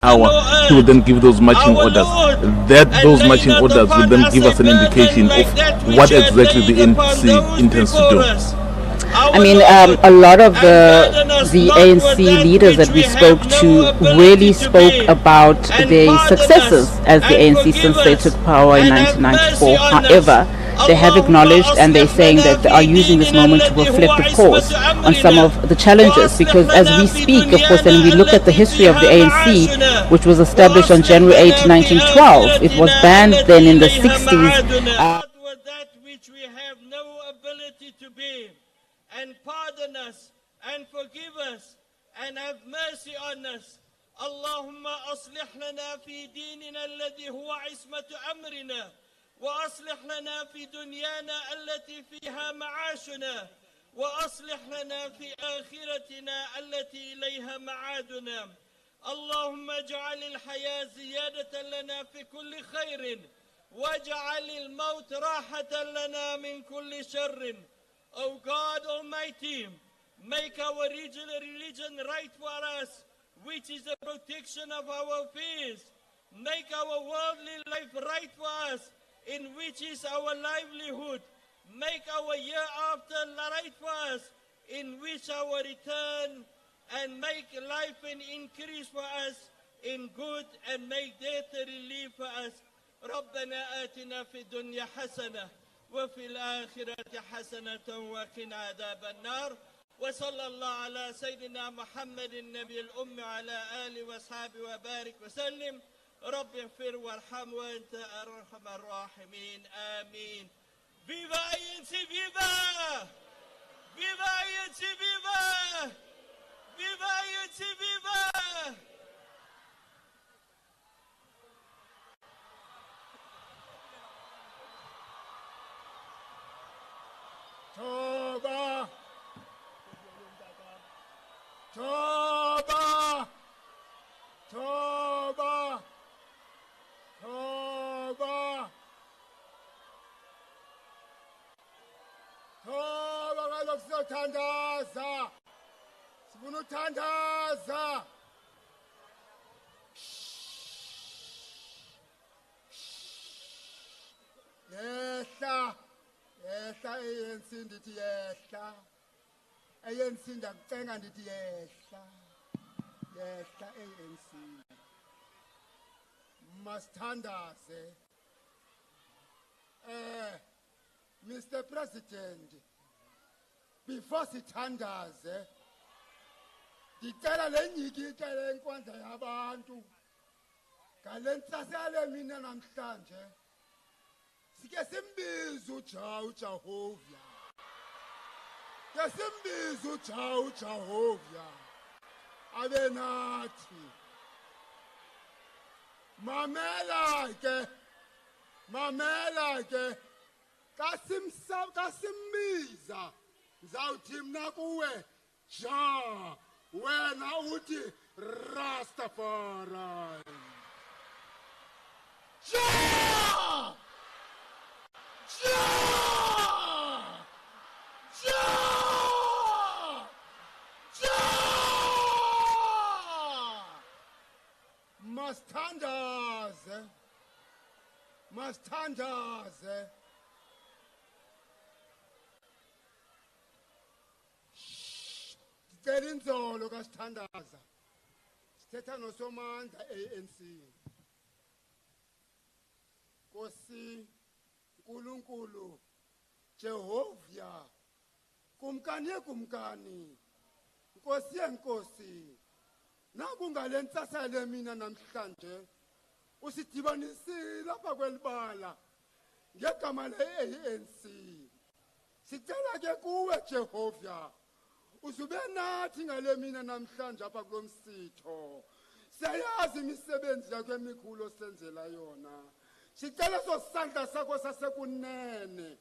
hour, he will then give those marching orders. Those marching orders will then give us an indication of what exactly the ANC intends to do. I mean, a lot of the ANC leaders that we spoke to really spoke about their successes as the ANC since they took power in 1994. However, they have acknowledged and they're saying that they are using this moment to reflect, of course, on some of the challenges. Because as we speak, of course, and we look at the history of the ANC, which was established on January 8, 1912, it was banned then in the 60s. And pardon us and forgive us and have mercy on us. Allahumma aslih lana fi dinina alladhi huwa ismatu amrina wa aslih lana fi dunyana allati fiha ma'ashuna wa aslih lana fi akhiratina allati ilayha ma'aduna. Allahumma ij'al al-haya ziyadatan lana fi kulli khairin waj'al al-maut rahatan lana min kulli sharrin. O God Almighty, make our religion right for us, which is the protection of our fears. Make our worldly life right for us, in which is our livelihood. Make our year after right for us, in which our return, and make life an increase for us in good, and make death a relief for us. ربنا آتنا في الدنيا حسنة وفي الآخرة حسنة وقنا عذاب النار وصلى الله على سيدنا محمد النبي الأم على آله وأصحابه وبارك وسلم رب اغفر وارحم وأنت أرحم الراحمين آمين. Viva ANC, viva! Viva ANC, viva! Viva ANC, viva! Toba! Toba! Toba! Toba! Toba kaloku siyothandaza! Sifuna uthandaza! Yehla! Yehla ANC ndithi yehla. ANC ndakucenga ndithi yehla. Yehla ANC. Masithandaze. Mr. President, before sithandaze, ndicela le nyikike le nkwanza yabantu. Ngale ntsasele mina namhlanje. Sike simbize uJahovia. Ke simbize uJahovia. Abe nathi. Mamela ke. Kasimbiza. Ngizawuthi mina kuwe ja. Wena uthi Rastafari. Ja! Masithandaze. Sicela inzolo kasithandaza. Sithetha nosomandla ANC. Nkosi Nkulunkulu Jehovia kumkani Nkosi yenkosi naku ngale ntsasele mina namhlanje usidibanisile lapha kwelibala ngegama le-ANC. Sicela ke kuwe Jehovia uzube nathi ngale mina namhlanje apha kulomsitho. Siyayazi imisebenzi yakho emikhulu osenzela yona. Sicela sosandla sakho sasekunene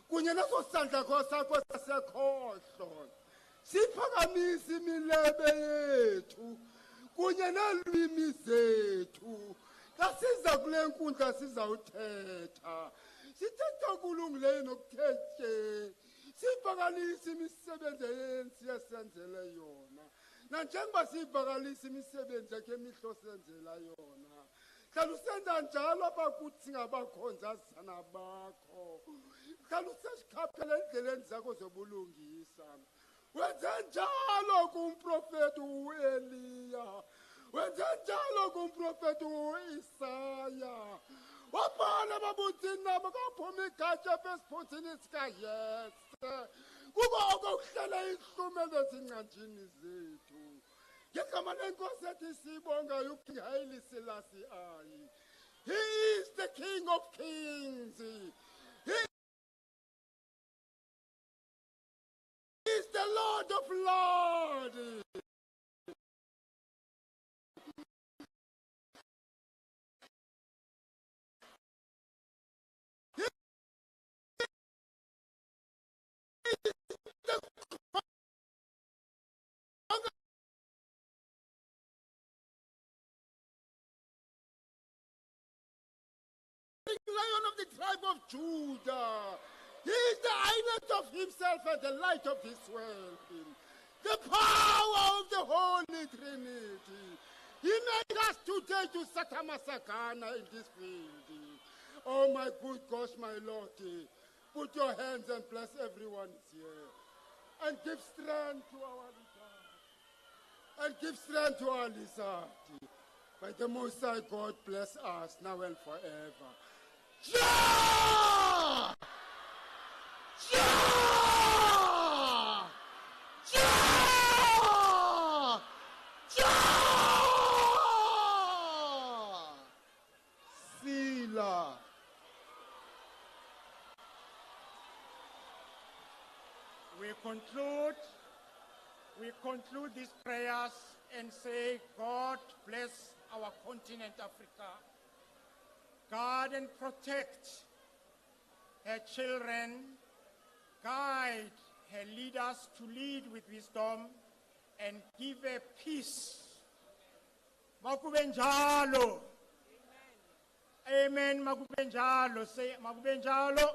kunye naso sandla sakho sasekhohlo. Siphakamisa imilebe yethu kunye nalwimi zethu. Kasiza kule nkundla sizawuthetha. Sithetha kulungileyo nokuthethe. Siphakamisa imisebenzi eyenzi yasenzele yona. nanjengoba siyivakalisa imisebenzi yakhe emihle osenzela yona hlala usenza njalo abakuthi singabakhonza zana bakho hlala usezikhaphela endleleni zakho zobulungisa wenze njalo kumprofeti u-Eliya wenze njalo kumprofeti u-Isaya wabhala babuthini nabo kaphuma igatsha esiphonsini sikayese kuko okuhlela ihlumelo ezincanjini zethu ngegama lenkosi ethi sibonga uKing Haile Selassie I. He is the King of Kings. He is the Lord of Lords. Lion of the tribe of Judah. He is the island of himself and the light of this world. The power of the Holy Trinity. He made us today to Sakamasakana in this field. Oh my good gosh, my Lord, put your hands and bless everyone here. And give strength to our Lizard. And give strength to our Lizard. By the Most High God bless us now and forever. Ja! Ja! Ja! Ja! Sila. We conclude these prayers and say, God bless our continent, Africa. Guard and protect her children, guide her leaders to lead with wisdom, and give her peace. Makubenjalo. Amen. Makubenjalo. Say Makubenjalo.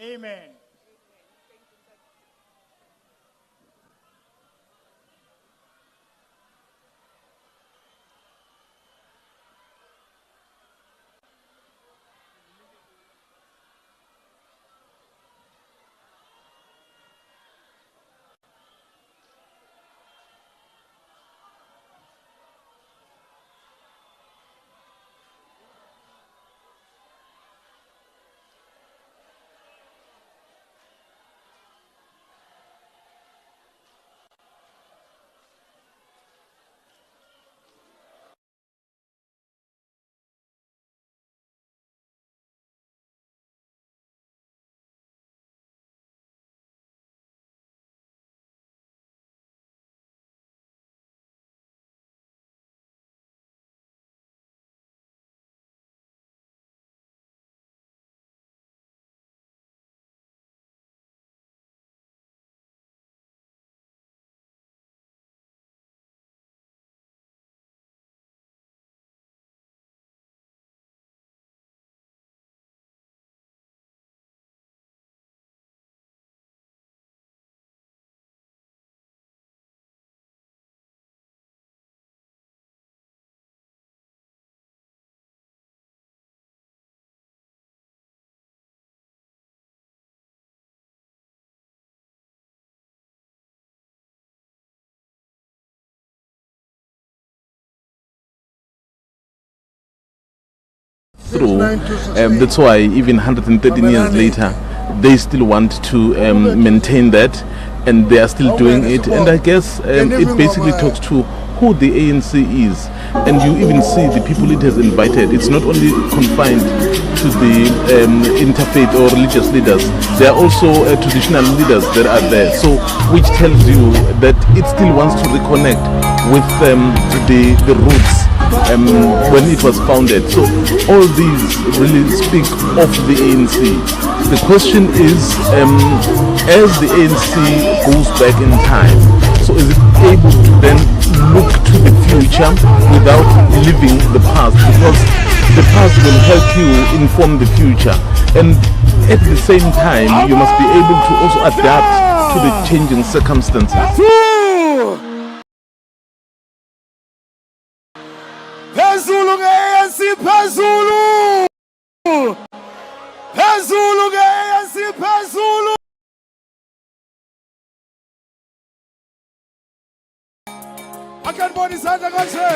Amen. Through. That's why even 113 years later, they still want to maintain that, and they are still doing it. And I guess it basically talks to who the ANC is. And you even see the people it has invited. It's not only confined to the interfaith or religious leaders. There are also traditional leaders that are there. So, which tells you that it still wants to reconnect with the roots. When it was founded. So all these really speak of the ANC. The question is, as the ANC goes back in time, so is it able to then look to the future without leaving the past? Because the past will help you inform the future, and at the same time you must be able to also adapt to the changing circumstances. Phezulu nge-ANC phezulu. Phezulu nge-ANC phezulu. Akanibona isandla kanje.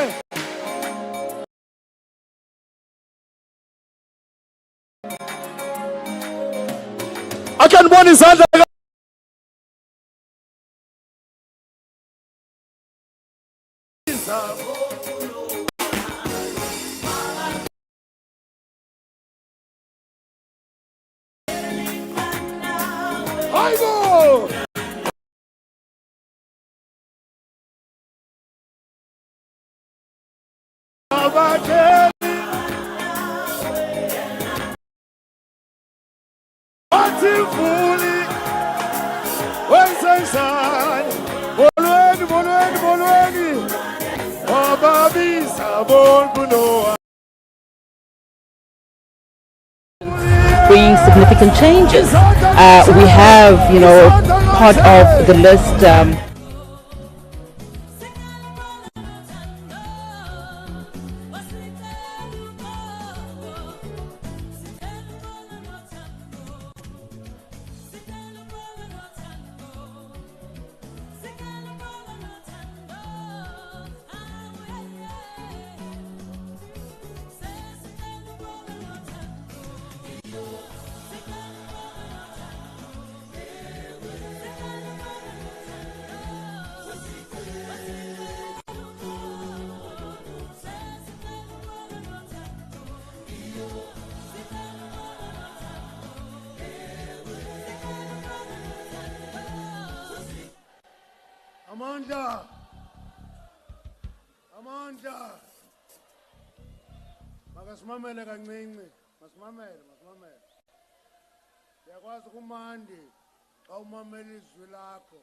Akanibona isandla. Aibo! Watifuli wensensani bolweni wababiza bonkunoa. Bringing significant changes. We have, you know, part of the list. Amanda. Makasimamele kancinci. Masimamele. Uyakwazi kumandi xa umamela izwi lakho.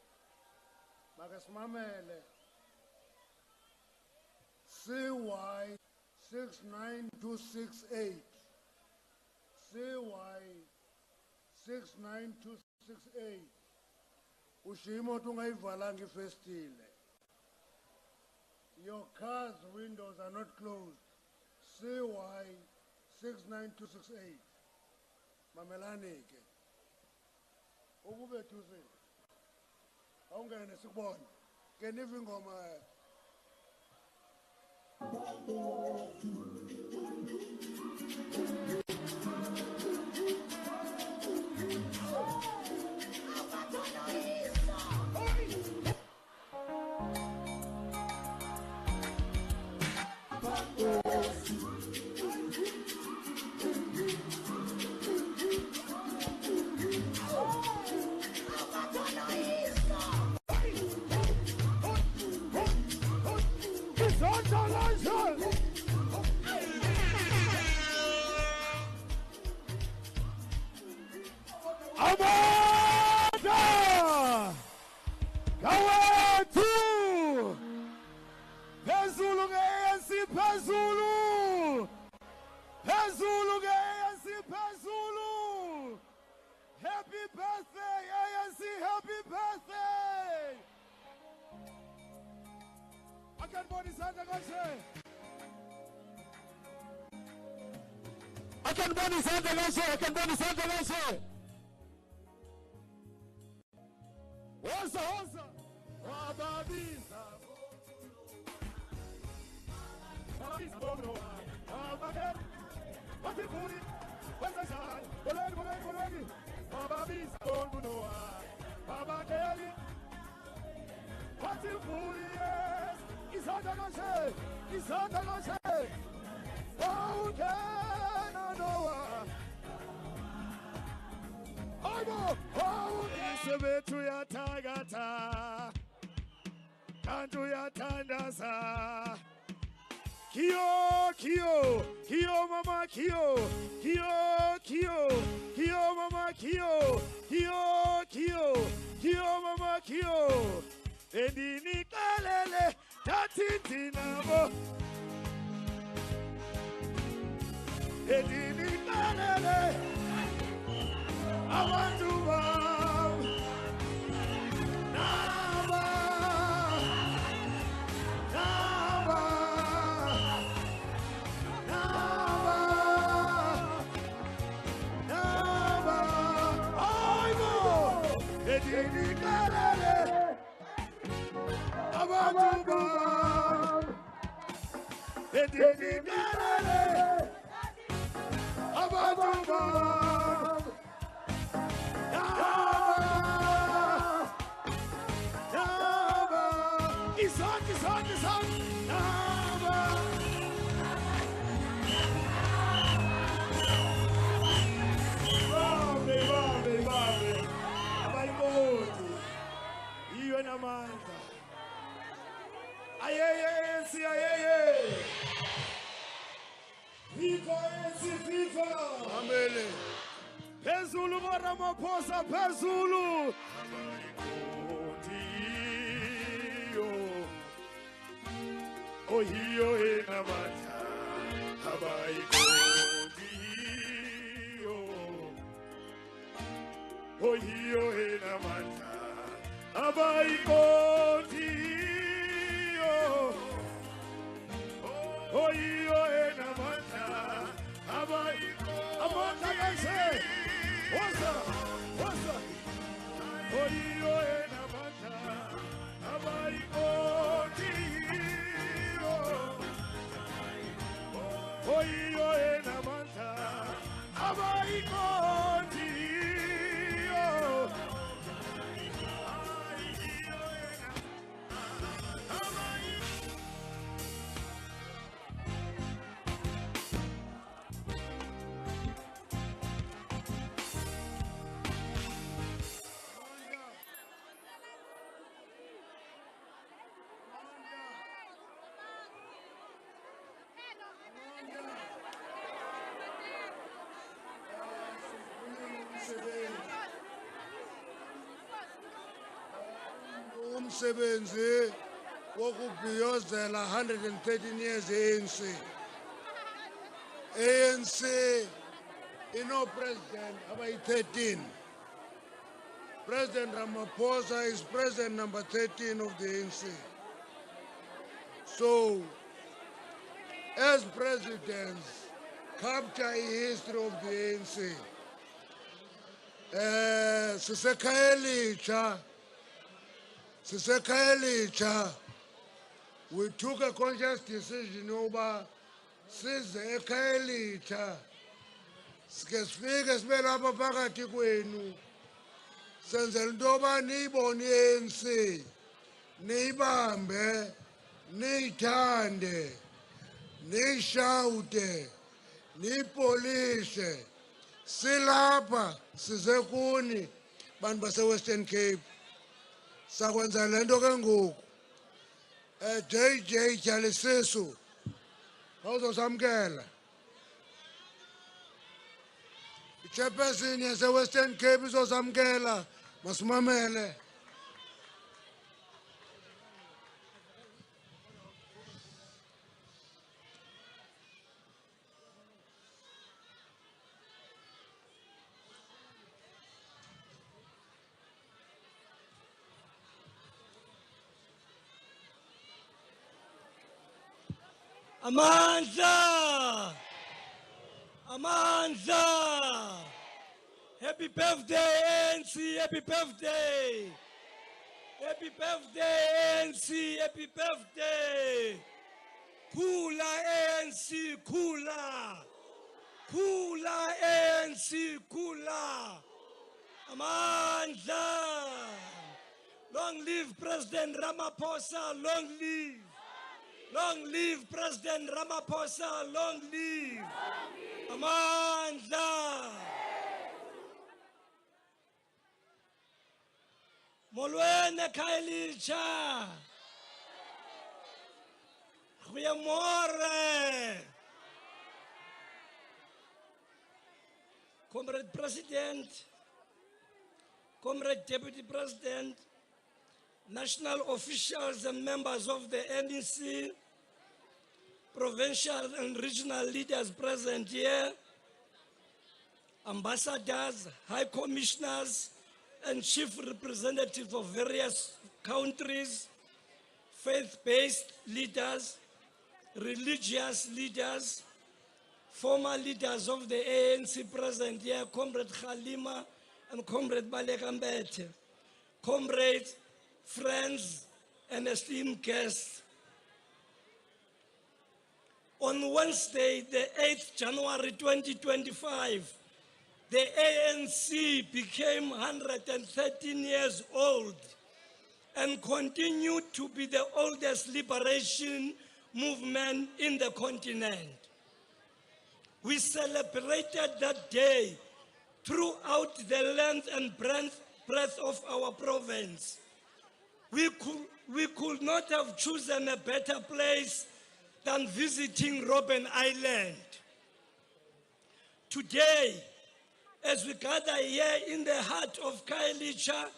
Makasimamele. CY 69268. CY 69268. Ushiya imoto ungayivalanga ifestile. Your car's windows are not closed. CY 69268. Mamelani ke. Ukube thusi. Awungene sikubone. Ngena ingoma. Happy birthday, ANC! Happy birthday! Akanibona isandla kanje. Akanibona isandla kanje. Woza. Wababiza. Watifuli wensensani bolweni wababiza bonkunoa. Babakeli watifuli yes. Isandla kanje. Wawungena noa. Aibo! Wawungise bethu yathakatha. Kanti uyathandaza. Kio mama kio mama kio mama kio endini kalele tatiti nabo endini kalele abantu bam naba Pezulu Ramaphosa, Pezulu. Oh, hiyo ena mata, habai kodiyo. Oh, hiyo ena mata, habai kodiyo. Oh, hiyo ena mata, habai kodiyo. Amanda kaise, what's up? Oh, hiyo ena mata, habai kodiyo. Oyo ena manta abai kontiyo. Umsebenzi wokubhiyozela 113 years ANC. ANC ino president abayi 13. President Ramaphosa is president number 13 of the ANC. So, as presidents, capture a history of the ANC. Sisekhaya, we took a conscious decision over size ekhaya elitsha. Sike sifike sibe lapha phakathi kwenu senzela into yoba niyibone i-ANC, niyibambe, niyithande, niyishawute, niyipolishe. Silapha size kuni bantu base-Western Cape. Sakwenza lento ke ngoku. JJ Jalisisiu awuzosamkela. Ichairperson yase-Western Cape izosamkela, masimamele. Amandla! Happy birthday, ANC! Happy birthday! Happy birthday, ANC! Happy birthday! Kula, ANC! Kula! Kula, ANC! Kula! Amandla! Long live President Ramaphosa! Long live! Long live President Ramaphosa, long live! Amandla! Molweni Khayelitsha! Goeiemôre! Comrade President, Comrade Deputy President, national officials and members of the NEC, provincial and regional leaders present here, ambassadors, high commissioners, and chief representatives of various countries, faith-based leaders, religious leaders, former leaders of the ANC present here, Comrade Khalima and Comrade Baleka Mbete. comrades, friends, and esteemed guests. On Wednesday, the 8th January 2025, the ANC became 113 years old and continued to be the oldest liberation movement in the continent. We celebrated that day throughout the length and breadth of our province. We could not have chosen a better place than visiting Robben Island. Today, as we gather here in the heart of Khayelitsha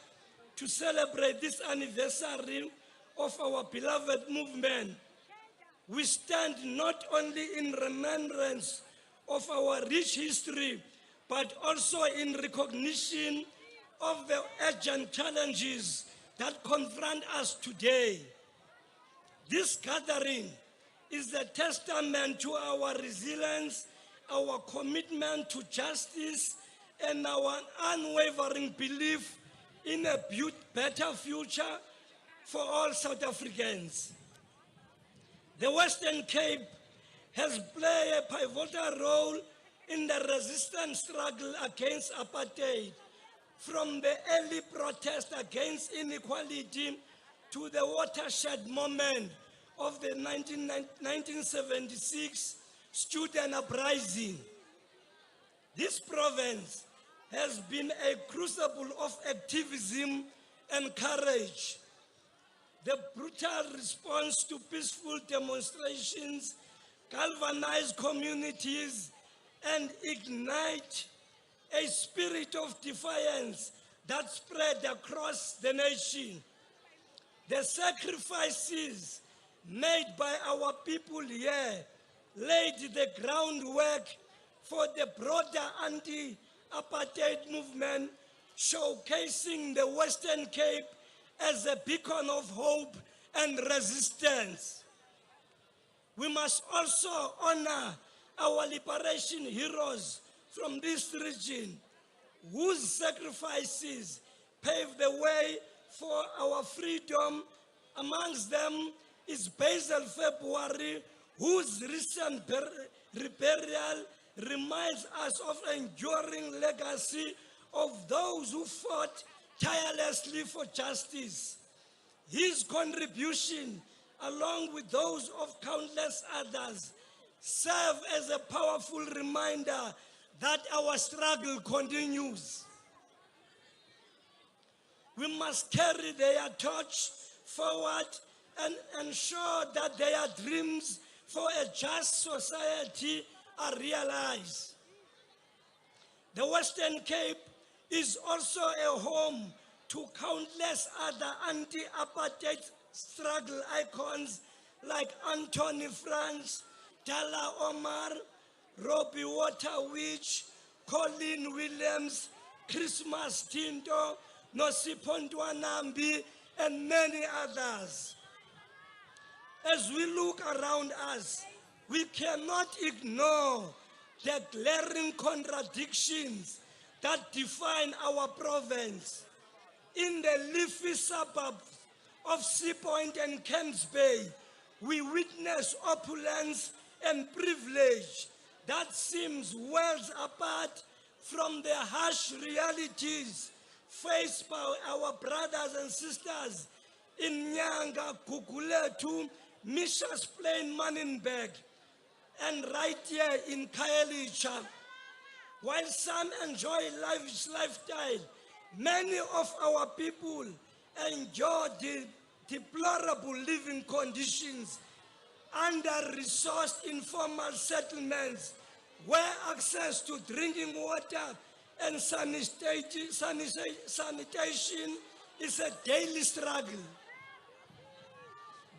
to celebrate this anniversary of our beloved movement, we stand not only in remembrance of our rich history, but also in recognition of the urgent challenges that confront us today. This gathering is a testament to our resilience, our commitment to justice, and our unwavering belief in a better future for all South Africans. The Western Cape has played a pivotal role in the resistance struggle against apartheid, from the early protest against inequality to the watershed moment of the 1976 student uprising. This province has been a crucible of activism and courage. The brutal response to peaceful demonstrations galvanized communities and ignite a spirit of defiance that spread across the nation. The sacrifices made by our people here laid the groundwork for the broader anti-apartheid movement, showcasing the Western Cape as a beacon of hope and resistance. We must also honor our liberation heroes from this region, whose sacrifices paved the way for our freedom. Amongst them is Basil February, whose recent rebellion reminds us of an enduring legacy of those who fought tirelessly for justice. His contribution, along with those of countless others, serve as a powerful reminder that our struggle continues. We must carry their torch forward and ensure that their dreams for a just society are realized. The Western Cape is also a home to countless other anti-apartheid struggle icons like Anthony Franz, Dala Omar, Robbie Waterwitch, Colin Williams, Christmas Tinto, Nosipho Ntwanambi, and many others. As we look around us, we cannot ignore the glaring contradictions that define our province. In the leafy suburbs of Sea Point and Camps Bay, we witness opulence and privilege that seems worlds apart from the harsh realities faced by our brothers and sisters in Nyanga, Gugulethu, Misha's Plain, Manenberg, and right here in Khayelitsha. While some enjoy lavish lifestyle, many of our people endure the deplorable living conditions under-resourced informal settlements where access to drinking water and sanitation is a daily struggle.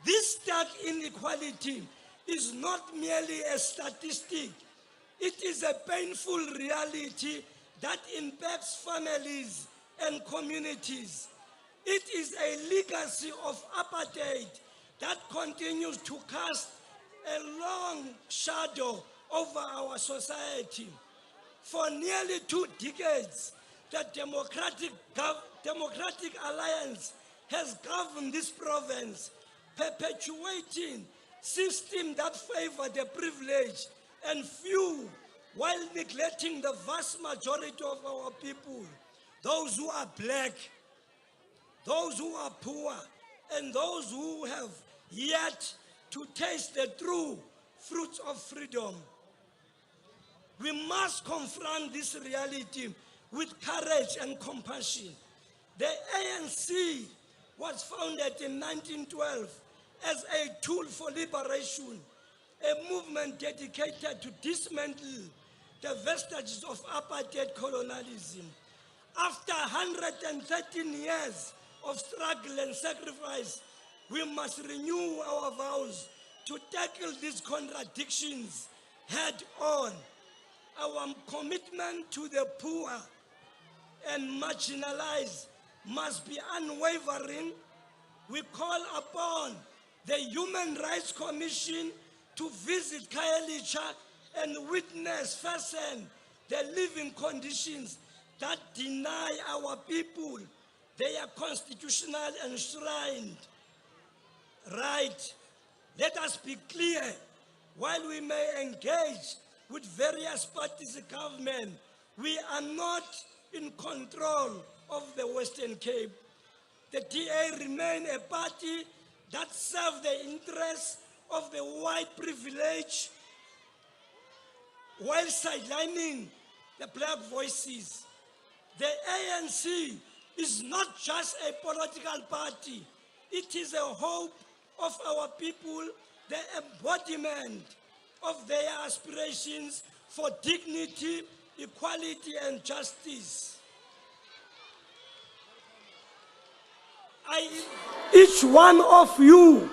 This stark inequality is not merely a statistic. It is a painful reality that impacts families and communities. It is a legacy of apartheid that continues to cast a long shadow over our society. For nearly 2 decades, the Democratic Alliance has governed this province, perpetuating systems that favor the privileged and few, while neglecting the vast majority of our people, those who are black, those who are poor, and those who have yet to taste the true fruits of freedom. We must confront this reality with courage and compassion. The ANC was founded in 1912 as a tool for liberation, a movement dedicated to dismantle the vestiges of apartheid colonialism. After 113 years of struggle and sacrifice, we must renew our vows to tackle these contradictions head on. Our commitment to the poor and marginalized must be unwavering. We call upon the Human Rights Commission to visit Khayelitsha and witness firsthand the living conditions that deny our people their constitutional enshrined right. Let us be clear, while we may engage with various parties of government, we are not in control of the Western Cape. The DA remain a party that serves the interests of the white privilege while sidelining the black voices. The ANC is not just a political party. It is a hope of our people, the embodiment of their aspirations for dignity, equality, and justice. Each one of you,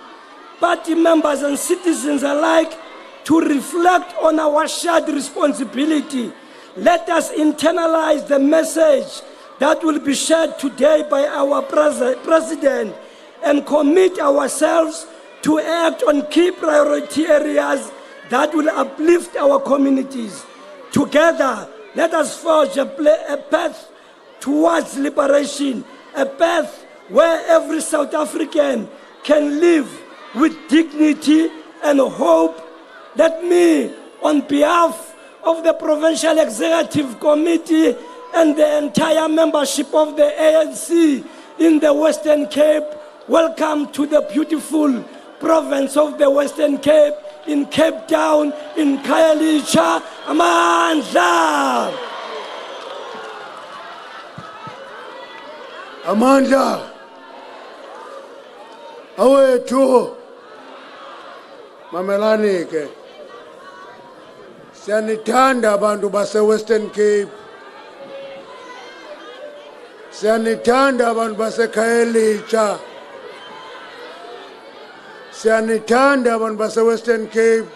party members and citizens alike, to reflect on our shared responsibility. Let us internalize the message that will be shared today by our president and commit ourselves to act on key priority areas that will uplift our communities. Together, let us forge a path towards liberation, a path where every South African can live with dignity and hope. Let me, on behalf of the Provincial Executive Committee and the entire membership of the ANC in the Western Cape, welcome to the beautiful province of the Western Cape, in Cape Town, in Khayelitsha. Amandla! Amandla! Awethu! Mamelani ke. Siyanithanda abantu base-Western Cape. Siyanithanda abantu base-Khayelitsha. Siyanithanda abantu base-Western Cape.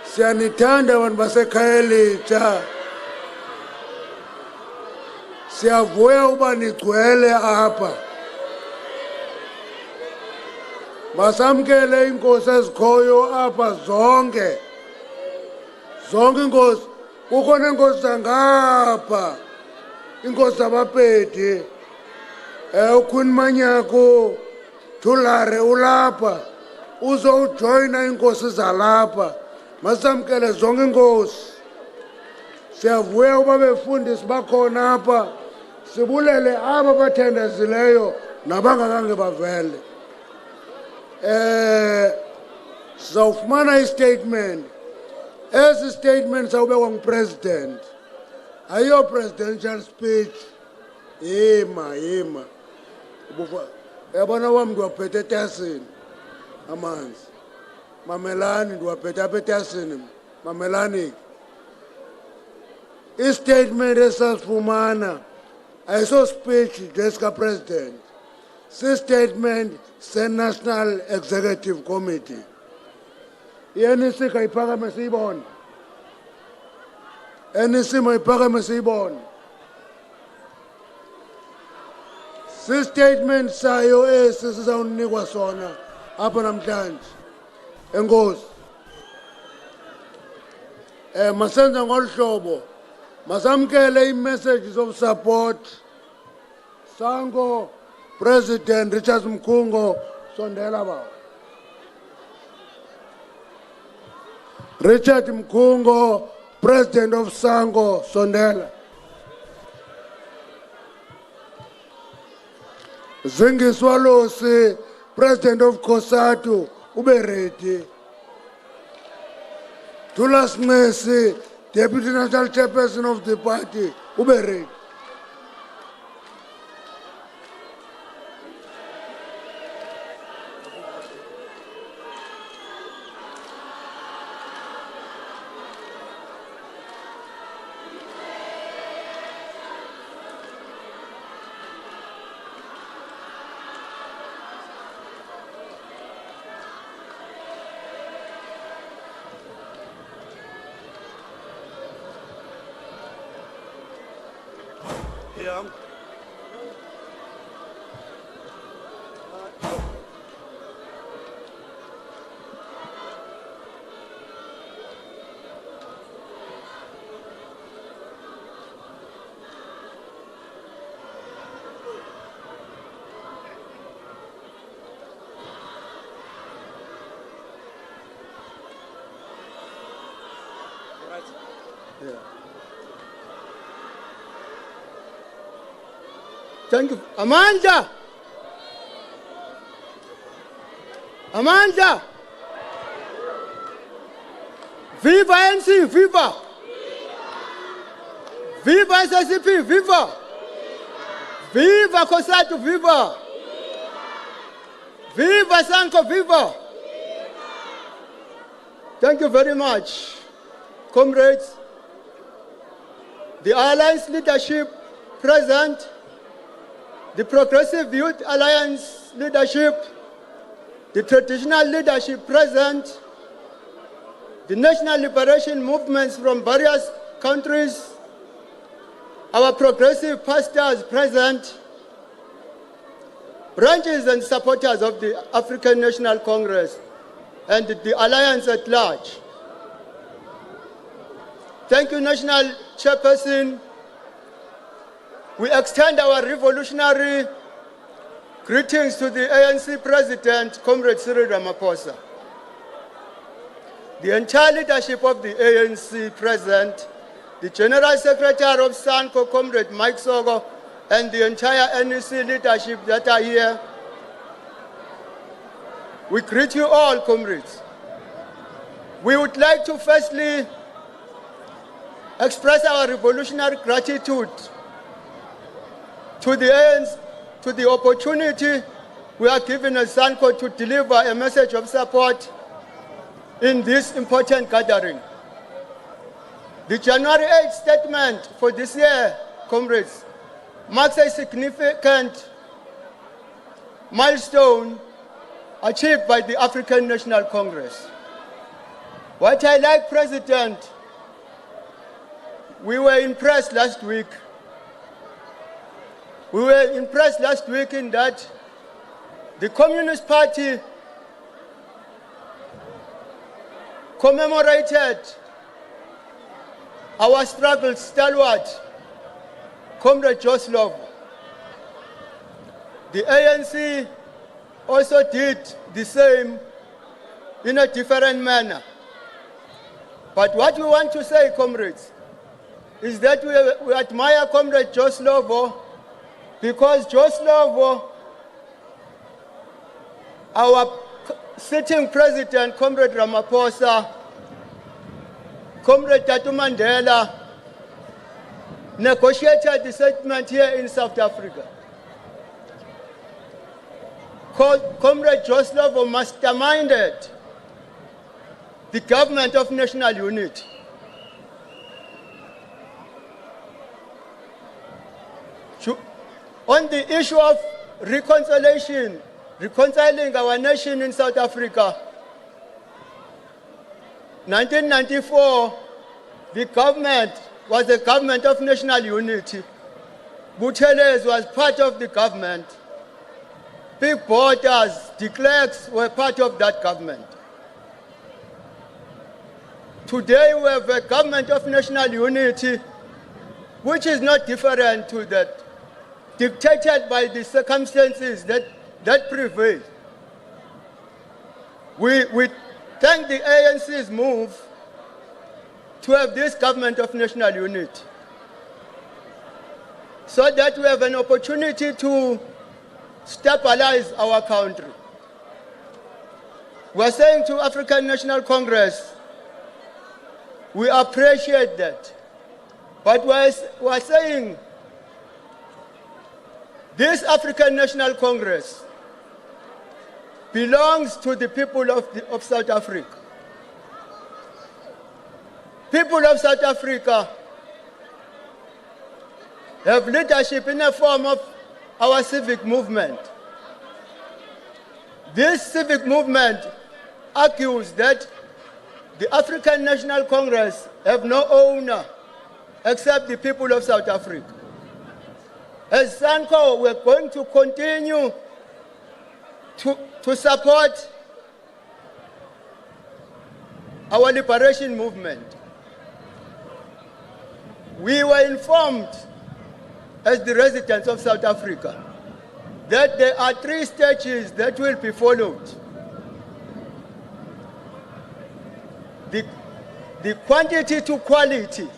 Siyanithanda abantu base-Khayelitsha. Siyavuya uba nigcwele apha. Masamkele inkosi ezikhoyo apha zonke. Zonke inkosi. Kukhona inkosi zangapha. Inkosi zabaPedi. uKhuni Manyako. Thulare ulapha. Uzojoyina inkosi zalapha. Masamkele zonke inkosi. Siyavuya uba befundisi bakhona apha. Sibulele aba bathendezileyo nabangakhange bavele. Sizawufumana istatement. Esi statement sawubekwa ngupresident. Ayo presidential speech. Yima. Yabona wami ndiwaphethe etasini amanzi. Mamelani ndiwaphethe apha etasini. Mamelani. I-statement esasifumana ayiso speech deska president. Si-statement se-National Executive Committee. I-ANC kayiphakame siyibone. ANC mayiphakame siyibone. Si-statement sayo esi sizawunikwa sona apha namhlanje. Enkosi. Masenza ngolu hlobo. Masamkele messages of support. Sango, President Richard Mkungo, sondela ba. Richard Mkungo, President of Sango, sondela. Zingi Swalosi, President of Kosatu, ubereti. Tulas Messi, Deputy National Chairperson of the party, ubereti. Yeah. Thank you. Amanda! Amanda! Viva ANC, viva! Viva SSP, viva! Viva Kosatu, viva! Viva Sanko, viva! Thank you very much, comrades. The Alliance leadership present, the Progressive Youth Alliance leadership, the traditional leadership present, the national liberation movements from various countries, our progressive pastors present, branches and supporters of the African National Congress and the Alliance at large. Thank you, National Chairperson. We extend our revolutionary greetings to the ANC President, Comrade Cyril Ramaphosa. The entire leadership of the ANC present, the General Secretary of SANCO, Comrade Mike Sogo, and the entire NEC leadership that are here. We greet you all, comrades. We would like to firstly express our revolutionary gratitude to the ANC, to the opportunity we are given as SANCO to deliver a message of support in this important gathering. The January 8th statement for this year, comrades, marks a significant milestone achieved by the African National Congress. What I like, President, we were impressed last week. We were impressed last week in that the Communist Party commemorated our struggle stalwart, Comrade Joseph. The ANC also did the same in a different manner. But what we want to say, comrades, is that we admire Comrade Joseph because Joseph, our sitting president, Comrade Ramaphosa, Comrade Tatu Mandela, negotiated the settlement here in South Africa. Comrade Joseph masterminded the government of national unity. On the issue of reconciliation, reconciling our nation in South Africa, 1994, the government was a government of national unity. Buthelezi was part of the government. Big borders, de Klerks were part of that government. Today we have a government of national unity which is not different to that, dictated by the circumstances that prevail. We thank the ANC's move to have this government of national unity, so that we have an opportunity to stabilize our country. We're saying to African National Congress, we appreciate that. But we're saying this African National Congress belongs to the people of South Africa. People of South Africa have leadership in the form of our civic movement. This civic movement argues that the African National Congress have no owner except the people of South Africa. As SANCO, we're going to continue to support our liberation movement. We were informed as the residents of South Africa that there are 3 stages that will be followed. The quantity to quality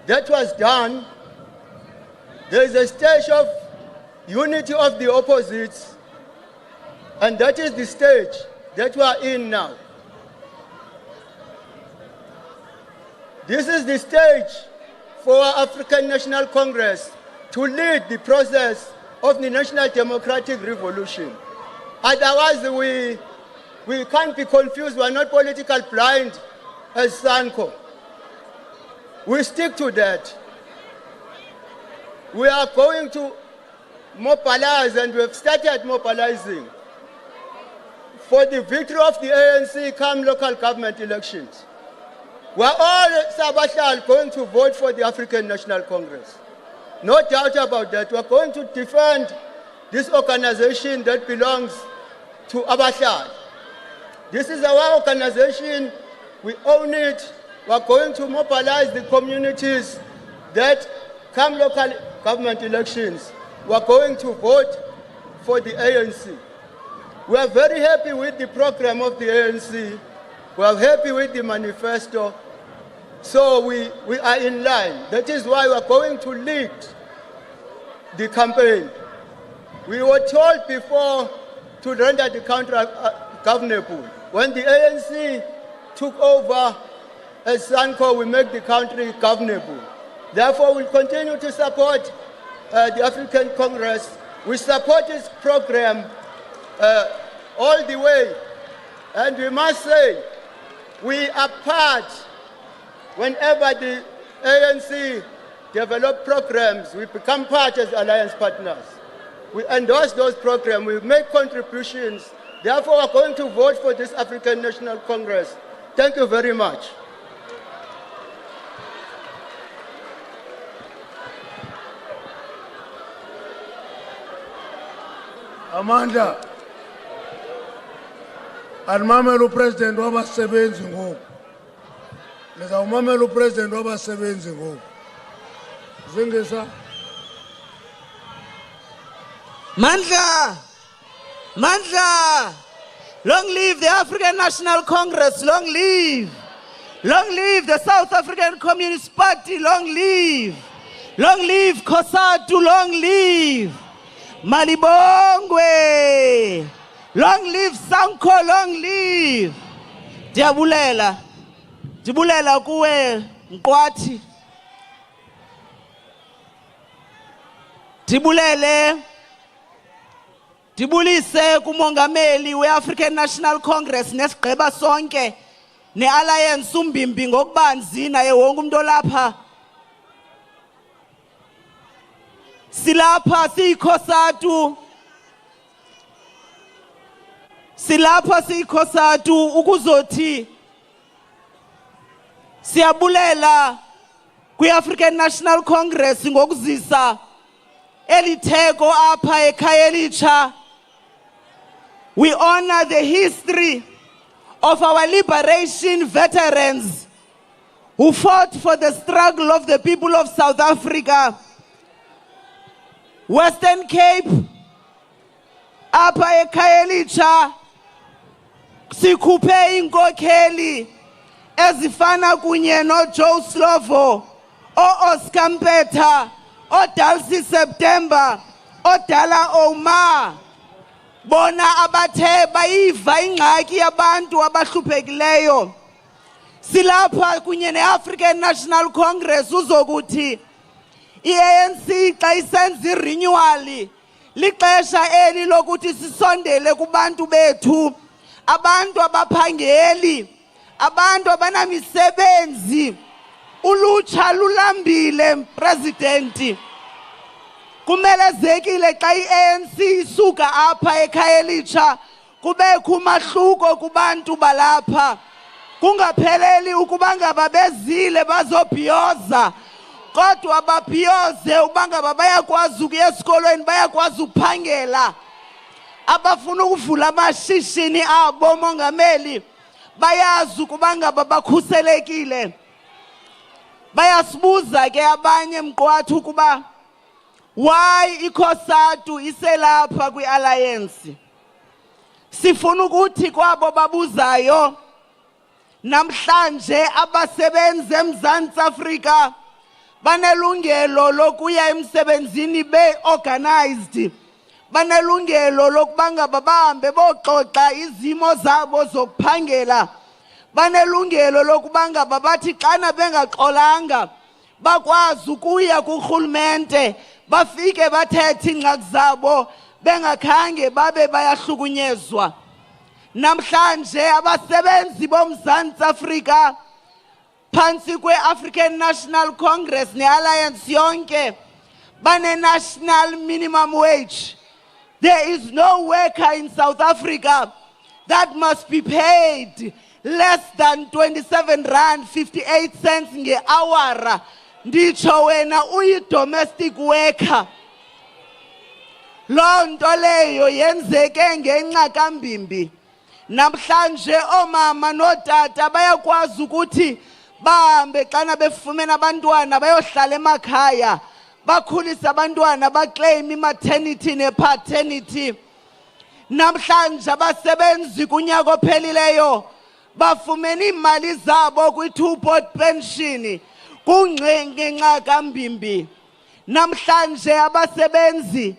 that was done, there is a stage of unity of the opposites, and that is the stage that we are in now. This is the stage for our African National Congress to lead the process of the National Democratic Revolution. Otherwise, we can't be confused. We are not political blind as SANCO. We stick to that. We are going to mobilize, and we have started mobilizing for the victory of the ANC come local government elections. We are all Sabashal going to vote for the African National Congress. No doubt about that. We are going to defend this organization that belongs to Abashal. This is our organization. We own it. We are going to mobilize the communities that come local government elections. We are going to vote for the ANC. We are very happy with the program of the ANC. We are happy with the manifesto. So we are in line. That is why we are going to lead the campaign. We were told before to render the country governable. When the ANC took over as SANCO, we make the country governable. Therefore, we'll continue to support the African Congress. We support its program all the way. And we must say, we are part, whenever the ANC develop programs, we become part as alliance partners. We endorse those programs, we make contributions. Therefore, we're going to vote for this African National Congress. Thank you very much. Amanda, alimamela upresident wabasebenzi ngoku. Ngizawumamela upresident wabasebenzi ngoku. Zingisa. Mandla! Mandla! Long live the African National Congress, long live! Long live the South African Communist Party, long live! Long live COSATU, long live! Malibongwe! Long live SANCO, long live! Diabulela! Dibulela kuwe Mqwathi! Dibulele! Dibulise kumongameli we-African National Congress nesigqeba sonke ne-alliance umbimbi ngokubanzi naye wonke umuntu olapha. Silapha siyikhosatu. Silapha siyikhosatu ukuzothi siyabulela kwi-African National Congress ngokuzisa elitheko apha ekhaya elitsha. We honor the history of our liberation veterans who fought for the struggle of the people of South Africa. Western Cape, apha eKhayelitsha, sikhuphe inkokheli ezifana kunye noJoe Slovo, Oscar Mpetha, Dalcy September, Dala Omar. Bona abathe bayiva ingxaki yabantu abahluphekileyo. Silapha kunye neAfrican National Congress uzokuthi iANC xa isenza irenewal lixesha eli lokuthi sisondele kubantu bethu, abantu abaphangeli, abantu abanamisebenzi. Ulutsha lulambile president. Kumelezekile xa iANC isuka apha eKhayelitsha kubekho umahluko kubantu balapha. Kungapheleli ukuba ngaba bezile bazobhiyoza, kodwa babhiyoze uba ngaba bayakwazi ukuya esikolweni, bayakwazi ukuphangela. Abafuna ukuvula amashishini abo mongameli bayazi ukuba ngaba bakhuselekile. Bayasibuza ke abanye mqwathu ukuba why ikhosatu iselapha kwi-alliance. Sifuna ukuthi kwabo babuzayo, namhlanje abasebenzi eMzantsi Afrika banelungelo lokuya emsebenzini be-organized, banelungelo lokuba ngaba bahambe boxoxa izimo zabo zokuphangela, banelungelo lokuba ngaba bathi xana bengaxolanga bakwazi ukuya kurhulumente bafike bathethe ingxaki zabo bengakhange babe bayahlukunyezwa. Namhlanje abasebenzi boMzantsi Afrika phantsi kwe-African National Congress ne-Alliance yonke bane-national minimum wage. There is no worker in South Africa that must be paid less than 27 rand 58 cents nge-hour. Nditsho wena uyi-domestic worker. Loo nto leyo yenzeke ngenxa kaMbimbi. Namhlanje omama notata bayakwazi ukuthi bahambe xana befumene abantwana bayohlala emakhaya, bakhulise abantwana, baclaim i-maternity ne-paternity. Namhlanje abasebenzi kunyaka ophelileyo bafumene iimali zabo kwi-two-pot pension kungenxa kaMbimbi. Namhlanje abasebenzi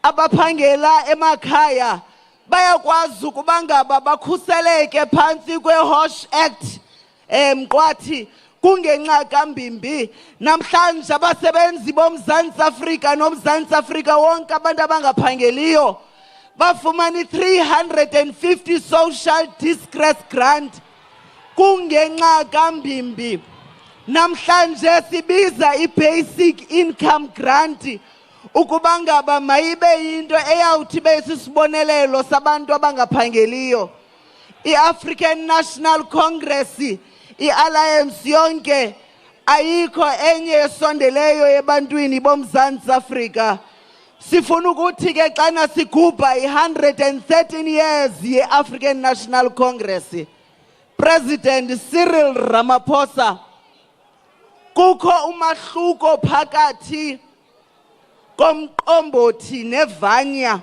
abaphangela emakhaya bayakwazi ukuba ngaba bakhuseleke phantsi kwe-Walsh Act mqwathi kungenxa kaMbimbi. Namhlanje abasebenzi boMzantsi Afrika noMzantsi Afrika wonke abantu abangaphangeliyo bafumana i-350 social distress grant kungenxa kaMbimbi. Namhlanje sibiza i-basic income grant ukuba ngaba mayibe yinto eyawuthi besisibonelelo sabantu abangaphangeliyo. I-African National Congress, i-Alliance yonke ayikho enye esondeleyo ebantwini boMzantsi Afrika. Sifuna ukuthi ke xana sigubha i-113 years ye-African National Congress, President Cyril Ramaphosa, kukho umahluko phakathi komqombothi nevanya.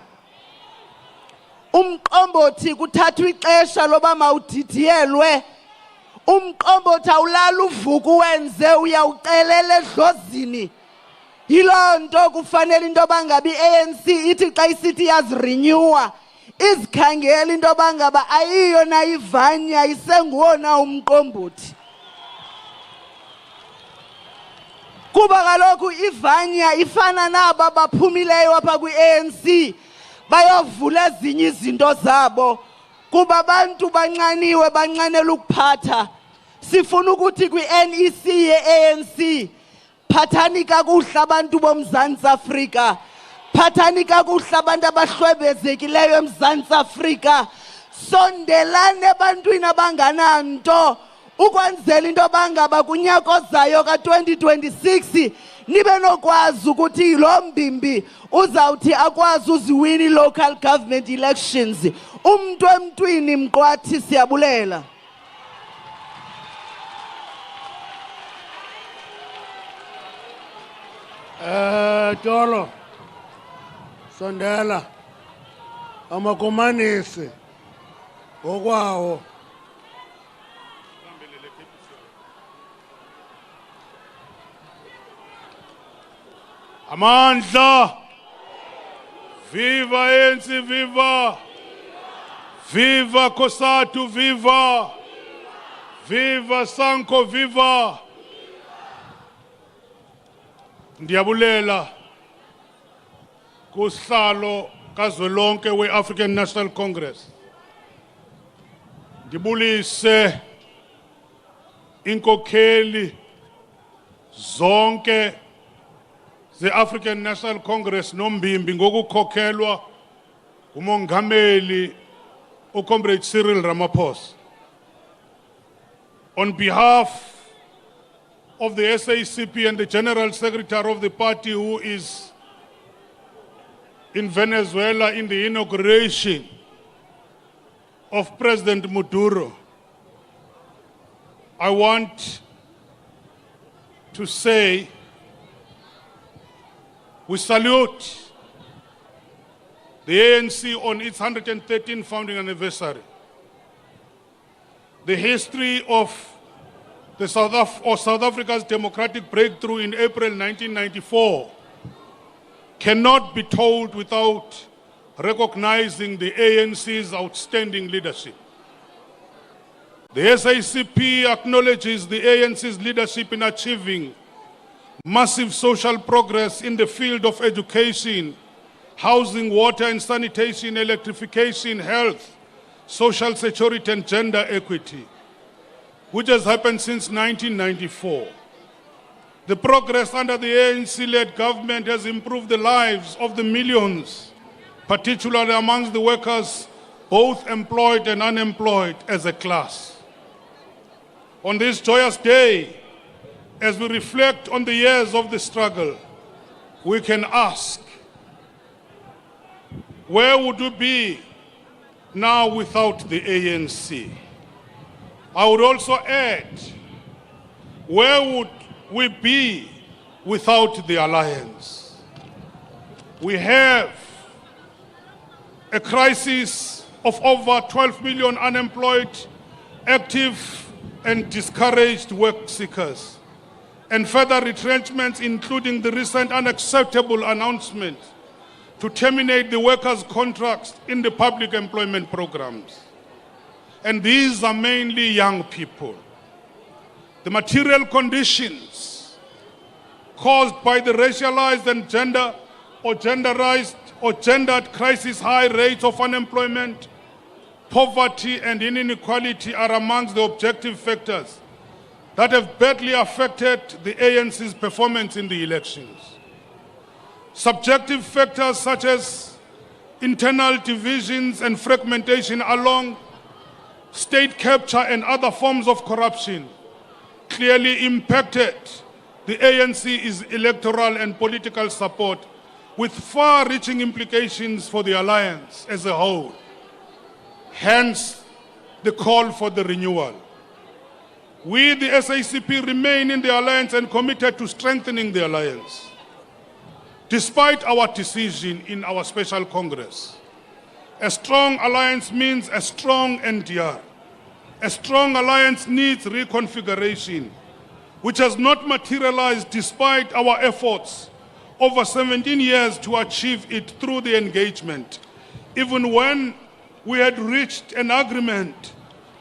Umqombothi kuthathwa ixesha loba mawudidiyelwe. Umqombothi awulala uvuka uwenze, uyawucelela edlozini. Yiloo nto kufanele into bangaba i-ANC ithi xa isithi yazirenewa izikhangela into bangaba ayiyo na ivanya, isenguwona umqombothi. Kuba kaloku ivanya ifana naba baphumileyo apha kwi-ANC bayovula ezinye izinto zabo kuba abantu banxaniwe, banxanela ukuphatha. Sifuna ukuthi kwi-NEC ye-ANC phathani kakuhle abantu boMzantsi Afrika, phathani kakuhle abantu abahlwebezekileyo eMzantsi Afrika, sondelane ebantwini abangananto ukwenzela into bangaba kunyaka ozayo ka-2026 nibe nokwazi ukuthi lo Mbimbi uzawuthi akwazi uziwini local government elections. Umntu emntwini mqwathi siyabulela. Tolo, Sondela, amakomanisi okwawo. Amandla, viva ANC, viva, viva Kosatu, viva, viva Sanko, viva. Ndiyabulela kusihlalo kazwelonke we-African National Congress. Ndibulise inkokheli zonke ze-African National Congress nombimbi ngokukhokhelwa umongameli uComrade Cyril Ramaphosa. On behalf of the SACP and the General Secretary of the party who is in Venezuela in the inauguration of President Maduro, I want to say we salute the ANC on its 113th founding anniversary. The history of South Africa's democratic breakthrough in April 1994 cannot be told without recognizing the ANC's outstanding leadership. The SACP acknowledges the ANC's leadership in achieving massive social progress in the field of education, housing, water and sanitation, electrification, health, social security and gender equity, which has happened since 1994. The progress under the ANC-led government has improved the lives of the millions, particularly amongst the workers, both employed and unemployed as a class. On this joyous day, as we reflect on the years of the struggle, we can ask, where would we be now without the ANC? I would also add, where would we be without the alliance? We have a crisis of over 12 million unemployed, active and discouraged work seekers, and further retrenchments, including the recent unacceptable announcement to terminate the workers' contracts in the public employment programs. And these are mainly young people. The material conditions caused by the racialized and gendered crisis, high rates of unemployment, poverty and inequality are amongst the objective factors that have badly affected the ANC's performance in the elections. Subjective factors such as internal divisions and fragmentation along state capture and other forms of corruption clearly impacted the ANC's electoral and political support, with far-reaching implications for the alliance as a whole. Hence, the call for the renewal. We, the SACP, remain in the alliance and committed to strengthening the alliance. Despite our decision in our special Congress, a strong alliance means a strong NDR. A strong alliance needs reconfiguration, which has not materialized despite our efforts over 17 years to achieve it through the engagement, even when we had reached an agreement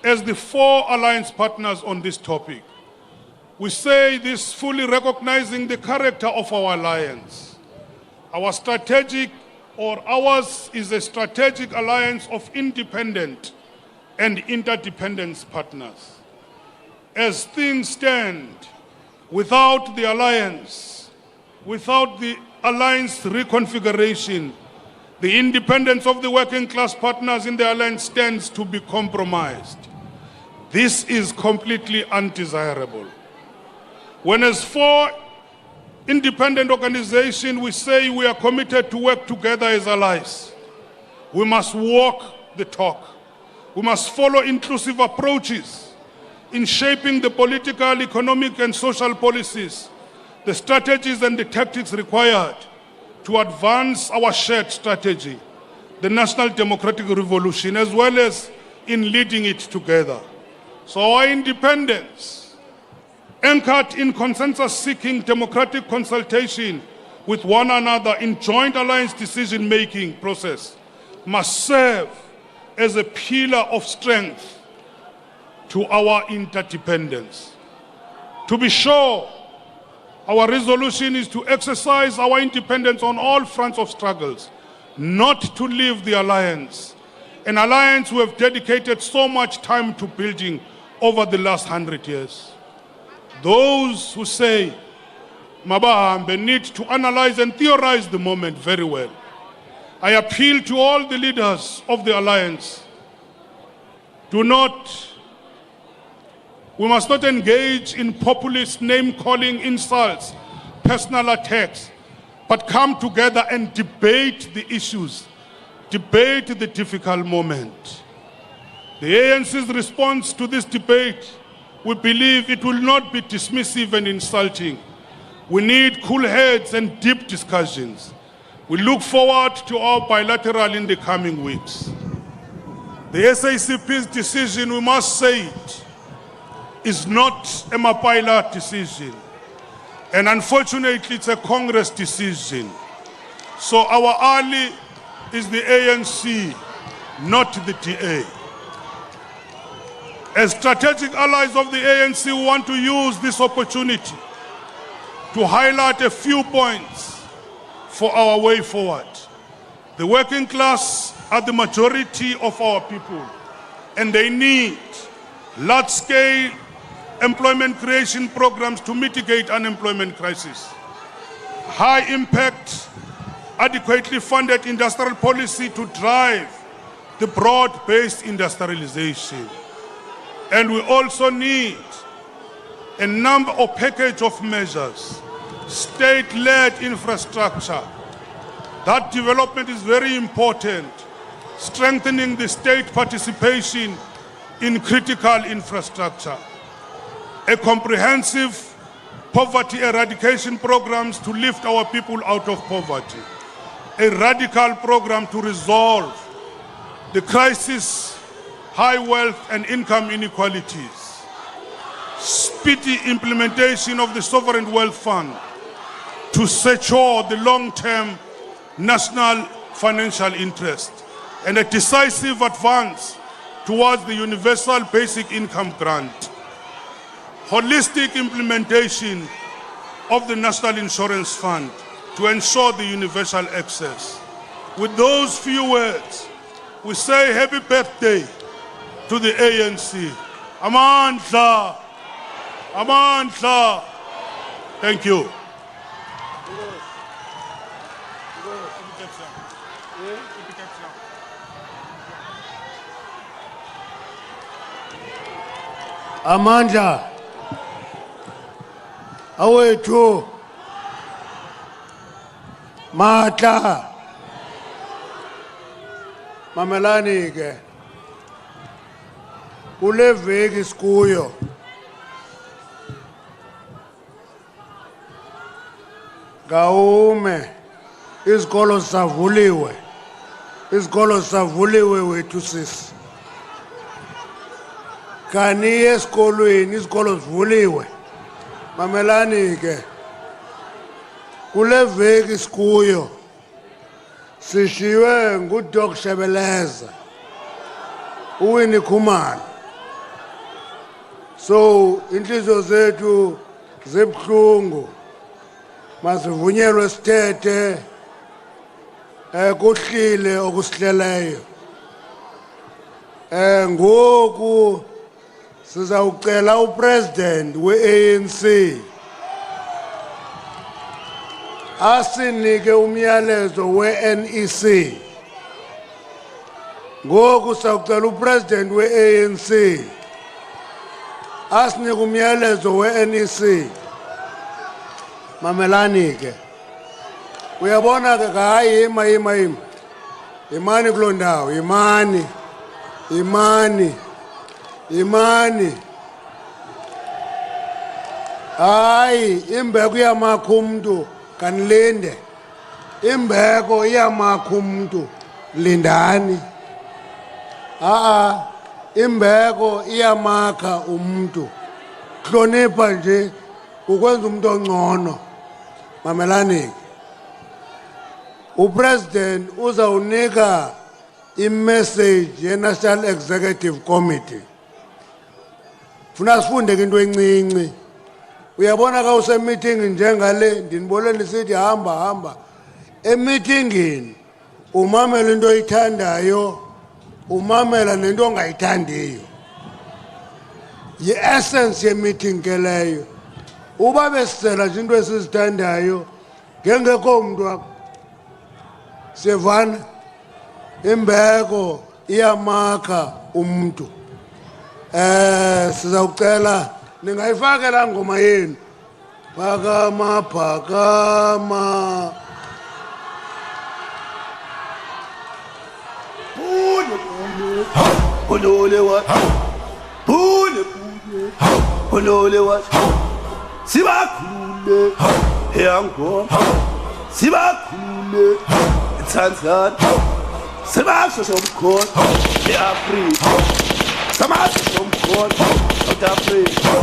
as the 4 alliance partners on this topic. We say this fully recognizing the character of our alliance. Ours is a strategic alliance of independent and interdependence partners. As things stand, without the alliance reconfiguration, the independence of the working class partners in the alliance stands to be compromised. This is completely undesirable. When as 4 independent organizations we say we are committed to work together as allies, we must walk the talk. We must follow inclusive approaches in shaping the political, economic, and social policies, the strategies and the tactics required to advance our shared strategy, the National Democratic Revolution, as well as in leading it together. So our independence, anchored in consensus-seeking democratic consultation with one another in joint alliance decision-making process, must serve as a pillar of strength to our interdependence. To be sure, our resolution is to exercise our independence on all fronts of struggles, not to leave the alliance, an alliance we have dedicated so much time to building over the last 100 years. Those who say Mabahambe need to analyze and theorize the moment very well. I appeal to all the leaders of the alliance. We must not engage in populist name-calling insults, personal attacks, but come together and debate the issues, debate the difficult moment. The ANC's response to this debate, we believe it will not be dismissive and insulting. We need cool heads and deep discussions. We look forward to our bilateral in the coming weeks. The SACP's decision, we must say it, is not a Mapaila decision. And unfortunately, it's a Congress decision. So our ally is the ANC, not the DA. As strategic allies of the ANC, we want to use this opportunity to highlight a few points for our way forward. The working class are the majority of our people, and they need large-scale employment creation programs to mitigate unemployment crisis. High-impact, adequately funded industrial policy to drive the broad-based industrialization. And we also need a number of package of measures, state-led infrastructure. That development is very important, strengthening the state participation in critical infrastructure. A comprehensive poverty eradication programs to lift our people out of poverty. A radical program to resolve the crisis, high wealth and income inequalities. Speedy implementation of the Sovereign Wealth Fund to secure the long-term national financial interest, and a decisive advance towards the universal basic income grant. Holistic implementation of the National Insurance Fund to ensure the universal access. With those few words, we say happy birthday to the ANC. Amandla! Amandla! Thank you. Amandla awethu matla mamelani ke kule veki sikuyo gaume izikolo savuliwe wethu sisi kani esikolweni izikolo zivuliwe mamelani ke kule veki sikuyo sishiwe nguDok Shebeleza uWinnie Khumalo. So inhliziyo zethu zebhlungu masivunyelwe sithethe kuhlile okusihleleyo. Ngoku sizawucela upresident we-ANC asinike umyalezo we-NEC. Ngoku sizawucela upresident we-ANC asinike umyalezo we-NEC. Mamelani ke uyabona ke hayi imani kuloo ndawo imani hayi imbeku yamakho umntu kanilinde imbeko iyamakha umuntu lindani imbeko iyamakha umuntu hlonipha nje ukwenza umuntu ongcono mamelani upresident uzawunika imessage ye-National Executive Committee funa sifunde into encinci uyabona ka usemeeting njengale ndinibole nisithi hamba emeetingini umamela into oyithandayo umamela nento ongayithandiyo yi-essence ye-meeting ke leyo uba besicela nje into esizithandayo ngengekho umntu wakho siyevana imbeko iyamakha umuntu sizawucela ningayifakela ngoma yenu phakama Olole wa Olole wa Sibakhule eyango Sibakhule eTanzania Sibakhule somkhona eAfrika Samakhule somkhona South Africa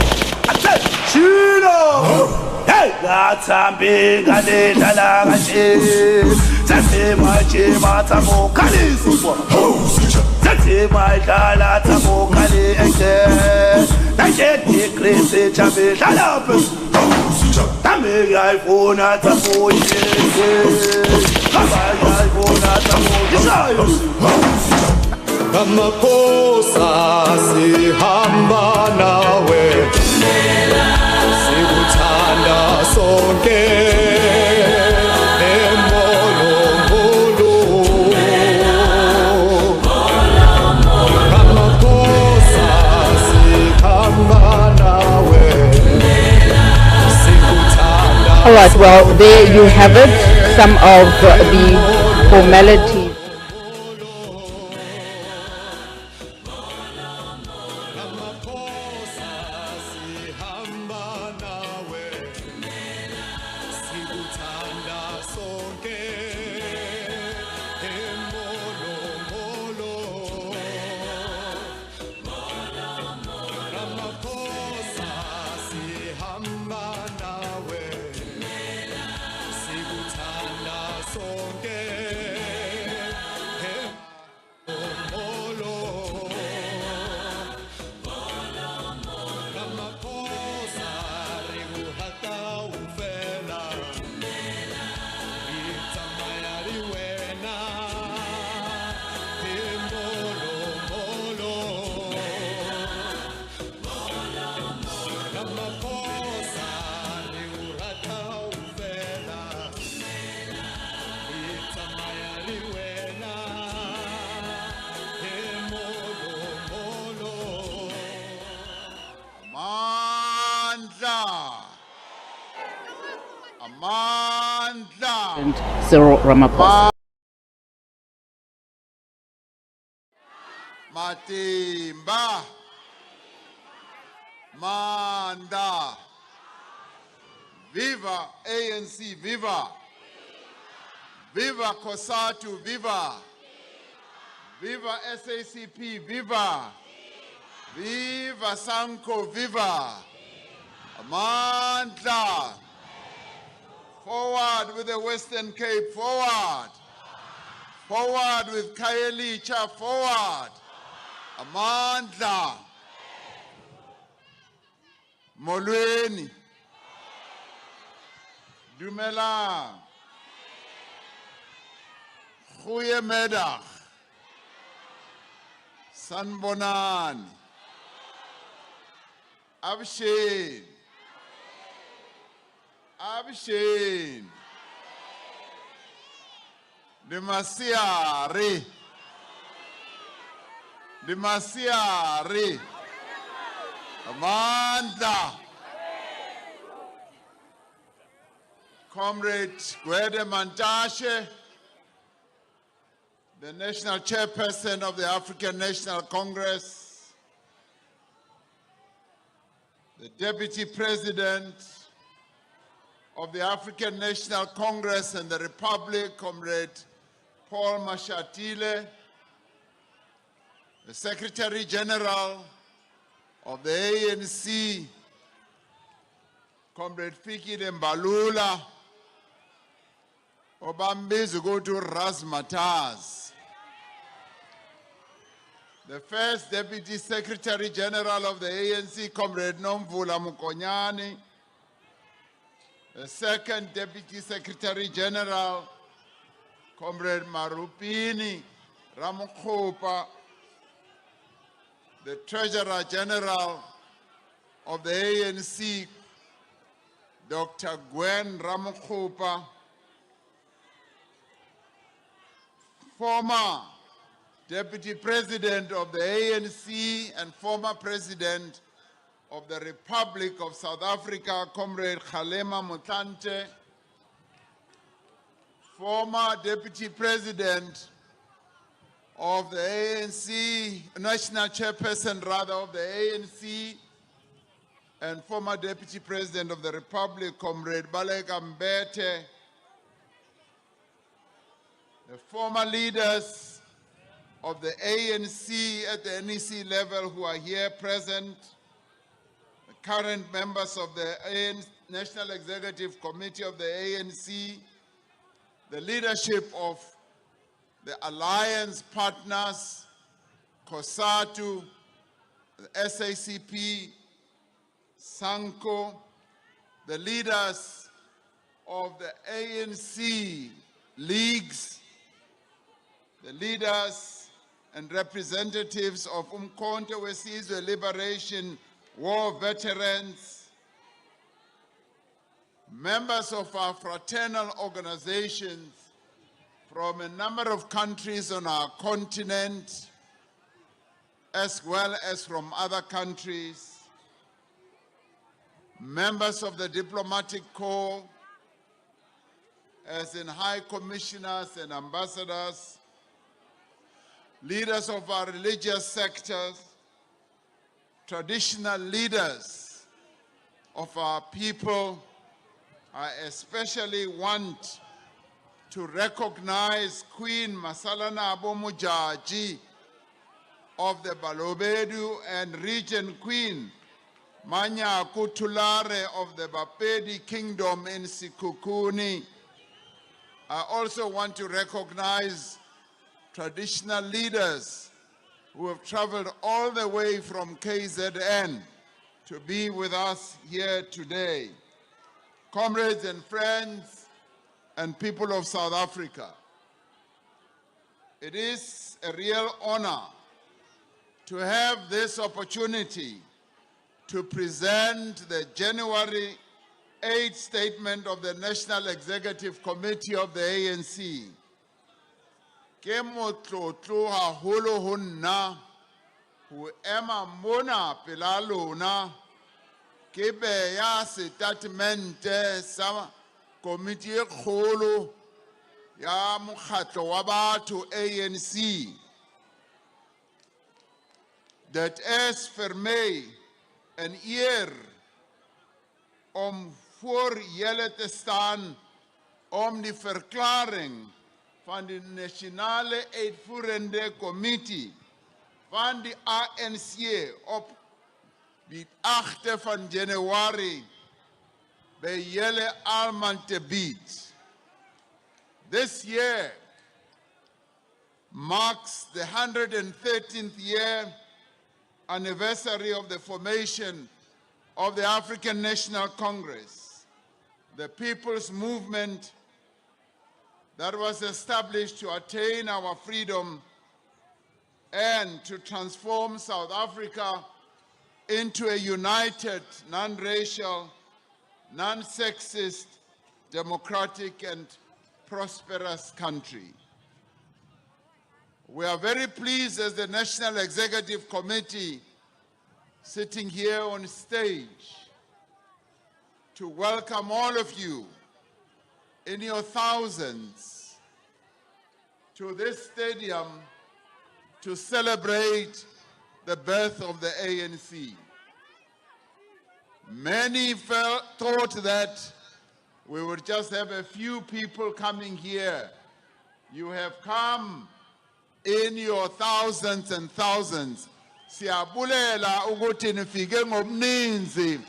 Athe Chino Hey gathambe ngalela la kanje Thathe manje mathamo khalisi bo Thathe maidlala thamo khali enge Nanje decrease chabe dlala phe Tambe yayifuna thamo yenge Kaba yayifuna thamo yisayo Namakosa sihamba nawe Sikuthanda sonke Emolo Namakosa sihamba nawe Sikuthanda. All right, well, there you have it, some of the formalities. Cyril Ramaphosa. Matimba Manda Viva ANC, viva Viva COSATU, viva Viva SACP, viva Viva Sanko, viva Amandla. Forward with the Western Cape, forward. Forward with Khayelitsha, forward. Amandla. Molweni. Dumelang. Goeiemiddag. Sanbonani. Abshin. Abshin. Demasiari. Demasiari. Amanda. Comrade Gwede Mantashe, the National Chairperson of the African National Congress, the Deputy President of the African National Congress and the Republic, Comrade Paul Mashatile, the Secretary General of the ANC, Comrade Fikile Mbalula, Obambizi go to Razzmatazz, the first Deputy Secretary General of the ANC, Comrade Nomvula Mukonyane, the second Deputy Secretary General, Comrade Marupini Ramokhopa, the Treasurer General of the ANC, Dr. Gwen Ramokhopa, former Deputy President of the ANC and former President of the Republic of South Africa, Comrade Kgalema Motlanthe, former Deputy President of the ANC, National Chairperson rather of the ANC, and former Deputy President of the Republic, Comrade Baleka Mbete, the former leaders of the ANC at the NEC level who are here present, the current members of the National Executive Committee of the ANC, the leadership of the alliance partners, COSATU, the SACP, SANCO, the leaders of the ANC leagues, the leaders and representatives of Umkhonto weSizwe Liberation War veterans, members of our fraternal organizations from a number of countries on our continent, as well as from other countries, members of the diplomatic corps, as in high commissioners and ambassadors, leaders of our religious sectors, traditional leaders of our people. I especially want to recognize Queen Masalana Abomujaji of the Balobedu and Regent Queen Manya Kutulare of the Bapedi Kingdom in Sikukuni. I also want to recognize traditional leaders who have traveled all the way from KZN to be with us here today. Comrades and friends and people of South Africa, it is a real honor to have this opportunity to present the January 8th statement of the National Executive Committee of the ANC. Ke motlotlo haholo ho nna ho ema mona pela lona ke beya statemente sa komiti e kgolo ya mokgatlo wa batho ANC, dat is vir my 'n eer om voor julle te staan om die verklaring van die Nasionale Uitvoerende Kommissie van die ANC op die 8de van Januarie by julle almal te bied. This year marks the 113th year anniversary of the formation of the African National Congress, the people's movement that was established to attain our freedom and to transform South Africa into a united, non-racial, non-sexist, democratic and prosperous country. We are very pleased as the National Executive Committee sitting here on stage to welcome all of you in your thousands to this stadium to celebrate the birth of the ANC. Many thought that we would just have a few people coming here. You have come in your thousands and thousands. Siyabulela ukuthi nifike ngobninzi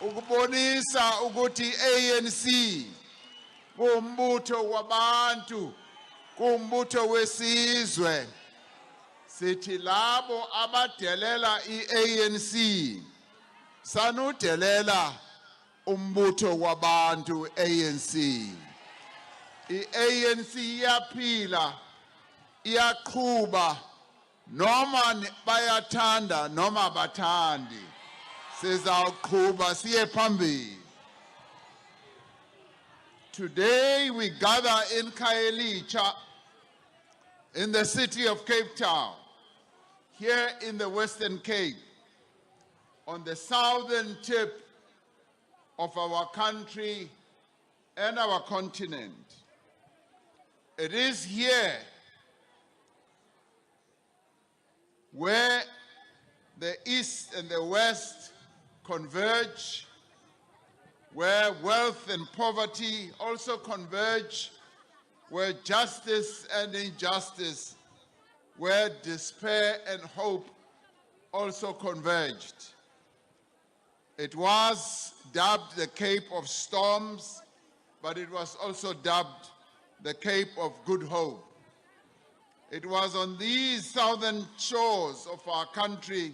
ukubonisa ukuthi ANC kumbutho wabantu, kumbutho wesizwe. Sithi labo abadelela i-ANC sanudelela umbutho wabantu ANC. I-ANC iyaphila, iyaqhuba, noma bayathanda noma bathandi. Sizawuqhuba siye phambili. Today we gather in Khayelitsha, in the city of Cape Town, here in the Western Cape, on the southern tip of our country and our continent. It is here where the East and the West converge, where wealth and poverty also converge, where justice and injustice, where despair and hope also converged. It was dubbed the Cape of Storms, but it was also dubbed the Cape of Good Hope. It was on these southern shores of our country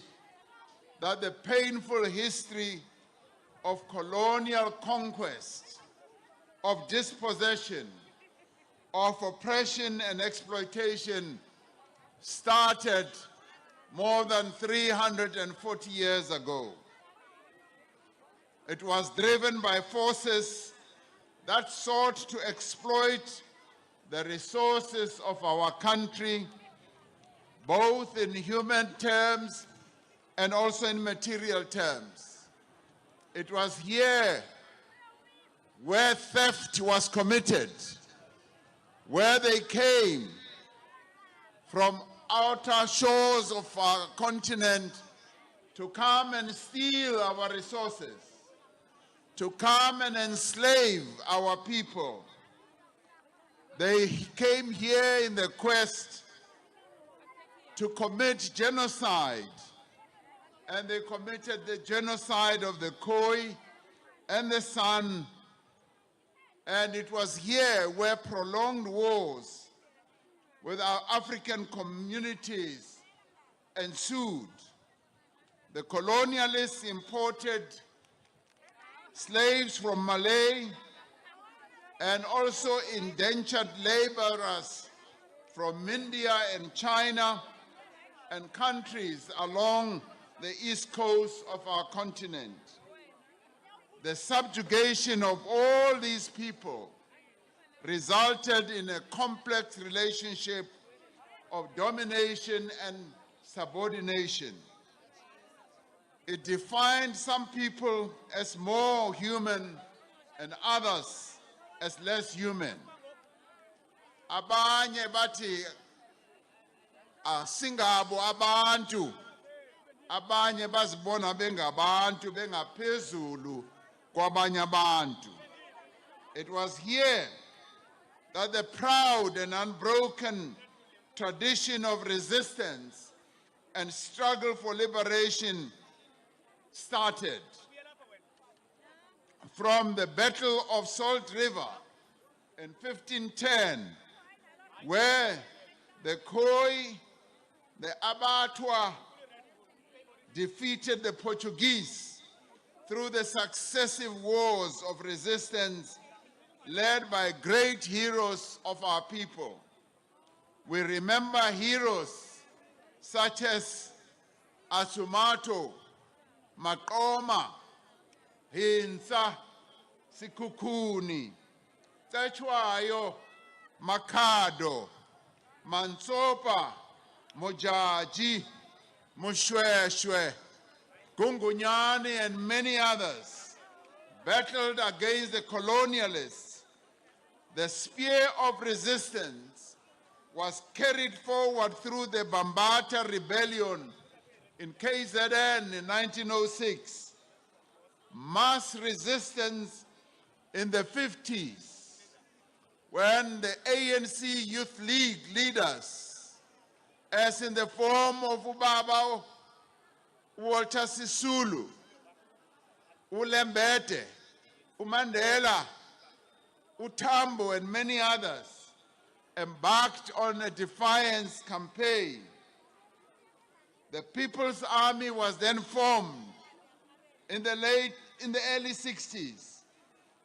that the painful history of colonial conquest, of dispossession, of oppression and exploitation started more than 340 years ago. It was driven by forces that sought to exploit the resources of our country, both in human terms and also in material terms. It was here where theft was committed, where they came from outer shores of our continent to come and steal our resources, to come and enslave our people. They came here in the quest to commit genocide, and they committed the genocide of the Khoi and the San, and it was here where prolonged wars with our African communities ensued. The colonialists imported slaves from Malay and also indentured laborers from India and China and countries along the east coast of our continent. The subjugation of all these people resulted in a complex relationship of domination and subordination. It defined some people as more human and others as less human. Abanye bati asingabo abantu, abanye bazibona bengabantu bengaphezulu kwabanye abantu. It was here that the proud and unbroken tradition of resistance and struggle for liberation started. From the Battle of Salt River in 1510, where the Khoi, the Abatwa defeated the Portuguese through the successive wars of resistance led by great heroes of our people. We remember heroes such as Asumato, Makoma, Hinsa, Sikukuni, Tachwayo, Makado, Mansopa, Mojaji, Mushweshwe, Gungunyani, and many others battled against the colonialists. The spear of resistance was carried forward through the Bambata Rebellion in KZN in 1906. Mass resistance in the 50s, when the ANC Youth League leaders, as in the form of Ubaba Walter Sisulu, Ulembete, Umandela, Utambo, and many others, embarked on a defiance campaign. The People's Army was then formed in the early 60s.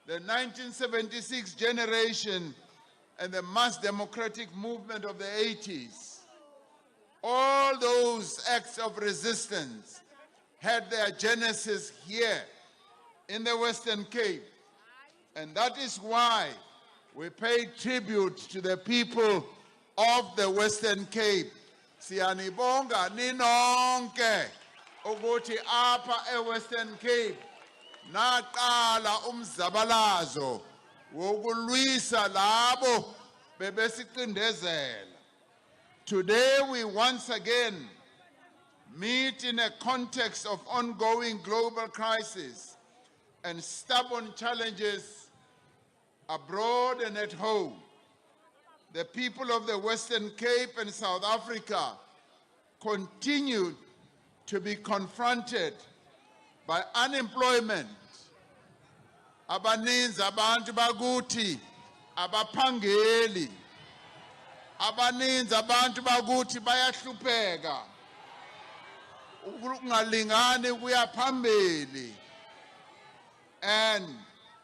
The 1976 generation and the mass democratic movement of the 80s. All those acts of resistance had their genesis here in the Western Cape. And that is why we pay tribute to the people of the Western Cape. Siyanibonga ninonke ukuthi apha e-Western Cape naqala umzabalazo wokulwisa labo bebesiqindezela. Today we once again meet in a context of ongoing global crisis and stubborn challenges abroad and at home. The people of the Western Cape and South Africa continue to be confronted by unemployment. Abaninzi abantu bakuthi abaphangeli. Abaninzi abantu bakuthi bayahlupheka. Ukungalingani kuya phambili. And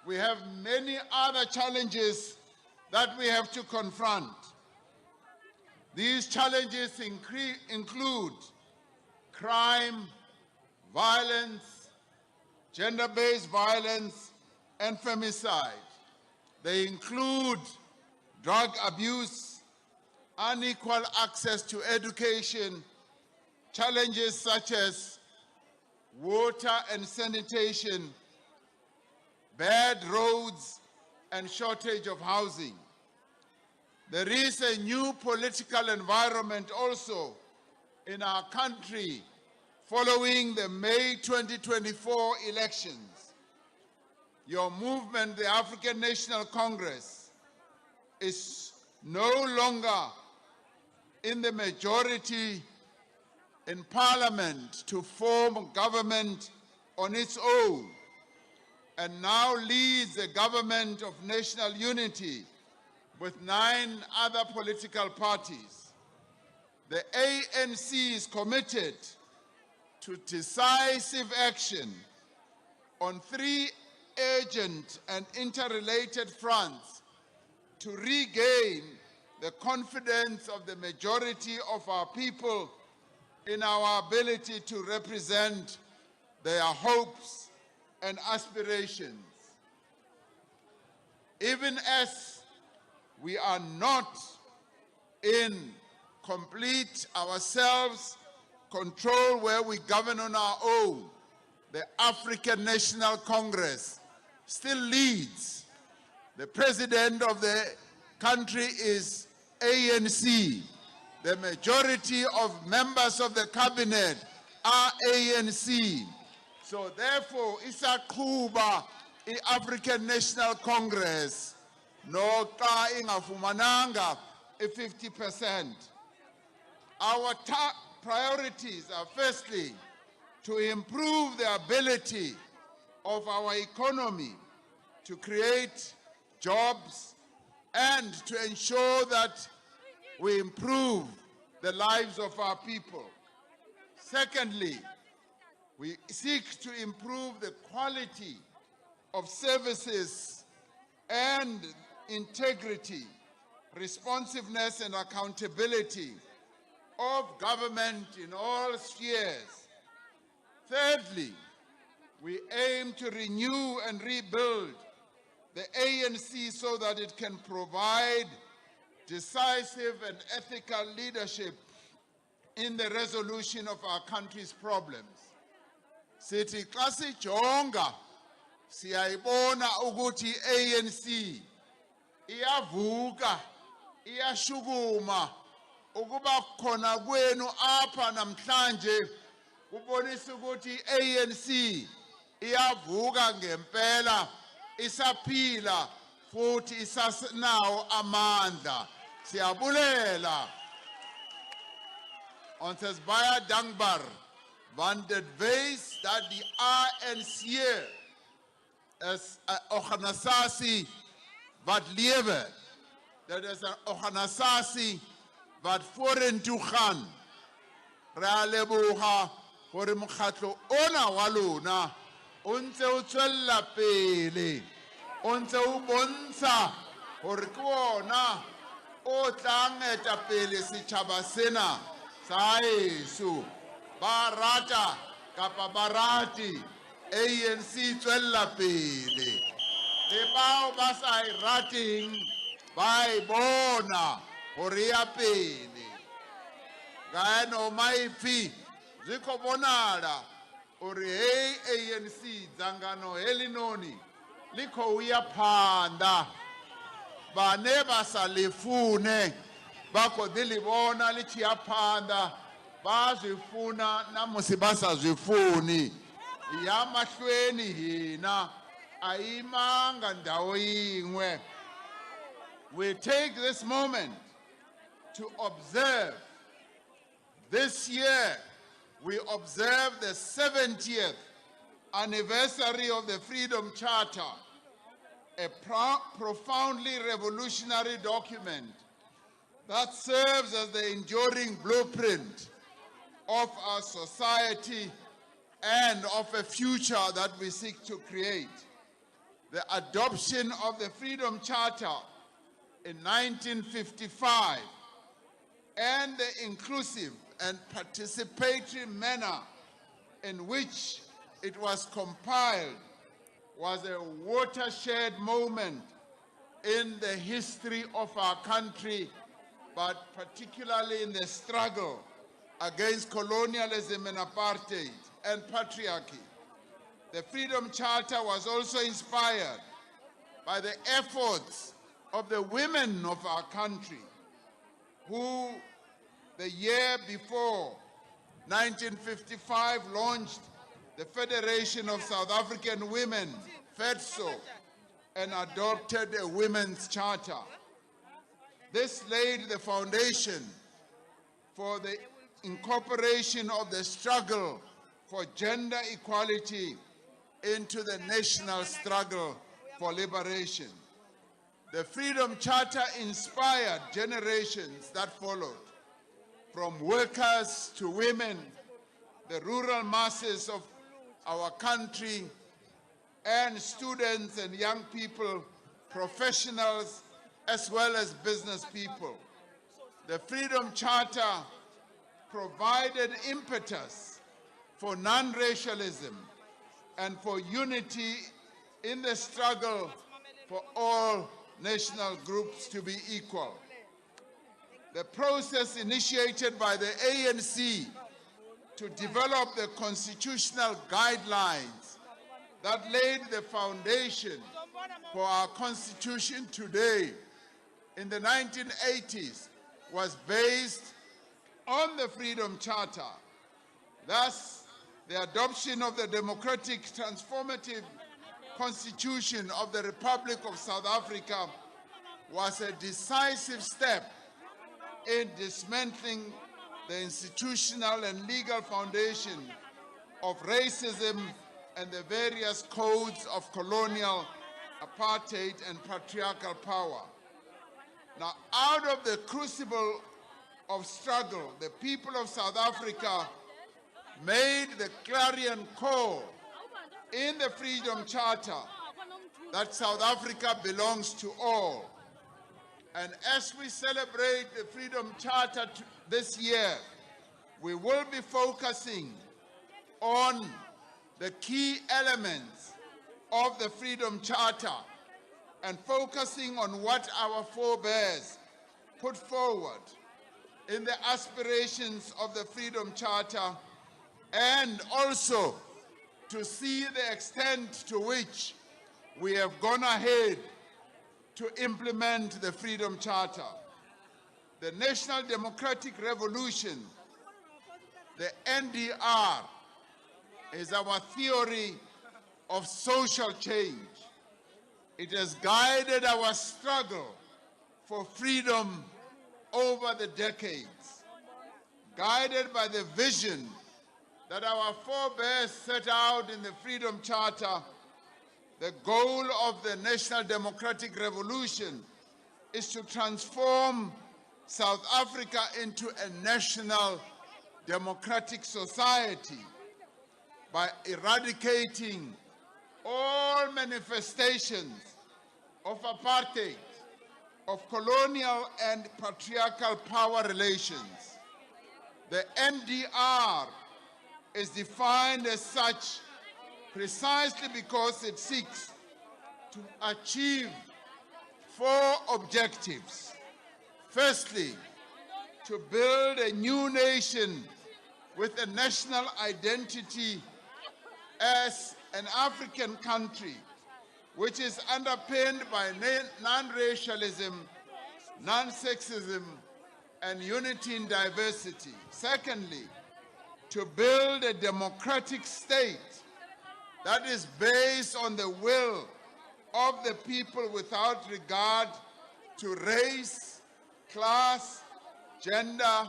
we have many other challenges that we have to confront. These challenges include crime, violence, gender-based violence, and femicide. They include drug abuse, unequal access to education, challenges such as water and sanitation, bad roads, and shortage of housing. There is a new political environment also in our country following the May 2024 elections. Your movement, the African National Congress, is no longer in the majority in parliament to form government on its own, and now leads a government of national unity with 9 other political parties. The ANC is committed to decisive action on 3 urgent and interrelated fronts to regain the confidence of the majority of our people in our ability to represent their hopes and aspirations. Even as we are not in complete ourselves control where we govern on our own, the African National Congress still leads. The president of the country is ANC. The majority of members of the cabinet are ANC. So therefore, isaqhuba i-African National Congress noxa ingafumananga 50%. Our top priorities are firstly to improve the ability of our economy to create jobs and to ensure that we improve the lives of our people. Secondly, we seek to improve the quality of services and integrity, responsiveness and accountability of government in all spheres. Thirdly, we aim to renew and rebuild the ANC so that it can provide decisive and ethical leadership in the resolution of our country's problems. Sithi xa sijonga siyayibona ukuthi ANC iyavuka, iyashukuma, ukuba khona kwenu apha namhlanje kubonisa ukuthi ANC iyavuka ngempela isaphila futhi isasinawo amandla. Siyabulela. Ons is baie dankbaar want dit wys dat die ANC is 'n organisasie wat lewe. Dit is 'n organisasie wat vorentoe gaan. Re a leboga gore mokgatlo ona wa lona o ntse o tswella pele, o ntse o bontsha gore ke ona o tlang etapele setšhaba sena sa heso. Ba rata kapa ba rate ANC tswella pele, le bao ba sa e rateng ba e bona gore e ya pele. Ka no maipfi zwi khou vhonala uri hei ANC dzangano heḽi noni ḽi khou ya phanḓa. Vhane vha sa ḽi fune vha khou ḓi ḽi vhona ḽi tshi ya phanḓa, vha zwi funa na musi vha sa zwi funi. Ya mahlweni hina a ima nga ndhawu yin'we. We take this moment to observe. This year, we observe the 70th anniversary of the Freedom Charter, a profoundly revolutionary document that serves as the enduring blueprint of our society and of a future that we seek to create. The adoption of the Freedom Charter in 1955 and the inclusive and participatory manner in which it was compiled was a watershed moment in the history of our country, but particularly in the struggle against colonialism and apartheid and patriarchy. The Freedom Charter was also inspired by the efforts of the women of our country who, the year before, 1955, launched the Federation of South African Women, FEDSO, and adopted a women's charter. This laid the foundation for the incorporation of the struggle for gender equality into the national struggle for liberation. The Freedom Charter inspired generations that followed, from workers to women, the rural masses of our country, and students and young people, professionals, as well as business people. The Freedom Charter provided impetus for non-racialism and for unity in the struggle for all national groups to be equal. The process initiated by the ANC to develop the constitutional guidelines that laid the foundation for our constitution today in the 1980s was based on the Freedom Charter. Thus, the adoption of the democratic transformative Constitution of the Republic of South Africa was a decisive step in dismantling the institutional and legal foundation of racism and the various codes of colonial, apartheid, and patriarchal power. Now, out of the crucible of struggle, the people of South Africa made the clarion call in the Freedom Charter that South Africa belongs to all. And as we celebrate the Freedom Charter this year, we will be focusing on the key elements of the Freedom Charter and focusing on what our forebears put forward in the aspirations of the Freedom Charter, and also to see the extent to which we have gone ahead to implement the Freedom Charter. The National Democratic Revolution, the NDR, is our theory of social change. It has guided our struggle for freedom over the decades, guided by the vision that our forebears set out in the Freedom Charter. The goal of the National Democratic Revolution is to transform South Africa into a national democratic society by eradicating all manifestations of apartheid, of colonial and patriarchal power relations. The NDR is defined as such precisely because it seeks to achieve 4 objectives. Firstly, to build a new nation with a national identity as an African country, which is underpinned by non-racialism, non-sexism, and unity in diversity. Secondly, to build a democratic state that is based on the will of the people without regard to race, class, gender,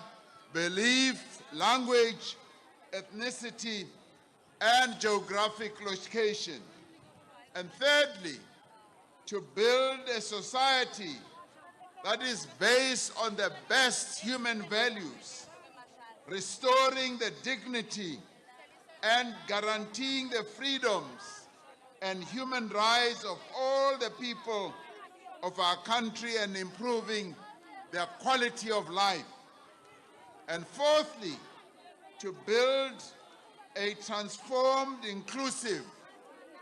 belief, language, ethnicity, and geographic location. And thirdly, to build a society that is based on the best human values, restoring the dignity and guaranteeing the freedoms and human rights of all the people of our country and improving their quality of life. And fourthly, to build a transformed, inclusive,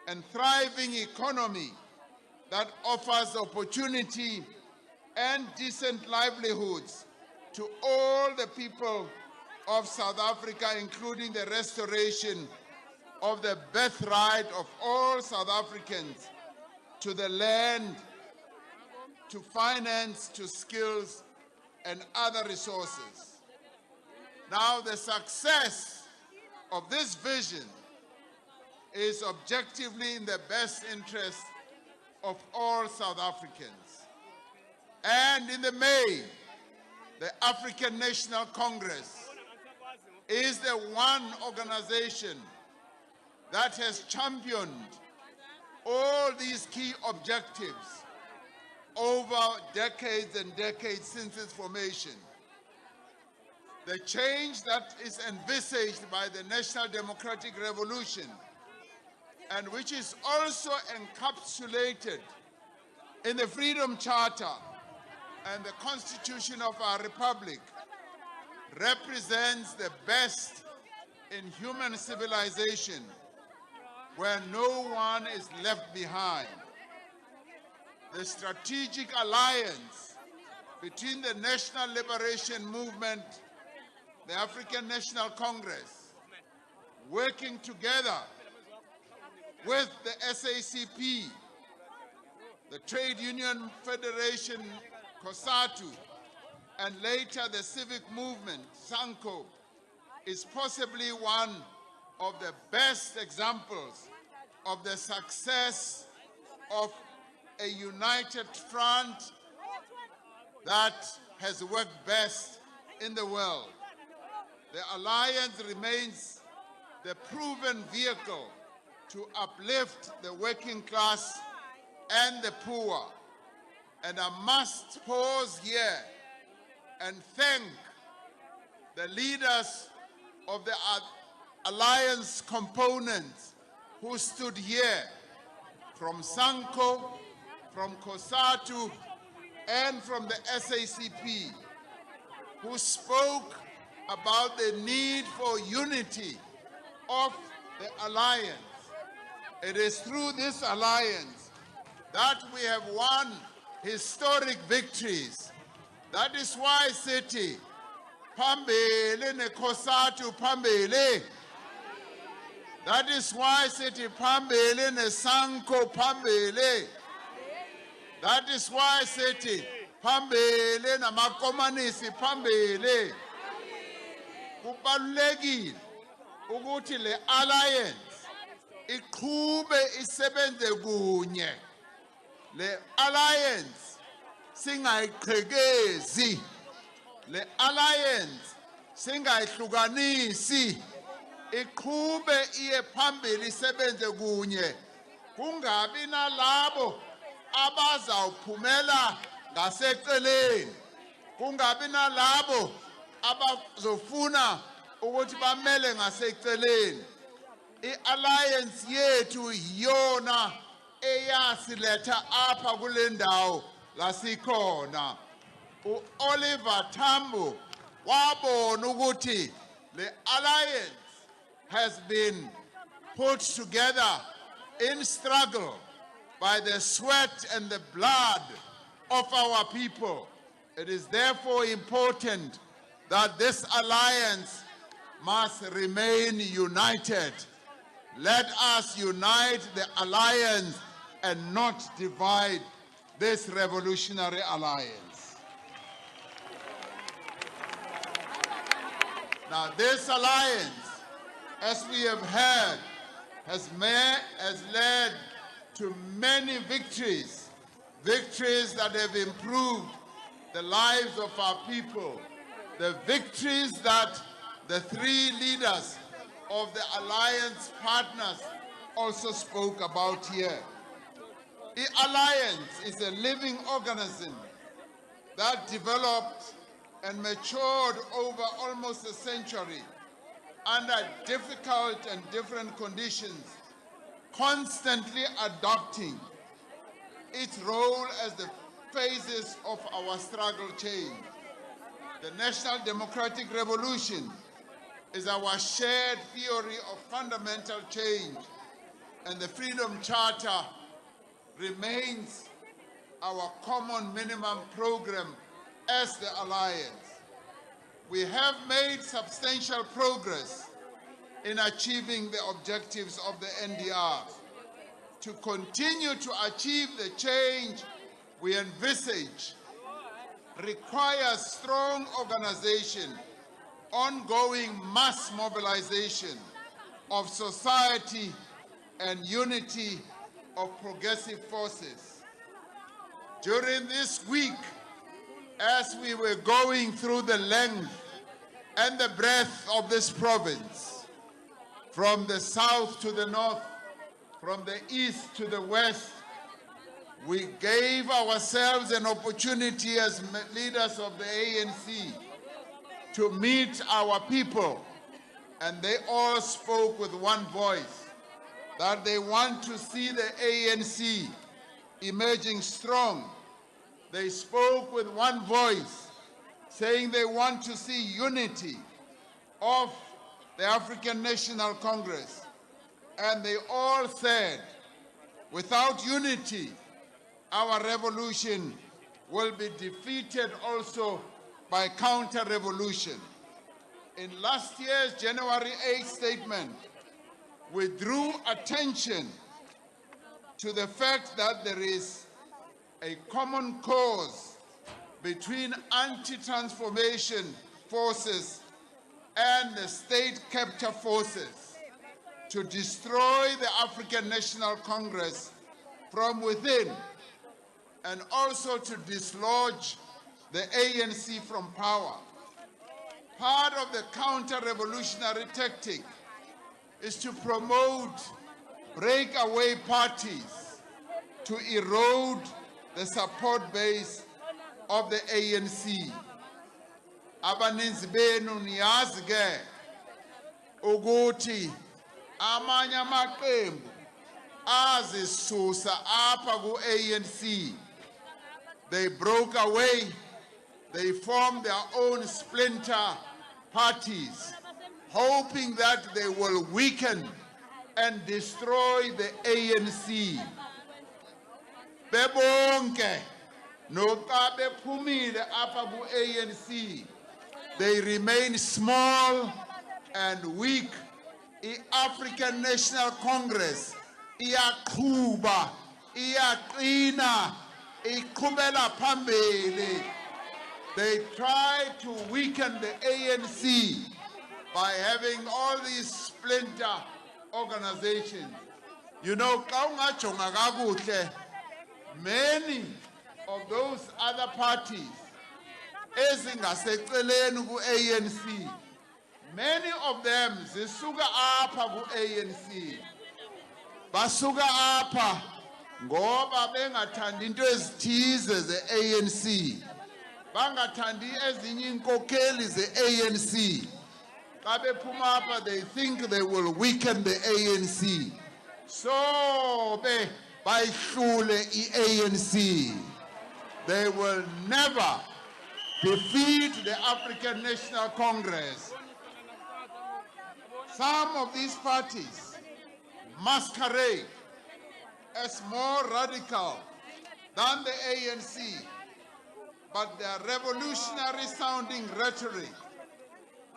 and thriving economy that offers opportunity and decent livelihoods to all the people of South Africa, including the restoration of the birthright of all South Africans to the land, to finance, to skills, and other resources. Now, the success of this vision is objectively in the best interest of all South Africans. And in the May, the African National Congress is the one organization that has championed all these key objectives over decades and decades since its formation. The change that is envisaged by the National Democratic Revolution, and which is also encapsulated in the Freedom Charter and the Constitution of our Republic, represents the best in human civilization, where no one is left behind. The strategic alliance between the National Liberation Movement, the African National Congress, working together with the SACP, the Trade Union Federation, COSATU, and later the civic movement, SANCO, is possibly one of the best examples of the success of a united front that has worked best in the world. The alliance remains the proven vehicle to uplift the working class and the poor. And I must pause here and thank the leaders of the alliance components who stood here from SANCO, from COSATU, and from the SACP, who spoke about the need for unity of the alliance. It is through this alliance that we have won historic victories. That is why City, Pambele ne COSATU Pambele. That is why City Pambele ne SANCO Pambele. That is why City Pambele na makomanisi Pambele. Kubalulekile ukuthi le alliance iqhube isebenze kunye le alliance singayiqhekezi, le alliance singayihlukanisi, iqhube iye phambili isebenze kunye, kungabi nalabo abazawuphumela ngaseceleni, kungabi nalabo abazofuna ukuthi bamele ngaseceleni. I-alliance yethu yiyona eyasiletha apha kule ndawo lasikhona. U-Oliver Tambo wabona ukuthi le alliance has been put together in struggle by the sweat and the blood of our people. It is therefore important that this alliance must remain united. Let us unite the alliance and not divide this revolutionary alliance. Now, this alliance, as we have heard, has led to many victories, victories that have improved the lives of our people, the victories that the three leaders of the alliance partners also spoke about here. The alliance is a living organism that developed and matured over almost a century under difficult and different conditions, constantly adopting its role as the phases of our struggle change. The National Democratic Revolution is our shared theory of fundamental change, and the Freedom Charter remains our common minimum program as the Alliance. We have made substantial progress in achieving the objectives of the NDR. To continue to achieve the change we envisage requires strong organization, ongoing mass mobilization of society, and unity of progressive forces. During this week, as we were going through the length and the breadth of this province, from the south to the north, from the east to the west, we gave ourselves an opportunity as leaders of the ANC to meet our people, and they all spoke with one voice that they want to see the ANC emerging strong. They spoke with one voice, saying they want to see unity of the African National Congress. And they all said, without unity, our revolution will be defeated also by counter-revolution. In last year's January 8th statement, we drew attention to the fact that there is a common cause between anti-transformation forces and the state capture forces to destroy the African National Congress from within, and also to dislodge the ANC from power. Part of the counter-revolutionary tactic is to promote breakaway parties to erode the support base of the ANC. Abaninzi benu niyazi ke ukuthi amanye amaqembu azisusa apha ku-ANC. They broke away, they formed their own splinter parties, hoping that they will weaken and destroy the ANC. Bebonke noxa bephumile apha ku-ANC, they remain small and weak. The African National Congress iyaqhuba, iyaqina, iqhubela phambili. They try to weaken the ANC by having all these splinter organizations. You know, xa ungajonga kakuhle, many of those other parties ezingaseceleni ku-ANC, many of them zisuka apha ku-ANC, basuka apha ngoba bengathandi into ezithize ze-ANC, bangathandi ezinye inkokeli ze-ANC. Xa bephuma apha, they think they will weaken the ANC, so bayihlule i-ANC. They will never defeat the African National Congress. Some of these parties masquerade as more radical than the ANC, but their revolutionary sounding rhetoric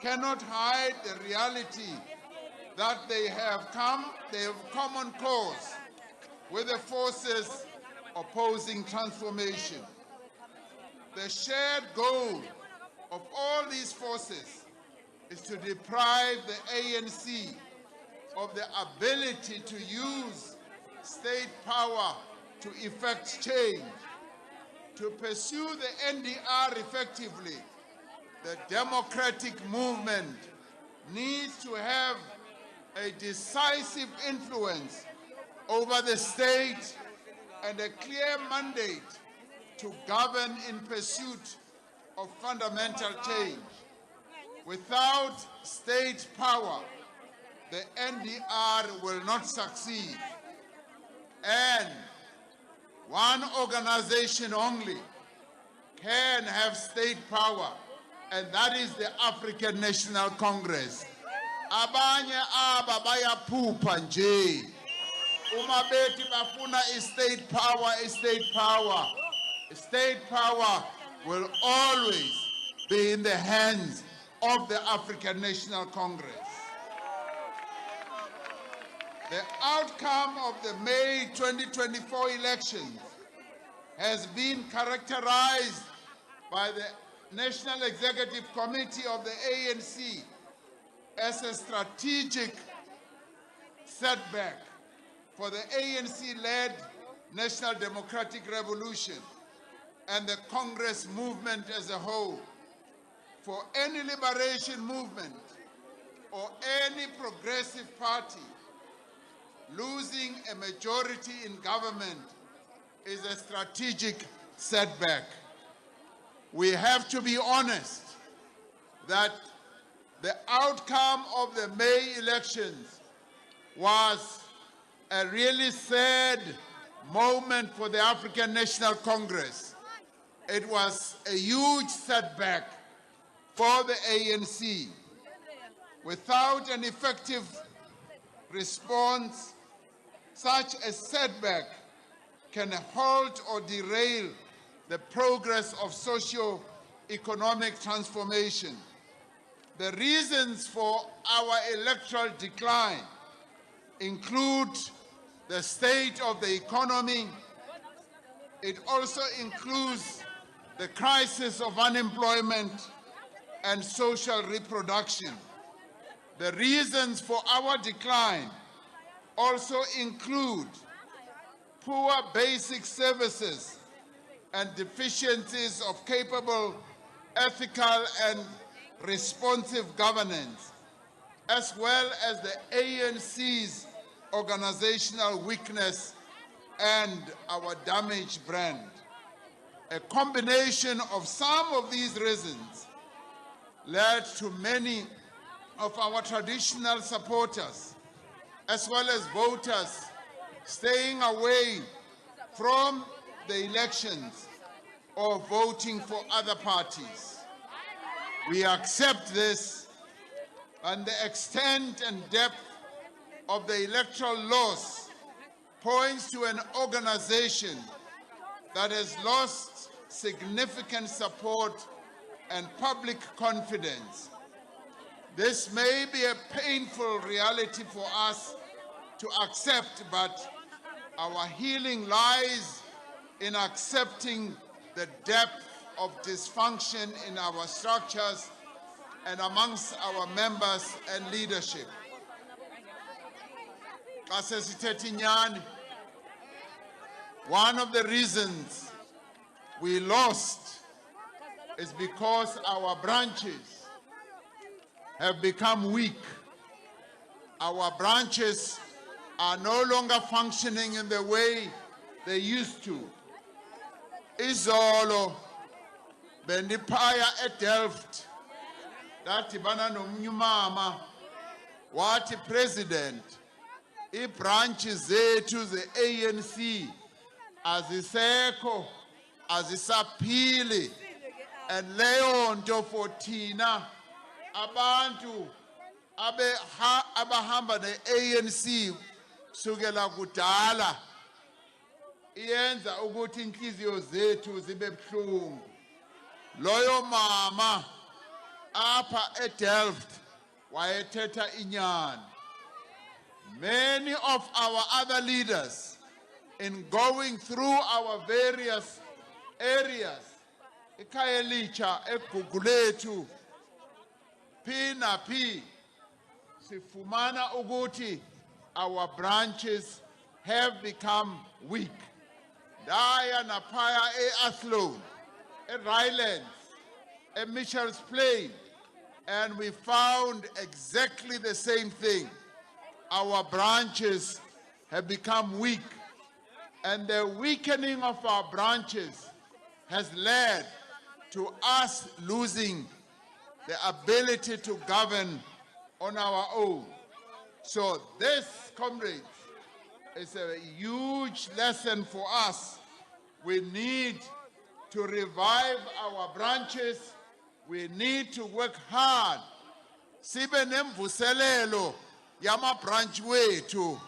cannot hide the reality that they have common cause with the forces opposing transformation. The shared goal of all these forces is to deprive the ANC of the ability to use state power to effect change. To pursue the NDR effectively, the democratic movement needs to have a decisive influence over the state and a clear mandate to govern in pursuit of fundamental change. Without state power, the NDR will not succeed. And one organization only can have state power, and that is the African National Congress. Abanye aba bayaphupha nje. Uma bethi bafuna state power, state power. State power will always be in the hands of the African National Congress. The outcome of the May 2024 elections has been characterized by the National Executive Committee of the ANC as a strategic setback for the ANC-led National Democratic Revolution and the Congress movement as a whole. For any liberation movement or any progressive party, losing a majority in government is a strategic setback. We have to be honest that the outcome of the May elections was a really sad moment for the African National Congress. It was a huge setback for the ANC. Without an effective response, such a setback can halt or derail the progress of socio-economic transformation. The reasons for our electoral decline include the state of the economy. It also includes the crisis of unemployment and social reproduction. The reasons for our decline also include poor basic services and deficiencies of capable, ethical, and responsive governance, as well as the ANC's organizational weakness and our damaged brand. A combination of some of these reasons led to many of our traditional supporters, as well as voters, staying away from the elections or voting for other parties. We accept this, and the extent and depth of the electoral loss points to an organization that has lost significant support and public confidence. This may be a painful reality for us to accept, but our healing lies in accepting the depth of dysfunction in our structures and amongst our members and leadership. Xa sesithetha inyani, One of the reasons we lost is because our branches have become weak. Our branches are no longer functioning in the way they used to. Izolo bendiphaya eDelft dadibana nomnye umama wathi president ibranches zethu ze-ANC azisekho azisaphili and leyo nto for thina abantu abahamba ne-ANC sukela kudala iyenza ukuthi inhliziyo zethu zibe buhlungu. Loyo mama apha eDelft wayethetha inyani. Many of our other leaders, in going through our various areas, eKhayelitsha, eGugulethu, P na P, sifumana ukuthi our branches have become weak. Daya naphaya eAthlone, eRylands, eMitchells Plain, and we found exactly the same thing. Our branches have become weak, and the weakening of our branches has led to us losing the ability to govern on our own. So this, comrades, is a huge lesson for us. We need to revive our branches. We need to work hard. Sibe nemvuselelo yama branch wethu.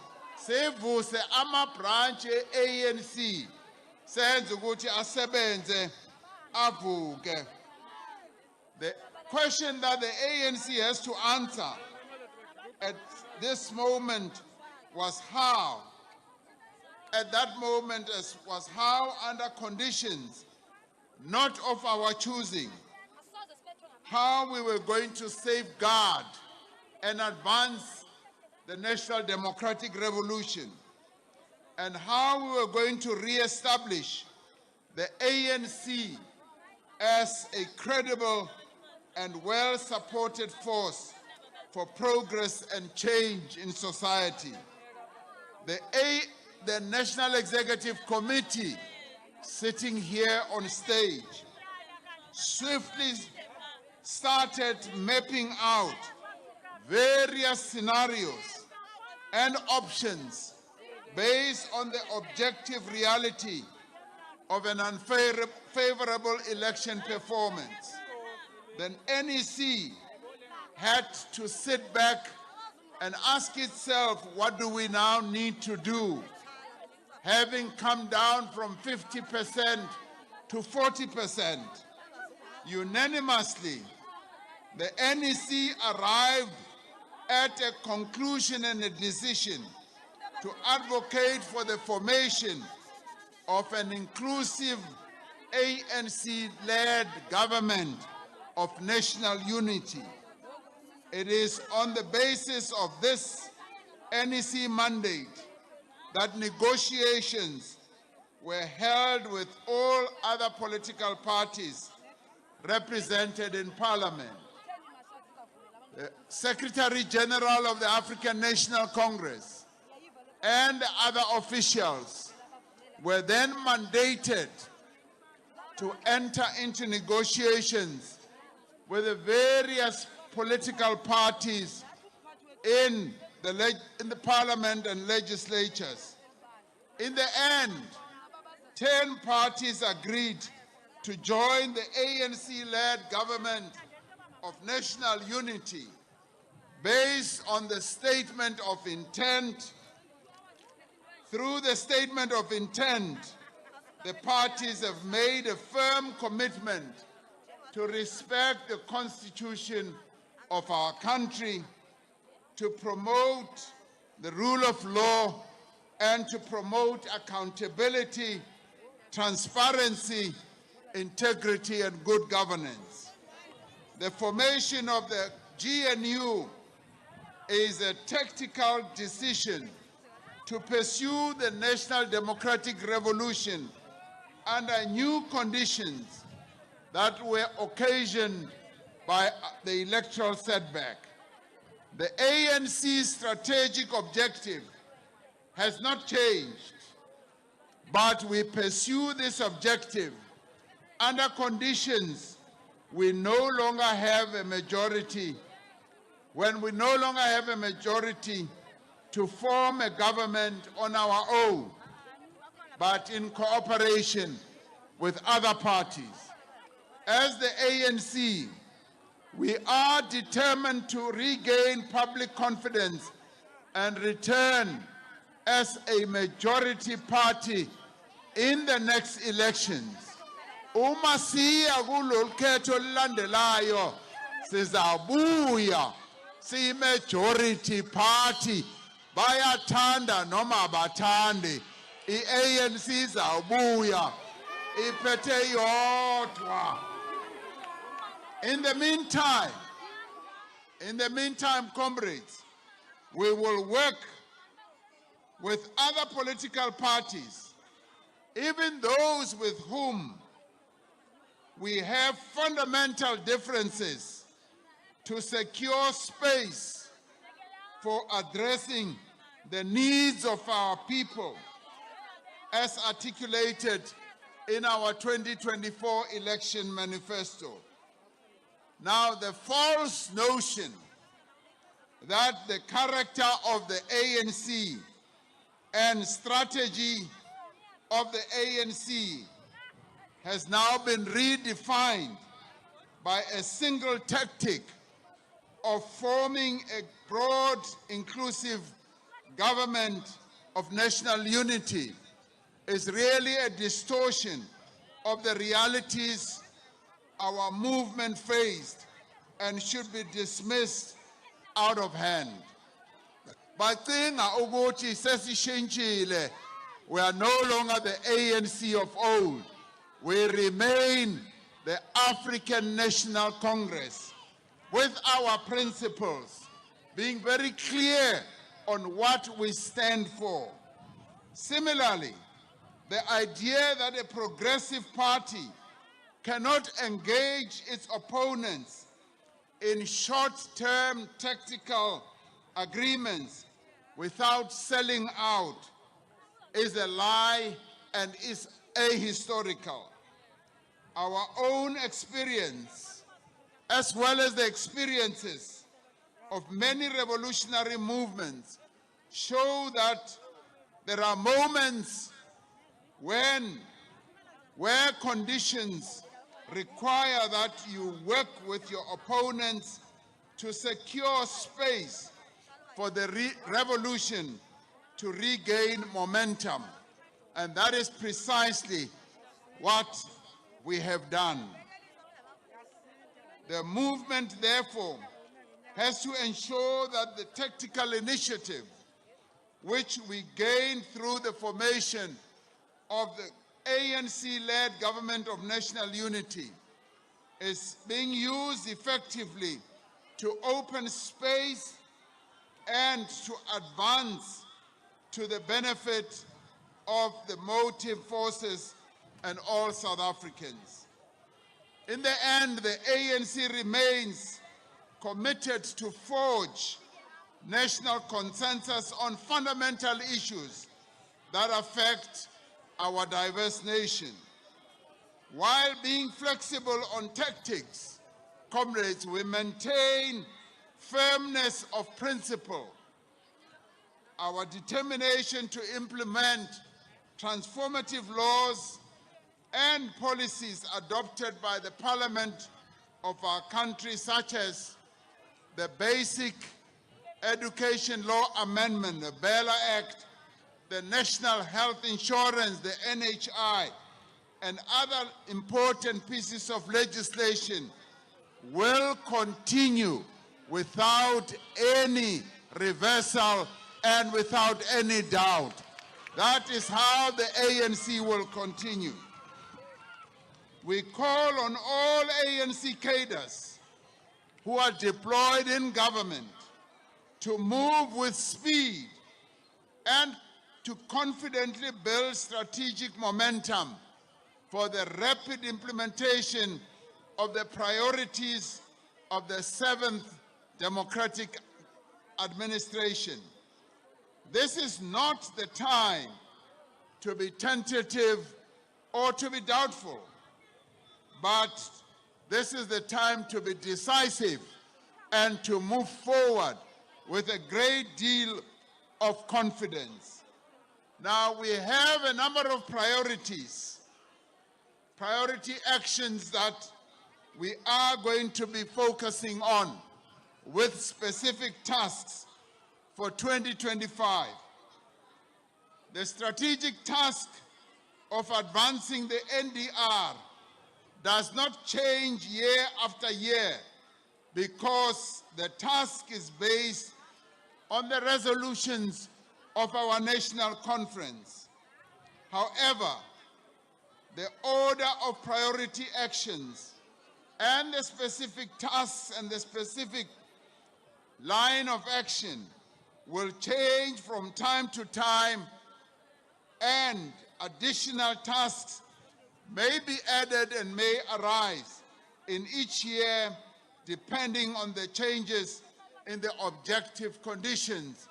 Sevuse ama branch ANC. Senze ukuthi asebenze avuke. The question that the ANC has to answer at this moment was how. At that moment was how, under conditions not of our choosing, how we were going to safeguard and advance the National Democratic Revolution, and how we were going to re-establish the ANC as a credible and well-supported force for progress and change in society. The National Executive Committee, sitting here on stage, swiftly started mapping out various scenarios and options based on the objective reality of an unfavorable election performance. Then NEC had to sit back and ask itself, what do we now need to do? Having come down from 50% to 40%, unanimously, the NEC arrived at a conclusion and a decision to advocate for the formation of an inclusive ANC-led government of national unity. It is on the basis of this NEC mandate that negotiations were held with all other political parties represented in Parliament. The Secretary General of the African National Congress and other officials were then mandated to enter into negotiations with the various political parties in the Parliament and legislatures. In the end, 10 parties agreed to join the ANC-led government of national unity based on the statement of intent. Through the statement of intent, the parties have made a firm commitment to respect the Constitution of our country, to promote the rule of law, and to promote accountability, transparency, integrity, and good governance. The formation of the GNU is a tactical decision to pursue the national democratic revolution under new conditions that were occasioned by the electoral setback. The ANC's strategic objective has not changed, but we pursue this objective under conditions we no longer have a majority, when we no longer have a majority to form a government on our own, but in cooperation with other parties. As the ANC, we are determined to regain public confidence and return as a majority party in the next elections. Uma siya kulolu khetho olulandelayo sizabuya si-majority party, bayathanda noma abathandi, i-ANC izawubuya iphethe yodwa. In the meantime, comrades, we will work with other political parties, even those with whom we have fundamental differences, to secure space for addressing the needs of our people as articulated in our 2024 election manifesto. Now, the false notion that the character of the ANC and strategy of the ANC has now been redefined by a single tactic of forming a broad, inclusive government of national unity is really a distortion of the realities our movement faced and should be dismissed out of hand. Bacinga ukuthi sesishintshile, we are no longer the ANC of old. We remain the African National Congress with our principles, being very clear on what we stand for. Similarly, the idea that a progressive party cannot engage its opponents in short-term tactical agreements without selling out is a lie and is ahistorical. Our own experience, as well as the experiences of many revolutionary movements, show that there are moments where conditions require that you work with your opponents to secure space for the revolution to regain momentum. And that is precisely what we have done. The movement, therefore, has to ensure that the tactical initiative which we gained through the formation of the ANC-led government of national unity is being used effectively to open space and to advance to the benefit of the motive forces and all South Africans. In the end, the ANC remains committed to forge national consensus on fundamental issues that affect our diverse nation. While being flexible on tactics, comrades, we maintain firmness of principle. Our determination to implement transformative laws and policies adopted by the Parliament of our country, such as the Basic Education Law Amendment, the Bella Act, the National Health Insurance, the NHI, and other important pieces of legislation will continue without any reversal and without any doubt. That is how the ANC will continue. We call on all ANC cadres who are deployed in government to move with speed and to confidently build strategic momentum for the rapid implementation of the priorities of the 7th democratic administration. This is not the time to be tentative or to be doubtful, but this is the time to be decisive and to move forward with a great deal of confidence. Now, we have a number of priorities, priority actions that we are going to be focusing on with specific tasks for 2025. The strategic task of advancing the NDR does not change year after year because the task is based on the resolutions of our national conference. However, the order of priority actions and the specific tasks and the specific line of action will change from time to time, and additional tasks may be added and may arise in each year depending on the changes in the objective conditions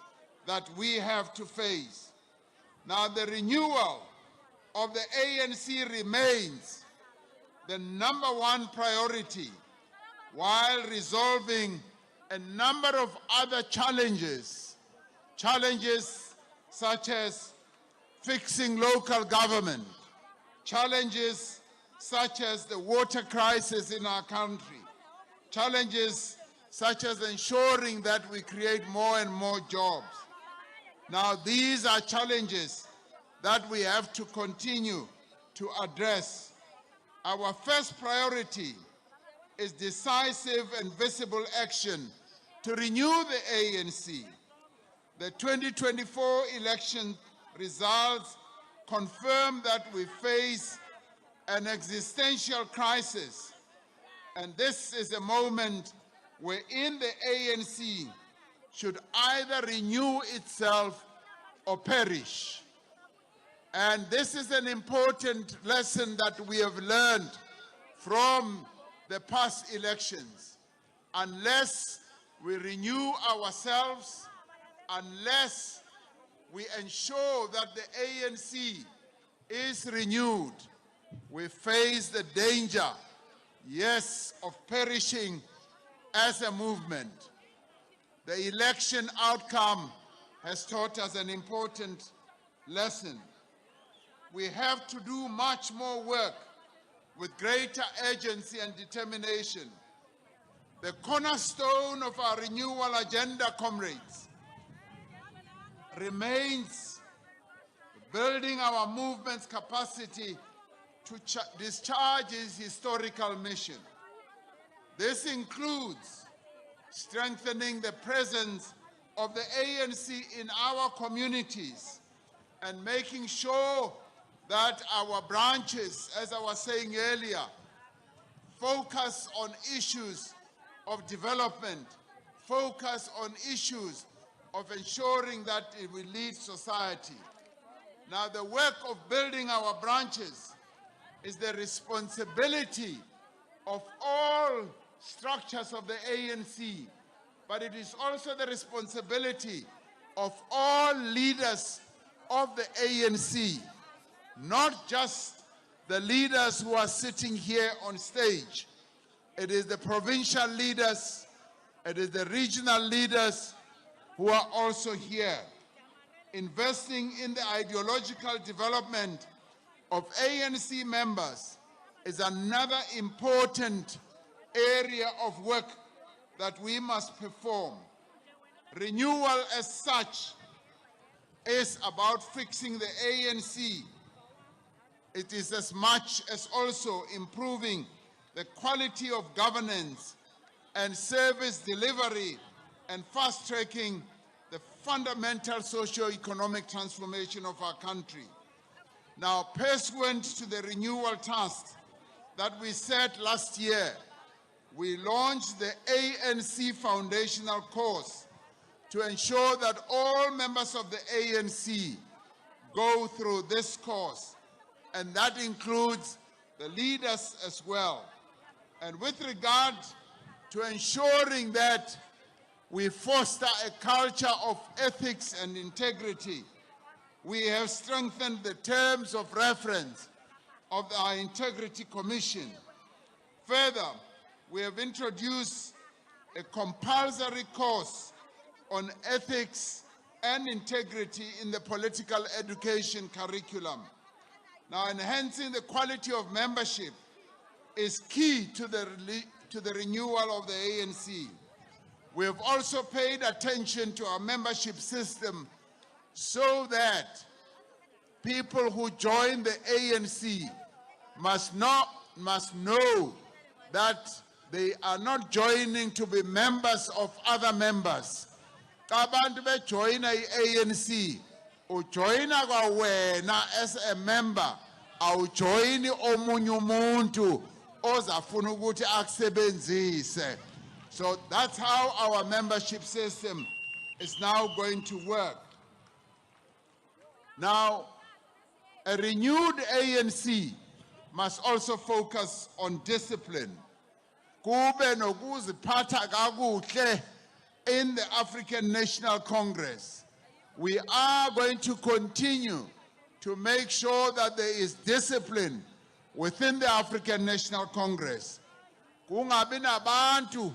that we have to face. Now, the renewal of the ANC remains the #1 priority while resolving a number of other challenges such as fixing local government, challenges such as the water crisis in our country, challenges such as ensuring that we create more and more jobs. Now, these are challenges that we have to continue to address. Our first priority is decisive and visible action to renew the ANC. The 2024 election results confirm that we face an existential crisis, and this is a moment wherein the ANC should either renew itself or perish. And this is an important lesson that we have learned from the past elections. Unless we renew ourselves, unless we ensure that the ANC is renewed, we face the danger, yes, of perishing as a movement. The election outcome has taught us an important lesson. We have to do much more work with greater urgency and determination. The cornerstone of our renewal agenda, comrades, remains building our movement's capacity to discharge its historical mission. This includes strengthening the presence of the ANC in our communities and making sure that our branches, as I was saying earlier, focus on issues of development, focus on issues of ensuring that it will lead society. Now, the work of building our branches is the responsibility of all structures of the ANC, but it is also the responsibility of all leaders of the ANC, not just the leaders who are sitting here on stage. It is the provincial leaders, it is the regional leaders who are also here. Investing in the ideological development of ANC members is another important area of work that we must perform. Renewal as such is about fixing the ANC. It is as much as also improving the quality of governance and service delivery and fast-tracking the fundamental socio-economic transformation of our country. Now, pursuant to the renewal task that we set last year, we launched the ANC Foundational Course to ensure that all members of the ANC go through this course, and that includes the leaders as well. And with regard to ensuring that we foster a culture of ethics and integrity, we have strengthened the terms of reference of our Integrity Commission. Further, we have introduced a compulsory course on ethics and integrity in the political education curriculum. Now, enhancing the quality of membership is key to the renewal of the ANC. We have also paid attention to our membership system so that people who join the ANC must know that they are not joining to be members of other members. Abantu be join ANC, o join wena as a member, awu join omunye umuntu ozafuna ukuthi akusebenzise. So that's how our membership system is now going to work. Now, a renewed ANC must also focus on discipline. Kube nokuziphatha kakuhle in the African National Congress. We are going to continue to make sure that there is discipline within the African National Congress. Kungabi nabantu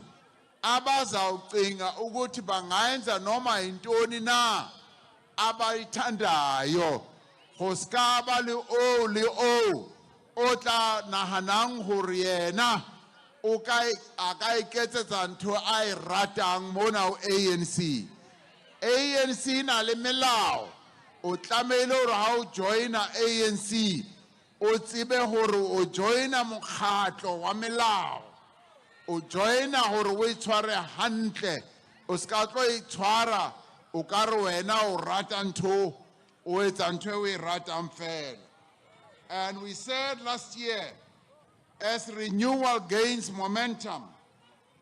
abazawucinga ukuthi bangayenza noma intoni na abayithandayo. Khoskaba le o otla nahanang hore yena o ka iketsetsa ntho a e ratang mona o ANC. ANC na le melao, o tlamehile hore ha o joina ANC o tsebe hore o joina mokgatlo wa melao, o joina hore o itshware hantle, o ska tlo itshwara o ka re wena o rata ntho o etsa ntho e o e ratang fela. And we said last year, as renewal gains momentum,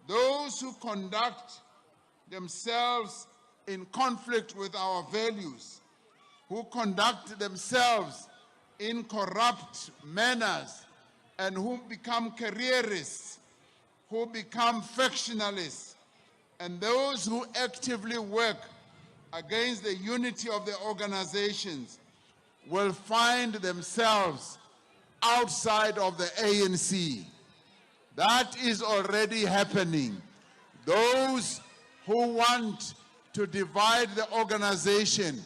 those who conduct themselves in conflict with our values, who conduct themselves in corrupt manners, and who become careerists, who become factionalists, and those who actively work against the unity of the organizations will find themselves outside of the ANC. That is already happening. Those who want to divide the organization,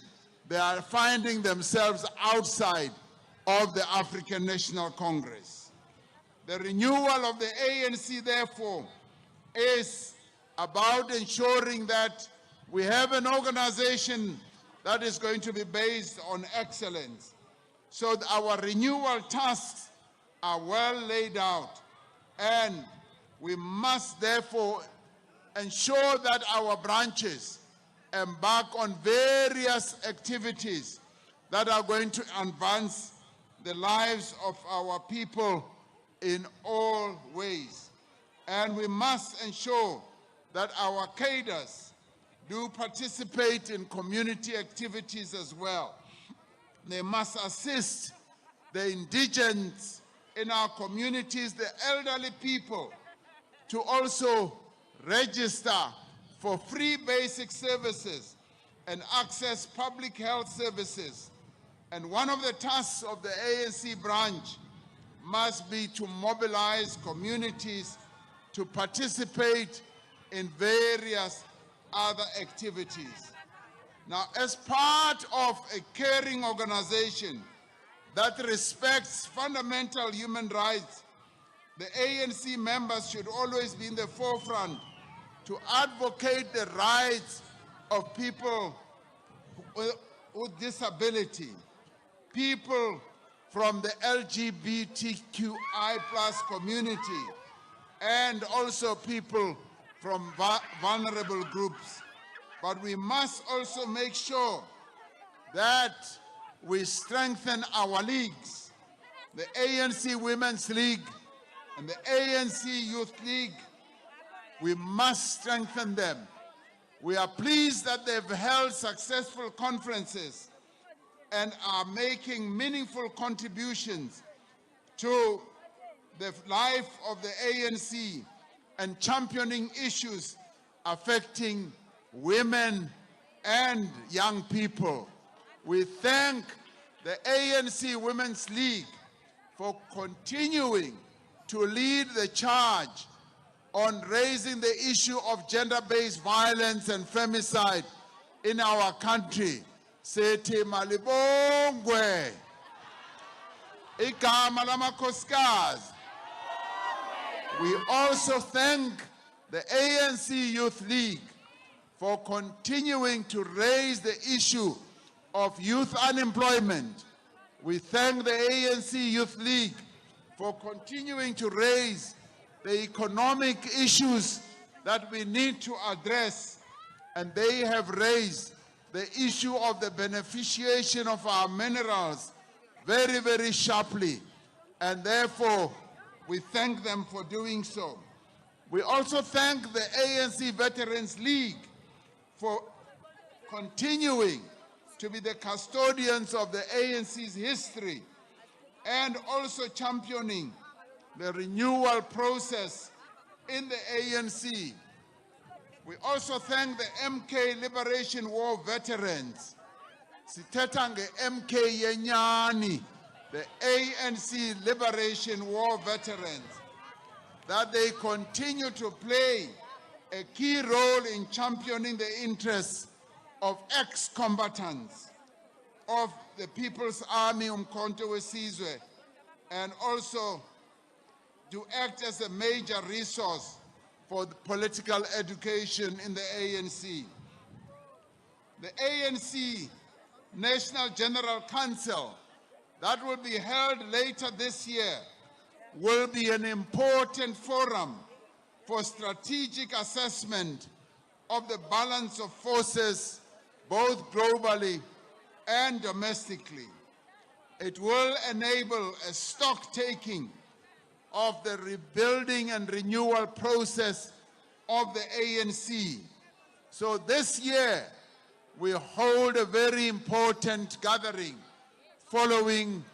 they are finding themselves outside of the African National Congress. The renewal of the ANC, therefore, is about ensuring that we have an organization that is going to be based on excellence. So that our renewal tasks are well laid out, and we must therefore ensure that our branches embark on various activities that are going to advance the lives of our people in all ways. And we must ensure that our cadres do participate in community activities as well. They must assist the indigents in our communities, the elderly people, to also register for free basic services and access public health services. And one of the tasks of the ANC branch must be to mobilize communities to participate in various other activities. Now, as part of a caring organization that respects fundamental human rights, the ANC members should always be in the forefront to advocate the rights of people with disability, people from the LGBTQI+ community, and also people from vulnerable groups. But we must also make sure that we strengthen our leagues, the ANC Women's League and the ANC Youth League. We must strengthen them. We are pleased that they've held successful conferences and are making meaningful contributions to the life of the ANC and championing issues affecting women and young people. We thank the ANC Women's League for continuing to lead the charge on raising the issue of gender-based violence and femicide in our country. Sethi malibongwe. Igama lamakhosikazi. We also thank the ANC Youth League for continuing to raise the issue of youth unemployment. We thank the ANC Youth League for continuing to raise the economic issues that we need to address, and they have raised the issue of the beneficiation of our minerals very, very sharply, and therefore we thank them for doing so. We also thank the ANC Veterans League for continuing to be the custodians of the ANC's history and also championing the renewal process in the ANC. We also thank the MK Liberation War veterans. Sithetha nge-MK yenyani, the ANC Liberation War veterans, that they continue to play a key role in championing the interests of ex-combatants of the People's Army Umkhonto weSizwe, and also to act as a major resource for the political education in the ANC. The ANC National General Council that will be held later this year will be an important forum for strategic assessment of the balance of forces both globally and domestically. It will enable a stock-taking of the rebuilding and renewal process of the ANC. So this year, we hold a very important gathering following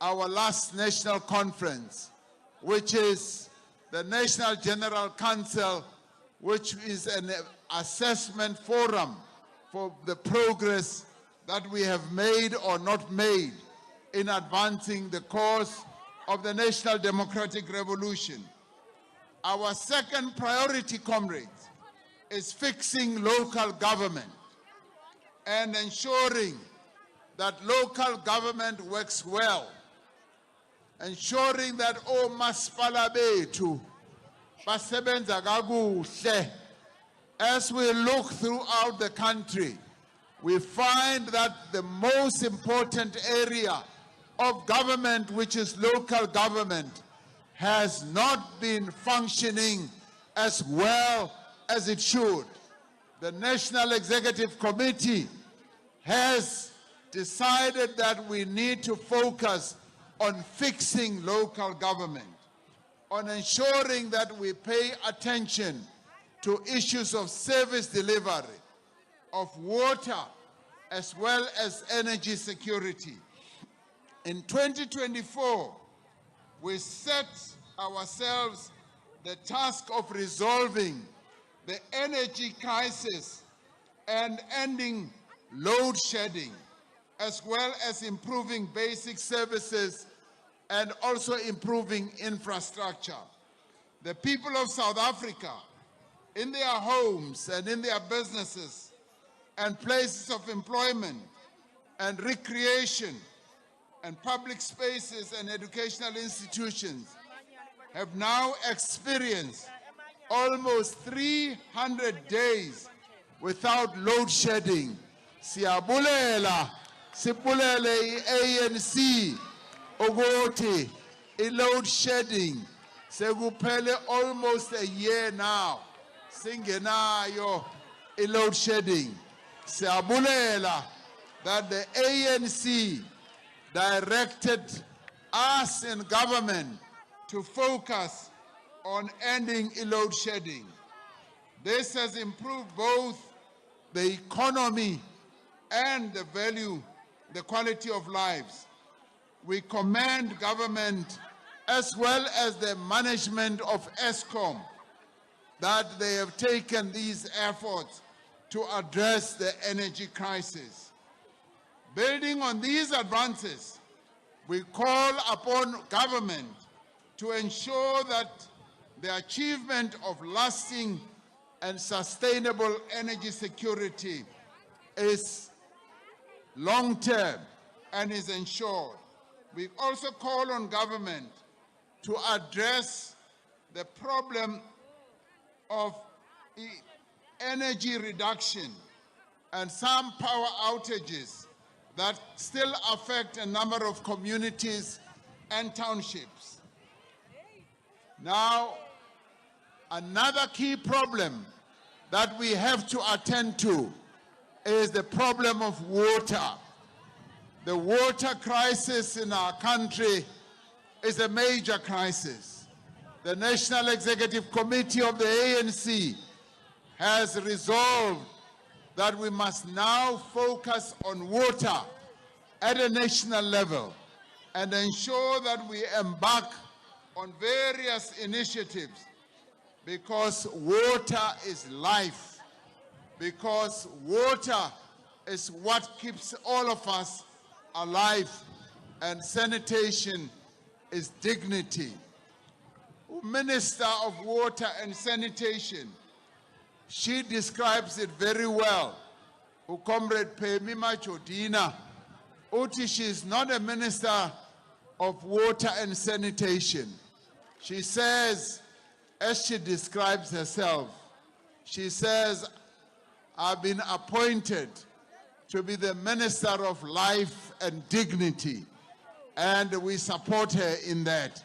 our last national conference, which is the National General Council, which is an assessment forum for the progress that we have made or not made in advancing the cause of the National Democratic Revolution. Our second priority, comrades, is fixing local government and ensuring that local government works well, ensuring that omasipala bethu basebenza kakuhle. As we look throughout the country, we find that the most important area of government, which is local government, has not been functioning as well as it should. The National Executive Committee has decided that we need to focus on fixing local government, on ensuring that we pay attention to issues of service delivery, of water, as well as energy security. In 2024, we set ourselves the task of resolving the energy crisis and ending load shedding, as well as improving basic services and also improving infrastructure. The people of South Africa, in their homes and in their businesses and places of employment and recreation and public spaces and educational institutions, have now experienced almost 300 days without load shedding. Siyabulela, sibulele ANC ukuthi i-load shedding sekuphele almost a year now singenayo i-load shedding. Siyabulela that the ANC directed us in government to focus on ending load shedding. This has improved both the economy and the value the quality of lives. We commend government as well as the management of ESCOM that they have taken these efforts to address the energy crisis. Building on these advances, we call upon government to ensure that the achievement of lasting and sustainable energy security is long-term and is ensured. We also call on government to address the problem of energy reduction and some power outages that still affect a number of communities and townships. Now, another key problem that we have to attend to is the problem of water. The water crisis in our country is a major crisis. The National Executive Committee of the ANC has resolved that we must now focus on water at a national level and ensure that we embark on various initiatives, because water is life, because water is what keeps all of us alive, and sanitation is dignity. Minister of Water and Sanitation, she describes it very well. Comrade Phemi Machodina, Uti, she's not a minister of water and sanitation. She says, as she describes herself, she says, I've been appointed to be the minister of life and dignity. And we support her in that,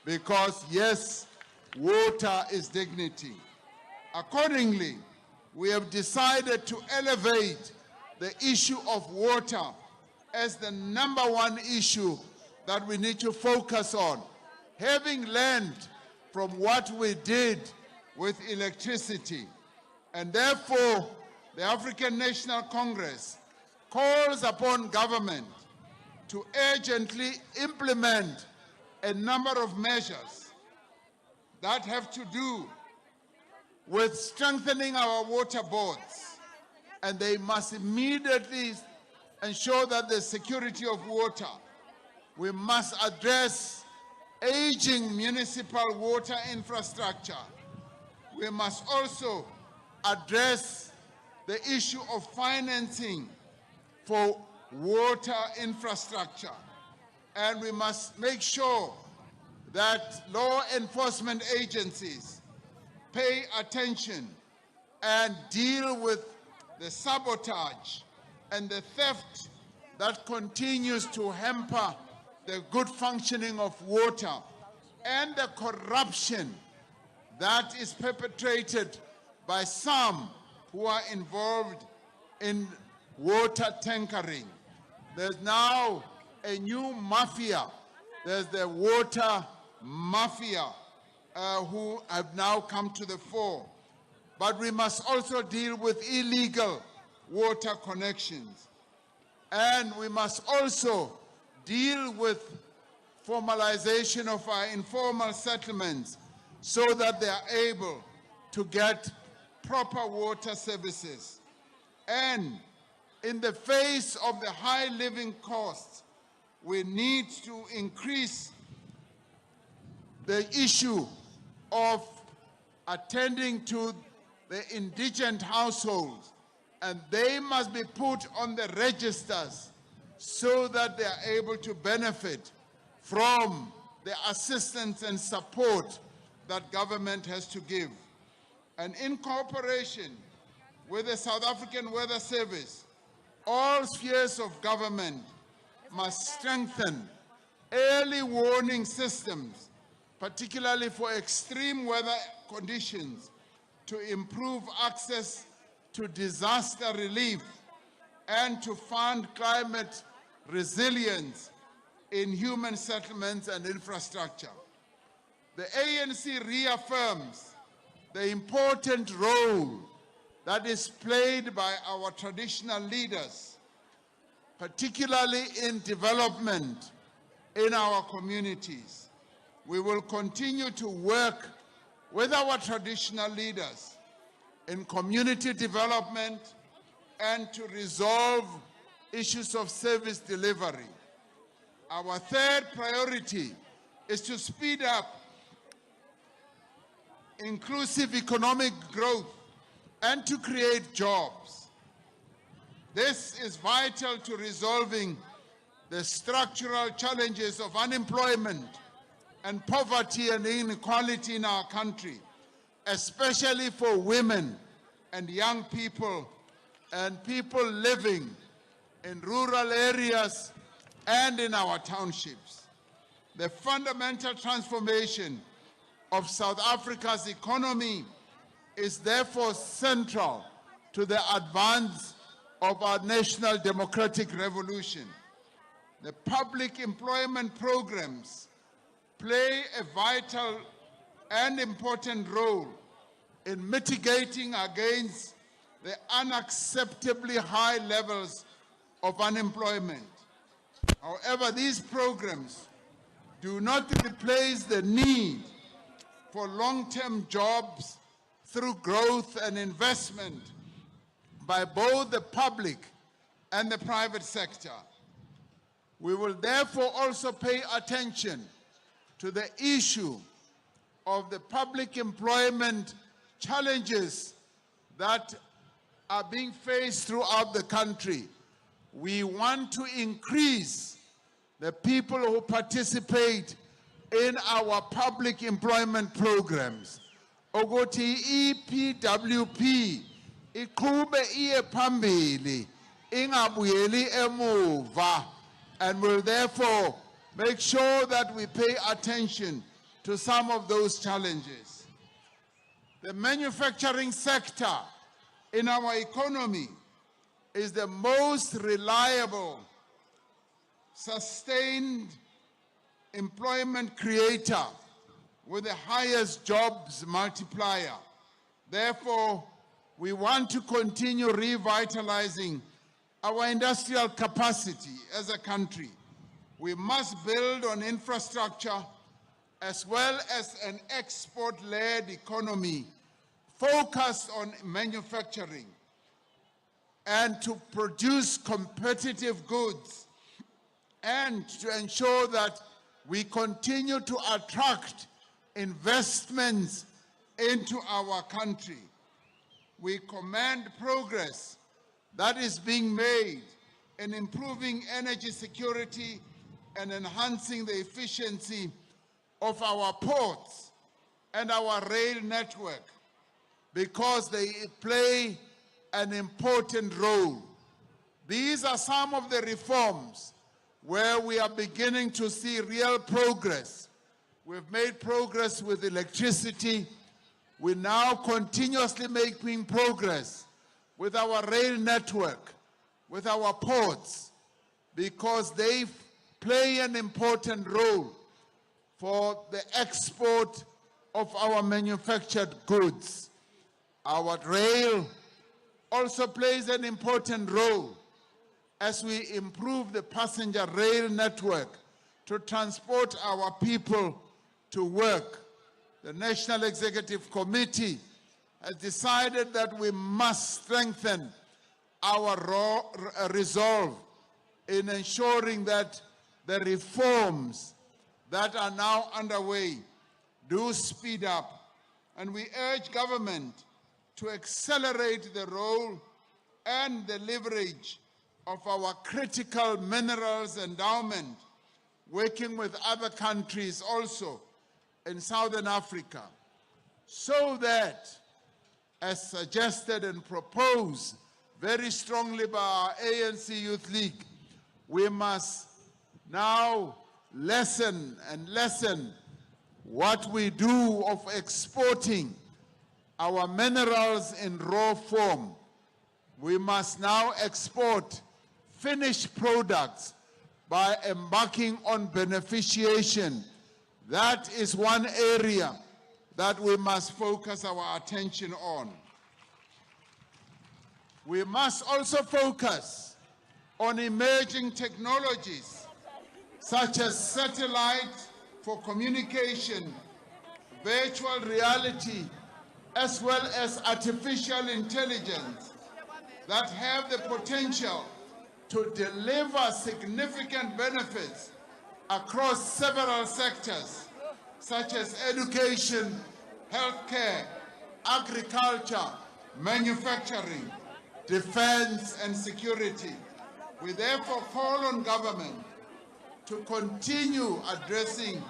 because yes, water is dignity. Accordingly, we have decided to elevate the issue of water as the #1 issue that we need to focus on, having learned from what we did with electricity. And therefore, the African National Congress calls upon government to urgently implement a number of measures that have to do with strengthening our water boards, and they must immediately ensure that the security of water. We must address aging municipal water infrastructure. We must also address the issue of financing for water infrastructure. And we must make sure that law enforcement agencies pay attention and deal with the sabotage and the theft that continues to hamper the good functioning of water, and the corruption that is perpetrated by some who are involved in water tankering. There's now a new mafia. There's the water mafia who have now come to the fore. But we must also deal with illegal water connections. And we must also deal with formalization of our informal settlements so that they are able to get proper water services. And in the face of the high living costs, we need to increase the issue of attending to the indigent households, and they must be put on the registers so that they are able to benefit from the assistance and support that government has to give. And in cooperation with the South African Weather Service, all spheres of government must strengthen early warning systems, particularly for extreme weather conditions, to improve access to disaster relief and to fund climate resilience in human settlements and infrastructure. The ANC reaffirms the important role that is played by our traditional leaders particularly in development in our communities. We will continue to work with our traditional leaders in community development and to resolve issues of service delivery. Our third priority is to speed up inclusive economic growth and to create jobs. This is vital to resolving the structural challenges of unemployment and poverty and inequality in our country, especially for women and young people and people living in rural areas and in our townships. The fundamental transformation of South Africa's economy is therefore central to the advance of our national democratic revolution. The public employment programs play a vital and important role in mitigating against the unacceptably high levels of unemployment. However, these programs do not replace the need for long-term jobs through growth and investment by both the public and the private sector. We will therefore also pay attention to the issue of the public employment challenges that are being faced throughout the country. We want to increase the people who participate in our public employment programs. Ukuthi EPWP iqhube iye phambili ingabuyeli emuva, and will therefore make sure that we pay attention to some of those challenges. The manufacturing sector in our economy is the most reliable, sustained employment creator with the highest jobs multiplier. Therefore, we want to continue revitalizing our industrial capacity as a country. We must build on infrastructure as well as an export-led economy focused on manufacturing and to produce competitive goods and to ensure that we continue to attract investments into our country. We commend progress that is being made in improving energy security and enhancing the efficiency of our ports and our rail network, because they play an important role. These are some of the reforms where we are beginning to see real progress. We've made progress with electricity. We're now continuously making progress with our rail network, with our ports, because they play an important role for the export of our manufactured goods. Our rail also plays an important role as we improve the passenger rail network to transport our people to work. The National Executive Committee has decided that we must strengthen our resolve in ensuring that the reforms that are now underway do speed up. And we urge government to accelerate the role and the leverage of our critical minerals endowment, working with other countries also in Southern Africa, so that, as suggested and proposed very strongly by our ANC Youth League, we must now lessen what we do of exporting our minerals in raw form. We must now export finished products by embarking on beneficiation. That is one area that we must focus our attention on. We must also focus on emerging technologies such as satellite for communication, virtual reality, as well as artificial intelligence that have the potential to deliver significant benefits across several sectors, such as education, healthcare, agriculture, manufacturing, defense, and security. We therefore call on government to continue addressing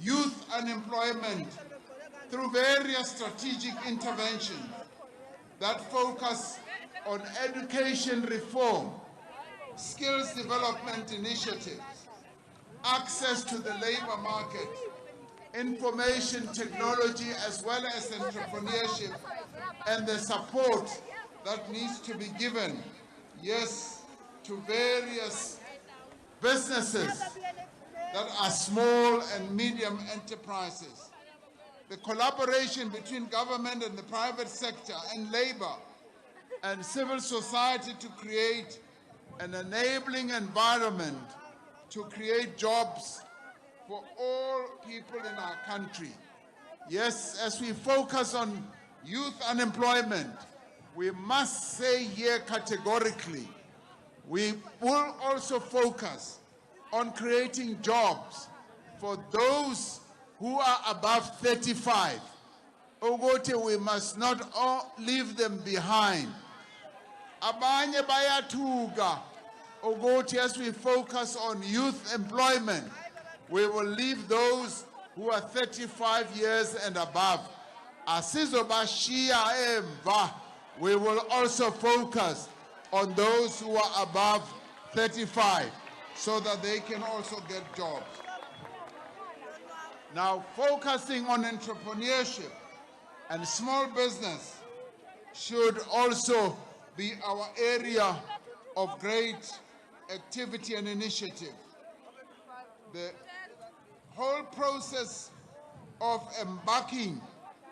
youth unemployment through various strategic interventions that focus on education reform, skills development initiatives, access to the labor market, information technology, as well as entrepreneurship, and the support that needs to be given, yes, to various businesses that are small and medium enterprises. The collaboration between government and the private sector and labor and civil society to create an enabling environment to create jobs for all people in our country. Yes, as we focus on youth unemployment, we must say here categorically, we will also focus on creating jobs for those who are above 35. Ogote, we must not leave them behind. Abanye bayathuka. Ogote, as we focus on youth employment, we will leave those who are 35 years and above. Asizobashia emva. We will also focus on those who are above 35 so that they can also get jobs. Now, focusing on entrepreneurship and small business should also be our area of great activity and initiative. The whole process of embarking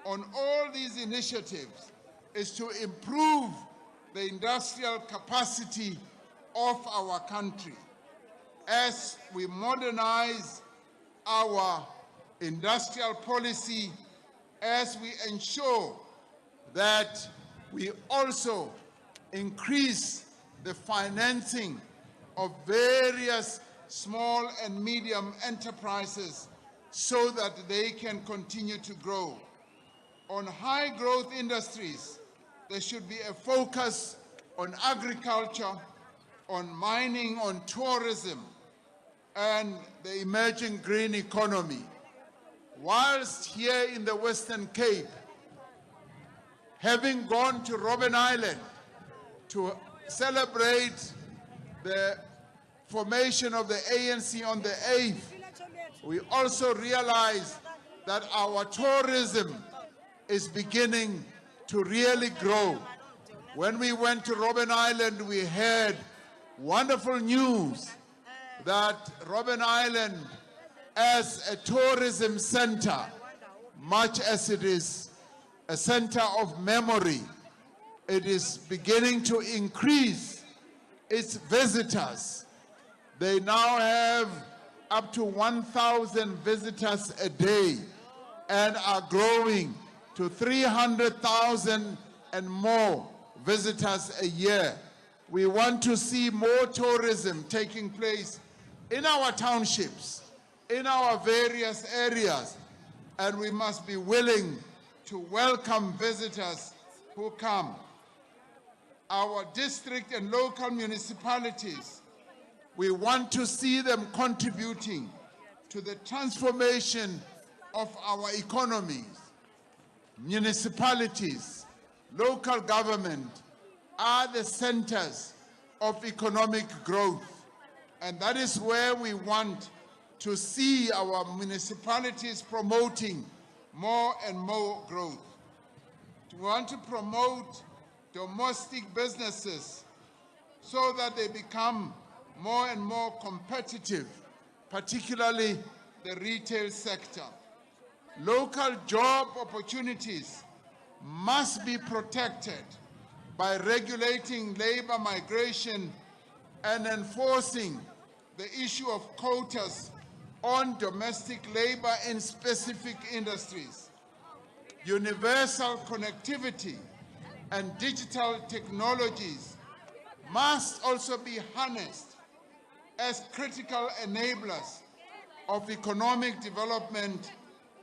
on all these initiatives is to improve the industrial capacity of our country as we modernize our industrial policy, as we ensure that we also increase the financing of various small and medium enterprises so that they can continue to grow. On high growth industries, there should be a focus on agriculture, on mining, on tourism, and the emerging green economy. Whilst here in the Western Cape, having gone to Robben Island to celebrate the formation of the ANC on the 8th, we also realize that our tourism is beginning to really grow. When we went to Robben Island, we heard wonderful news that Robben Island, as a tourism center, much as it is a center of memory, it is beginning to increase its visitors. They now have up to 1,000 visitors a day and are growing to 300,000 and more visitors a year. We want to see more tourism taking place in our townships, in our various areas, and we must be willing to welcome visitors who come. Our district and local municipalities, we want to see them contributing to the transformation of our economies. Municipalities, local government are the centers of economic growth, and that is where we want to see our municipalities promoting more and more growth. We want to promote domestic businesses so that they become more and more competitive, particularly the retail sector. Local job opportunities must be protected by regulating labor migration and enforcing the issue of quotas on domestic labor in specific industries. Universal connectivity and digital technologies must also be harnessed as critical enablers of economic development,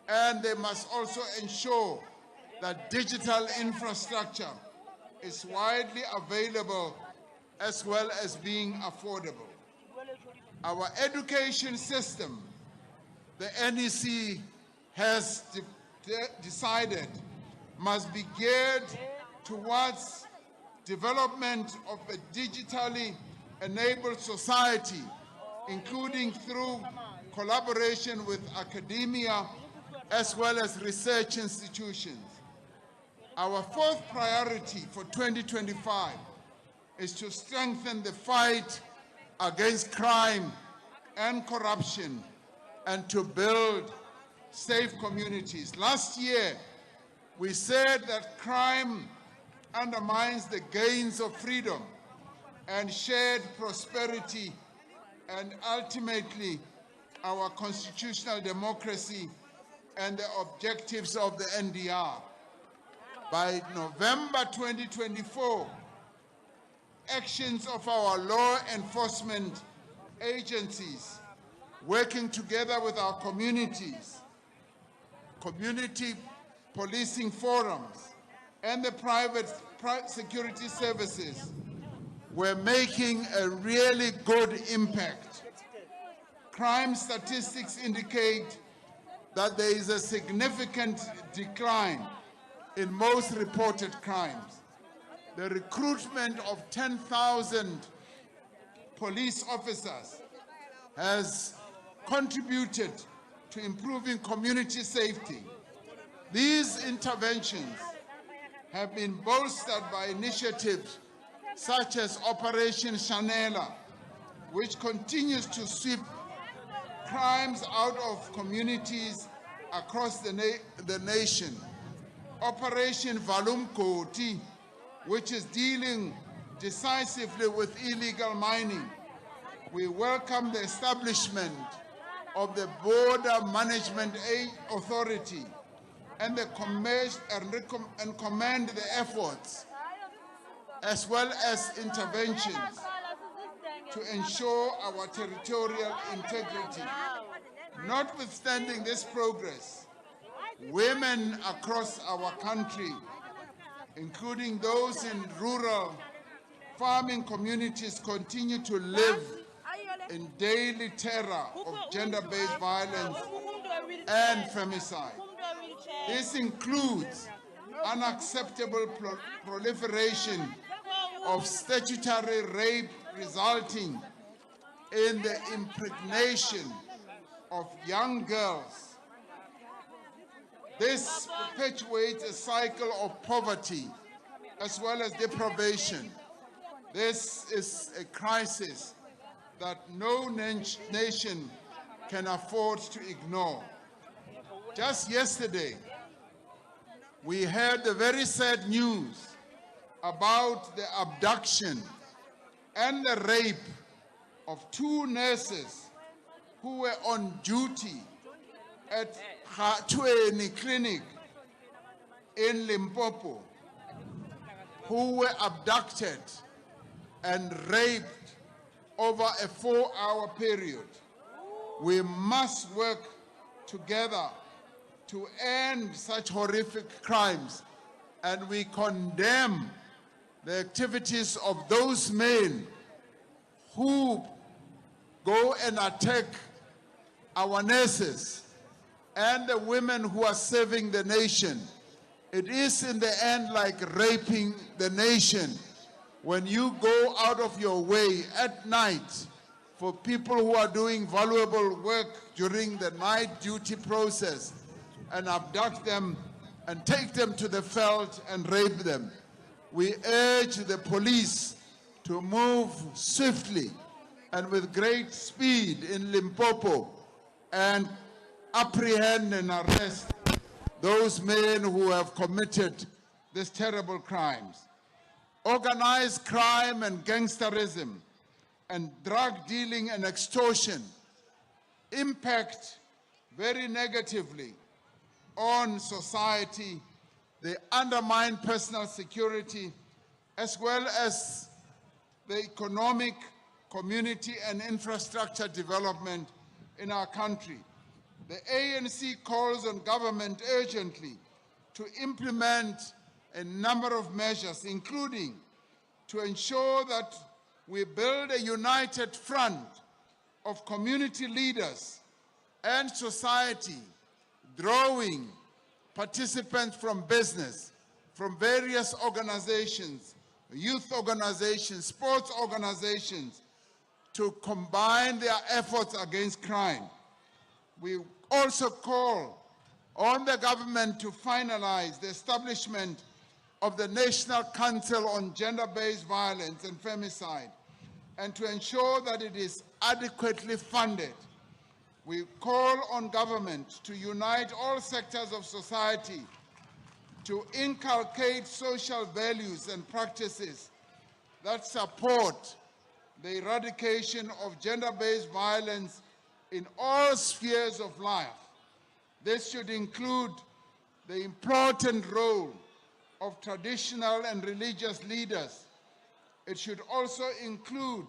and they must also ensure that digital infrastructure is widely available as well as being affordable. Our education system, the NEC has decided, must be geared towards development of a digitally enabled society, including through collaboration with academia as well as research institutions. Our fourth priority for 2025 is to strengthen the fight against crime and corruption and to build safe communities. Last year, we said that crime undermines the gains of freedom and shared prosperity and ultimately our constitutional democracy and the objectives of the NDR. By November 2024, actions of our law enforcement agencies working together with our communities, community policing forums, and the private security services were making a really good impact. Crime statistics indicate that there is a significant decline in most reported crimes. The recruitment of 10,000 police officers has contributed to improving community safety. These interventions have been bolstered by initiatives such as Operation Shanela, which continues to sweep crimes out of communities across the nation. Operation Valumkoti, which is dealing decisively with illegal mining. We welcome the establishment of the Border Management Authority and commend the efforts as well as interventions to ensure our territorial integrity. Notwithstanding this progress, women across our country, including those in rural farming communities, continue to live in daily terror of gender-based violence and femicide. This includes unacceptable proliferation of statutory rape resulting in the impregnation of young girls. This perpetuates a cycle of poverty as well as deprivation. This is a crisis that no nation can afford to ignore. Just yesterday, we heard the very sad news about the abduction and the rape of 2 nurses who were on duty at Hatweni Clinic in Limpopo, who were abducted and raped over a 4-hour period. We must work together to end such horrific crimes, and we condemn the activities of those men who go and attack our nurses and the women who are serving the nation. It is in the end like raping the nation when you go out of your way at night for people who are doing valuable work during the night duty process and abduct them and take them to the veld and rape them. We urge the police to move swiftly and with great speed in Limpopo and apprehend and arrest those men who have committed these terrible crimes. Organized crime and gangsterism and drug dealing and extortion impact very negatively on society. They undermine personal security as well as the economic, community and infrastructure development in our country. The ANC calls on government urgently to implement a number of measures, including to ensure that we build a united front of community leaders and society, drawing participants from business, from various organizations, youth organizations, sports organizations, to combine their efforts against crime. We also call on the government to finalize the establishment of the National Council on Gender-Based Violence and Femicide, and to ensure that it is adequately funded. We call on government to unite all sectors of society to inculcate social values and practices that support the eradication of gender-based violence in all spheres of life. This should include the important role of traditional and religious leaders. It should also include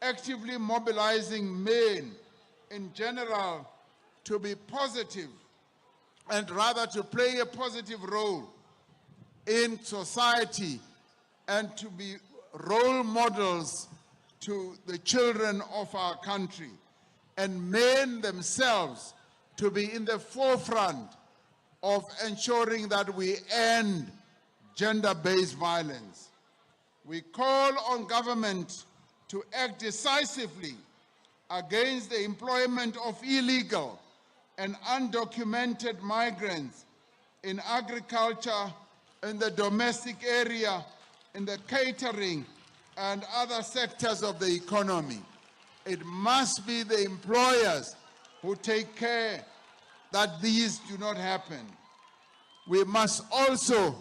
actively mobilizing men in general to be positive and rather to play a positive role in society and to be role models to the children of our country, and men themselves to be in the forefront of ensuring that we end gender-based violence. We call on government to act decisively against the employment of illegal and undocumented migrants in agriculture, in the domestic area, in the catering and other sectors of the economy. It must be the employers who take care that these do not happen. We must also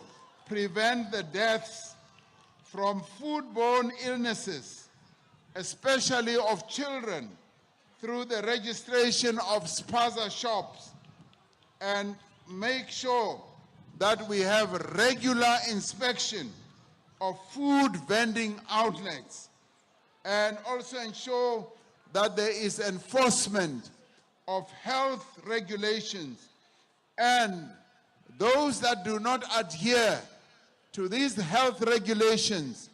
prevent the deaths from foodborne illnesses, especially of children, through the registration of spaza shops, and make sure that we have regular inspection of food vending outlets, and also ensure that there is enforcement of health regulations, and those that do not adhere to these health regulations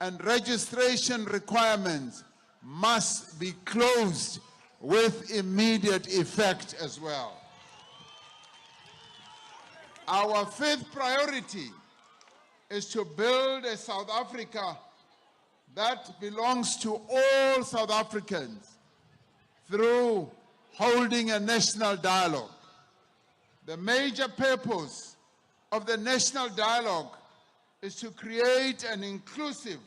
and registration requirements must be closed with immediate effect as well. Our fifth priority is to build a South Africa that belongs to all South Africans through holding a national dialogue. The major purpose of the national dialogue is to create an inclusive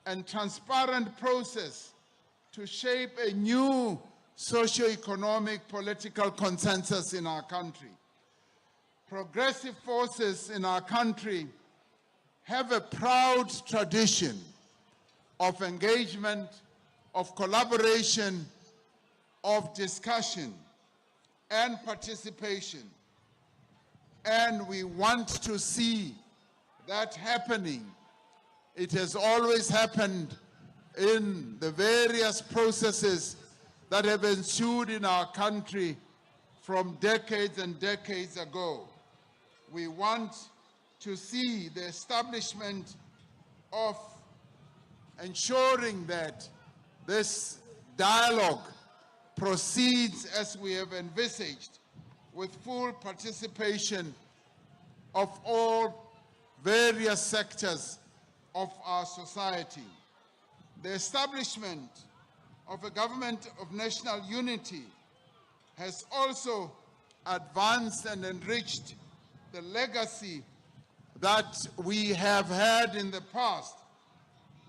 and transparent process to shape a new socio-economic political consensus in our country. Progressive forces in our country have a proud tradition of engagement, of collaboration, of discussion and participation. And we want to see that happening. It has always happened in the various processes that have ensued in our country from decades and decades ago. We want to see the establishment of ensuring that this dialogue proceeds as we have envisaged, with full participation of all various sectors of our society. The establishment of a government of national unity has also advanced and enriched the legacy that we have had in the past,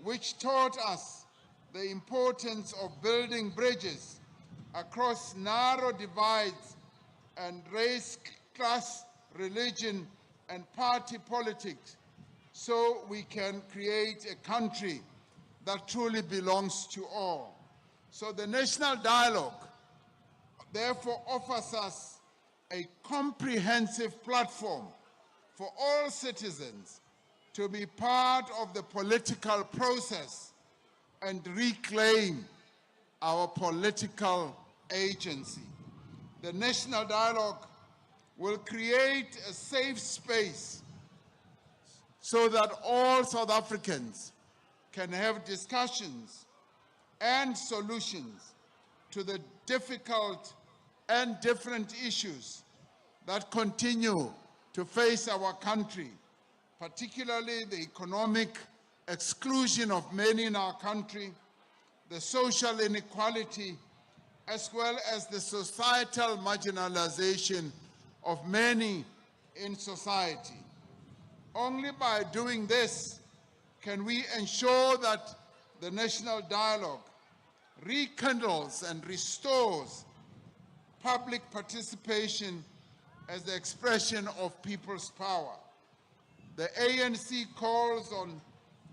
which taught us the importance of building bridges across narrow divides and race, class, religion, and party politics, so we can create a country that truly belongs to all. So the national dialogue therefore offers us a comprehensive platform for all citizens to be part of the political process and reclaim our political agency. The national dialogue will create a safe space so that all South Africans can have discussions and solutions to the difficult and different issues that continue to face our country, particularly the economic exclusion of many in our country, the social inequality, as well as the societal marginalization of many in society. Only by doing this can we ensure that the national dialogue rekindles and restores public participation as the expression of people's power. The ANC calls on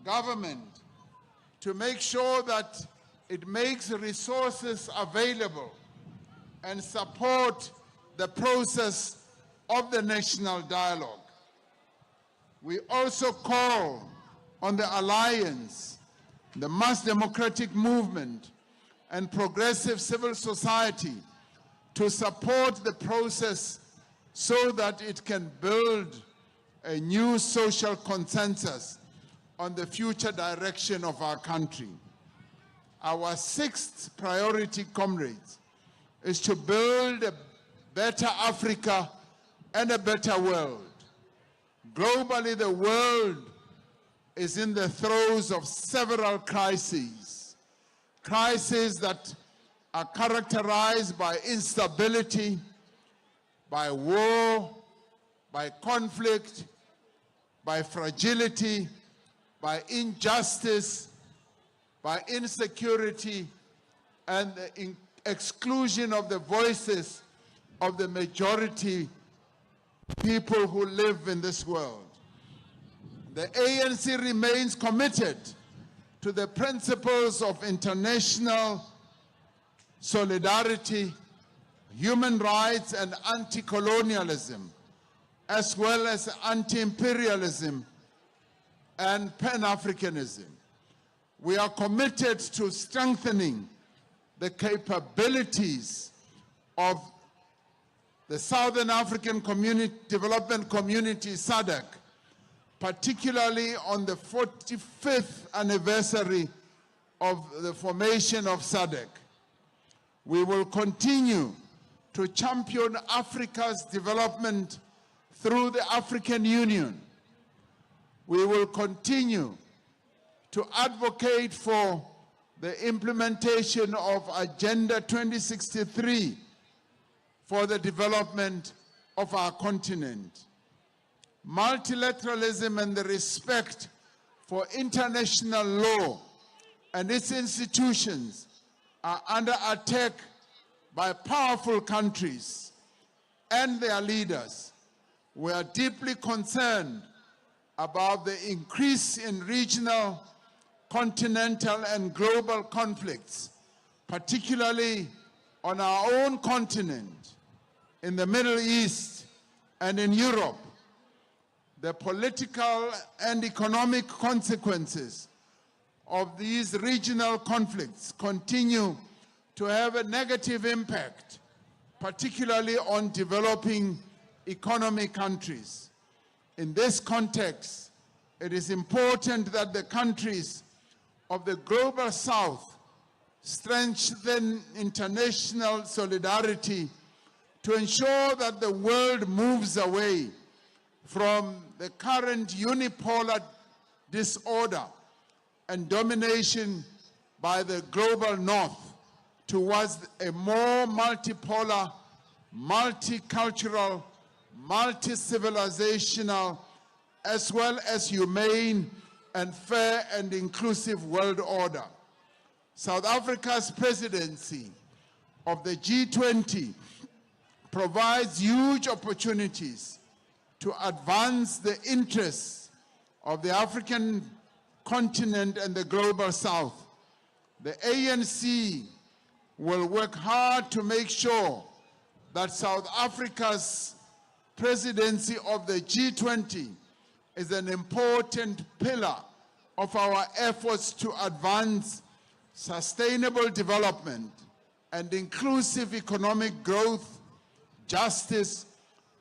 government to make sure that it makes resources available and support the process of the national dialogue. We also call on the Alliance, the mass democratic movement, and progressive civil society to support the process so that it can build a new social consensus on the future direction of our country. Our sixth priority, comrades, is to build a better Africa and a better world. Globally, the world is in the throes of several crises. Crises that are characterized by instability, by war, by conflict, by fragility, by injustice, by insecurity, and the exclusion of the voices of the majority people who live in this world. The ANC remains committed to the principles of international solidarity, human rights, and anti-colonialism, as well as anti-imperialism and Pan-Africanism. We are committed to strengthening the capabilities of the Southern African Development Community, SADC, particularly on the 45th anniversary of the formation of SADC. We will continue to champion Africa's development through the African Union. We will continue to advocate for the implementation of Agenda 2063 for the development of our continent. Multilateralism and the respect for international law and its institutions are under attack by powerful countries and their leaders. We are deeply concerned about the increase in regional, continental, and global conflicts, particularly on our own continent, in the Middle East, and in Europe. The political and economic consequences of these regional conflicts continue to have a negative impact, particularly on developing economy countries. In this context, it is important that the countries of the Global South strengthen international solidarity to ensure that the world moves away from the current unipolar disorder and domination by the global North towards a more multipolar, multicultural, multi-civilizational, as well as humane and fair and inclusive world order. South Africa's presidency of the G20 provides huge opportunities to advance the interests of the African continent and the global south. The ANC will work hard to make sure that South Africa's presidency of the G20 is an important pillar of our efforts to advance sustainable development and inclusive economic growth, justice,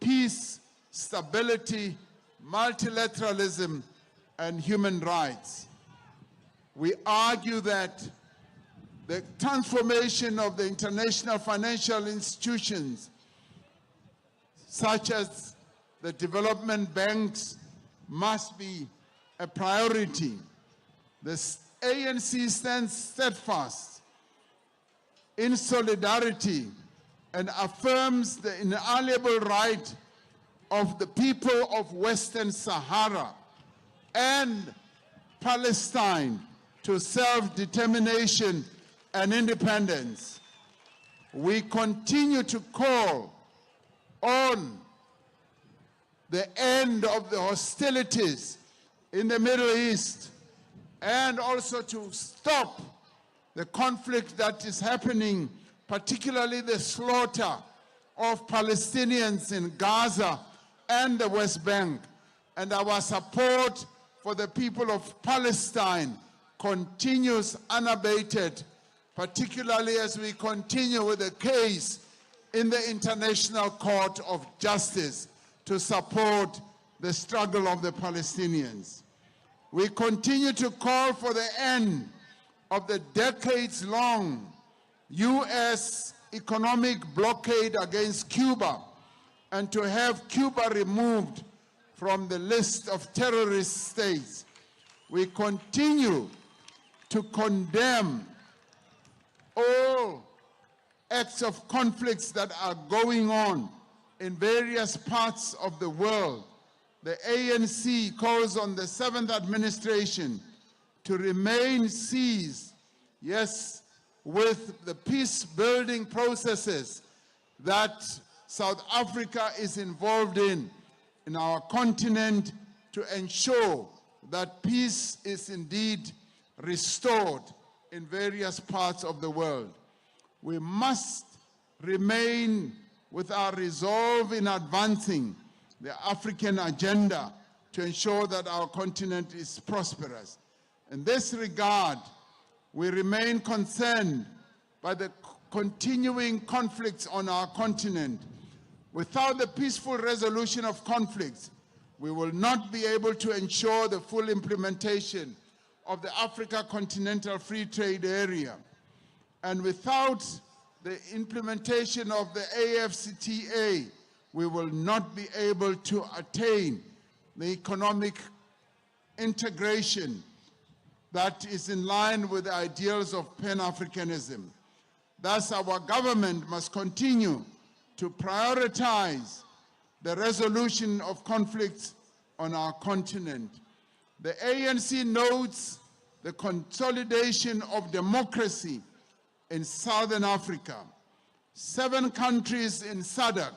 peace, stability, multilateralism, and human rights. We argue that the transformation of the international financial institutions, such as the development banks, must be a priority. The ANC stands steadfast in solidarity and affirms the inalienable right of the people of Western Sahara and Palestine to self-determination and independence. We continue to call on the end of the hostilities in the Middle East and also to stop the conflict that is happening, particularly the slaughter of Palestinians in Gaza and the West Bank. And our support for the people of Palestine continues unabated, particularly as we continue with the case in the International Court of Justice to support the struggle of the Palestinians. We continue to call for the end of the decades-long U.S. economic blockade against Cuba and to have Cuba removed from the list of terrorist states. We continue to condemn all acts of conflicts that are going on in various parts of the world. The ANC calls on the 7th administration to remain seized, yes, with the peace-building processes that South Africa is involved in our continent to ensure that peace is indeed restored in various parts of the world. We must remain with our resolve in advancing the African agenda to ensure that our continent is prosperous. In this regard, we remain concerned by the continuing conflicts on our continent. Without the peaceful resolution of conflicts, we will not be able to ensure the full implementation of the Africa Continental Free Trade Area. And without the implementation of the AfCFTA, we will not be able to attain the economic integration that is in line with the ideals of Pan-Africanism. Thus, our government must continue to prioritize the resolution of conflicts on our continent. The ANC notes the consolidation of democracy in Southern Africa. 7 countries in SADC,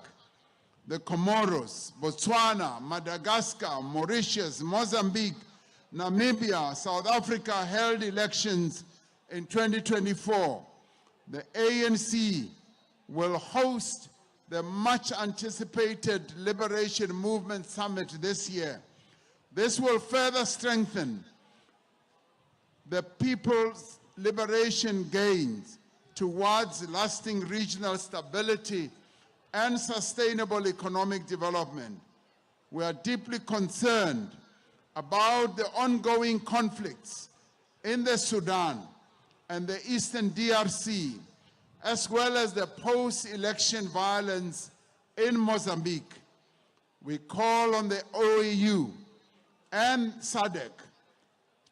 the Comoros, Botswana, Madagascar, Mauritius, Mozambique, Namibia, South Africa held elections in 2024. The ANC will host the much-anticipated Liberation Movement Summit this year. This will further strengthen the people's liberation gains towards lasting regional stability and sustainable economic development. We are deeply concerned about the ongoing conflicts in the Sudan and the Eastern DRC, as well as the post-election violence in Mozambique. We call on the OAU and SADC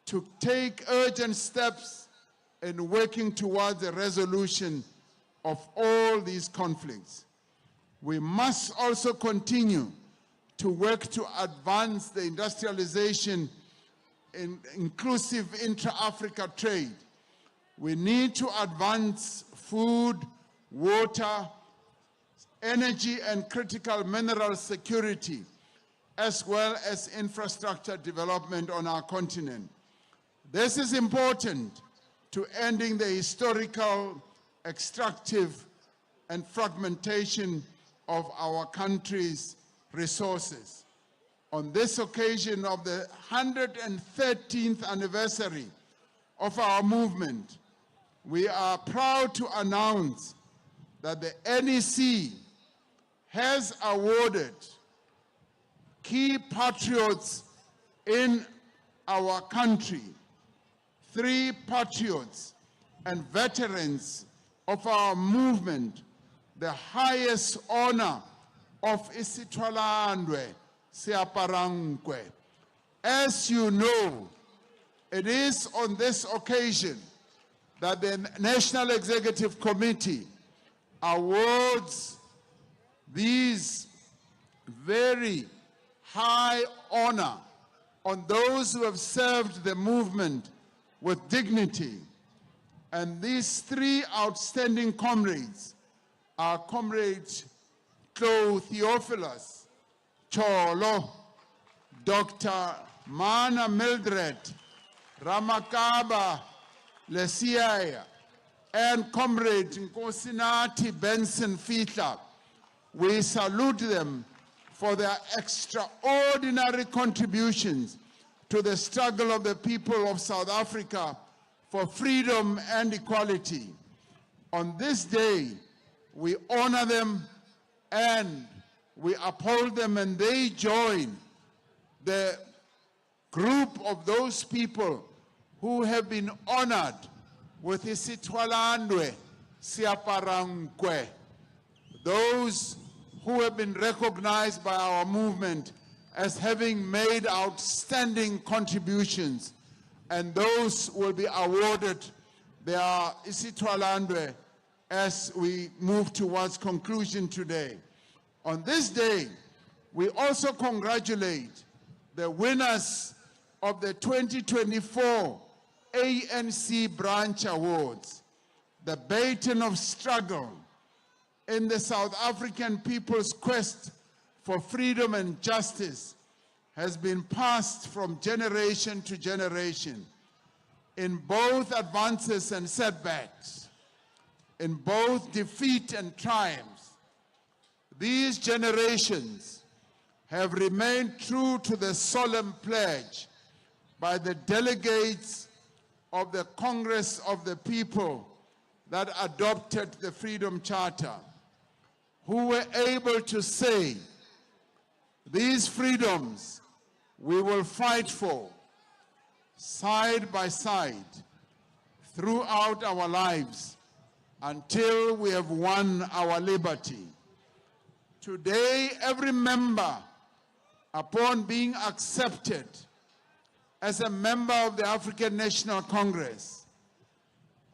to take urgent steps in working towards the resolution of all these conflicts. We must also continue to work to advance the industrialization in inclusive intra-Africa trade. We need to advance food, water, energy, and critical mineral security, as well as infrastructure development on our continent. This is important to ending the historical, extractive, and fragmentation of our country's resources. On this occasion of the 113th anniversary of our movement, we are proud to announce that the NEC has awarded key patriots in our country, 3 patriots and veterans of our movement, the highest honor of Isitwalandwe Siaparankwe. As you know, it is on this occasion that the National Executive Committee awards these very high honor on those who have served the movement with dignity. And these 3 outstanding comrades are Comrade Klo Theophilus Cholo, Dr. Mana Mildred Ramakaba Lesiaya, and Comrade Nkosinati Benson Fitla. We salute them for their extraordinary contributions to the struggle of the people of South Africa for freedom and equality. On this day, we honor them and we uphold them, and they join the group of those people who have been honored with Isitwalandwe Siaparankwe, those who have been recognized by our movement as having made outstanding contributions, and those will be awarded their Isitwalandwe as we move towards conclusion today. On this day, we also congratulate the winners of the 2024 ANC Branch Awards. The baton of struggle in the South African people's quest for freedom and justice has been passed from generation to generation in both advances and setbacks, in both defeat and triumphs. These generations have remained true to the solemn pledge by the delegates of the Congress of the People that adopted the Freedom Charter, who were able to say, these freedoms we will fight for side by side throughout our lives until we have won our liberty. Today, every member, upon being accepted as a member of the African National Congress,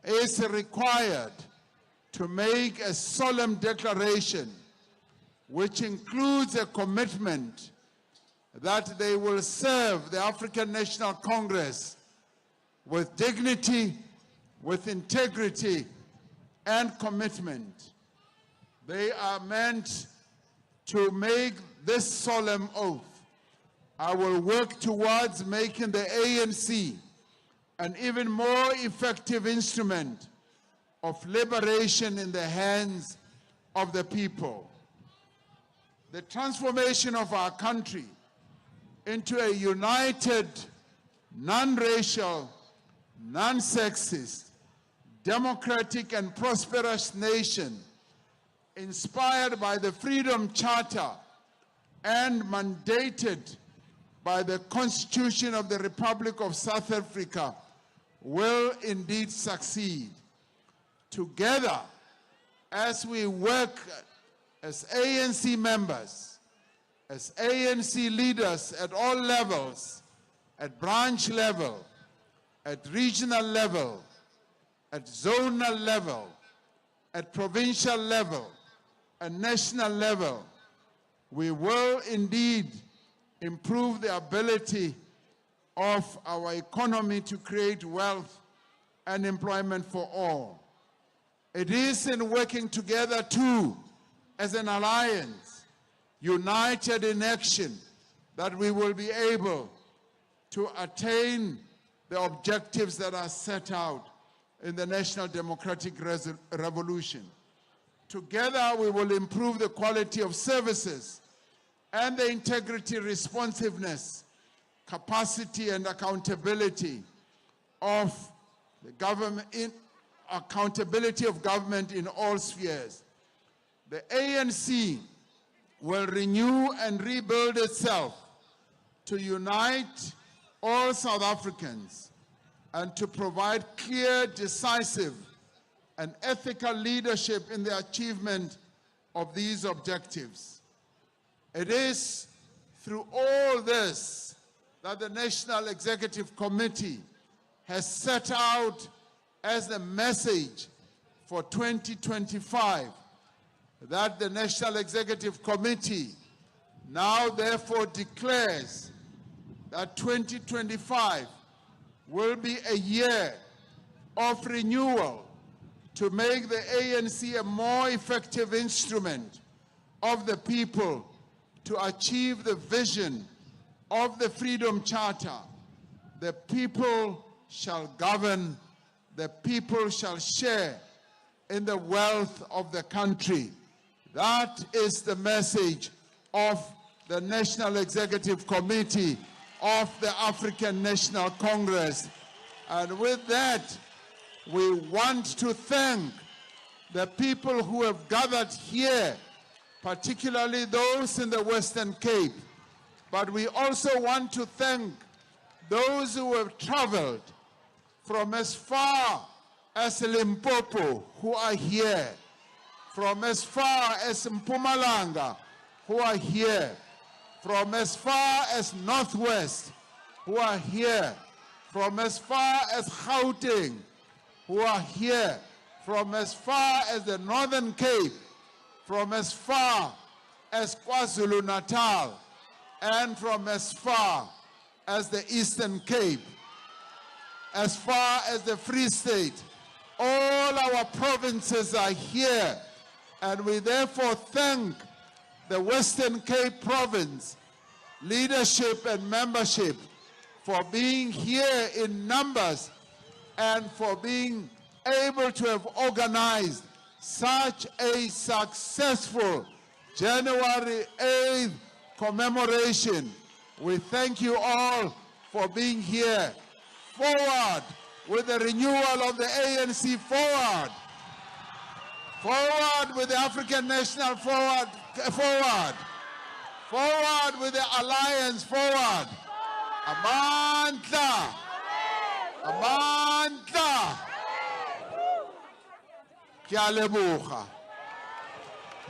is required to make a solemn declaration which includes a commitment that they will serve the African National Congress with dignity, with integrity, and commitment. They are meant to make this solemn oath. I will work towards making the ANC an even more effective instrument of liberation in the hands of the people. The transformation of our country into a united, non-racial, non-sexist, democratic and prosperous nation inspired by the Freedom Charter and mandated by the Constitution of the Republic of South Africa will indeed succeed. Together, as we work as ANC members, as ANC leaders at all levels, at branch level, at regional level, at zonal level, at provincial level, and national level, we will indeed improve the ability of our economy to create wealth and employment for all. It is in working together too, as an alliance, united in action, that we will be able to attain the objectives that are set out in the National Democratic Revolution. Together, we will improve the quality of services and the integrity, responsiveness, capacity, and accountability of the government accountability of government in all spheres. The ANC will renew and rebuild itself to unite all South Africans and to provide clear, decisive, and ethical leadership in the achievement of these objectives. It is through all this that the National Executive Committee has set out as the message for 2025 that the National Executive Committee now therefore declares that 2025 will be a year of renewal to make the ANC a more effective instrument of the people to achieve the vision of the Freedom Charter. The people shall govern, the people shall share in the wealth of the country. That is the message of the National Executive Committee of the African National Congress. And with that, we want to thank the people who have gathered here, particularly those in the Western Cape. But we also want to thank those who have traveled from as far as Limpopo, who are here, from as far as Mpumalanga, who are here, from as far as Northwest, who are here, from as far as Gauteng, who are here, from as far as the Northern Cape, from as far as KwaZulu-Natal, and from as far as the Eastern Cape, as far as the Free State. All our provinces are here, and we therefore thank the Western Cape Province leadership and membership for being here in numbers and for being able to have organized such a successful January 8th commemoration. We thank you all for being here. Forward with the renewal of the ANC, forward. Forward with the African National, forward. Forward with the Alliance, forward. Amandla. Amandla. Kyalebucha.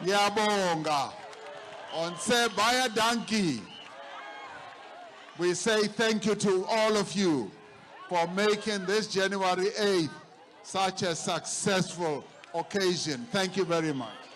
Nyabonga. Onse Baya Danki. We say thank you to all of you for making this January 8th such a successful occasion. Thank you very much.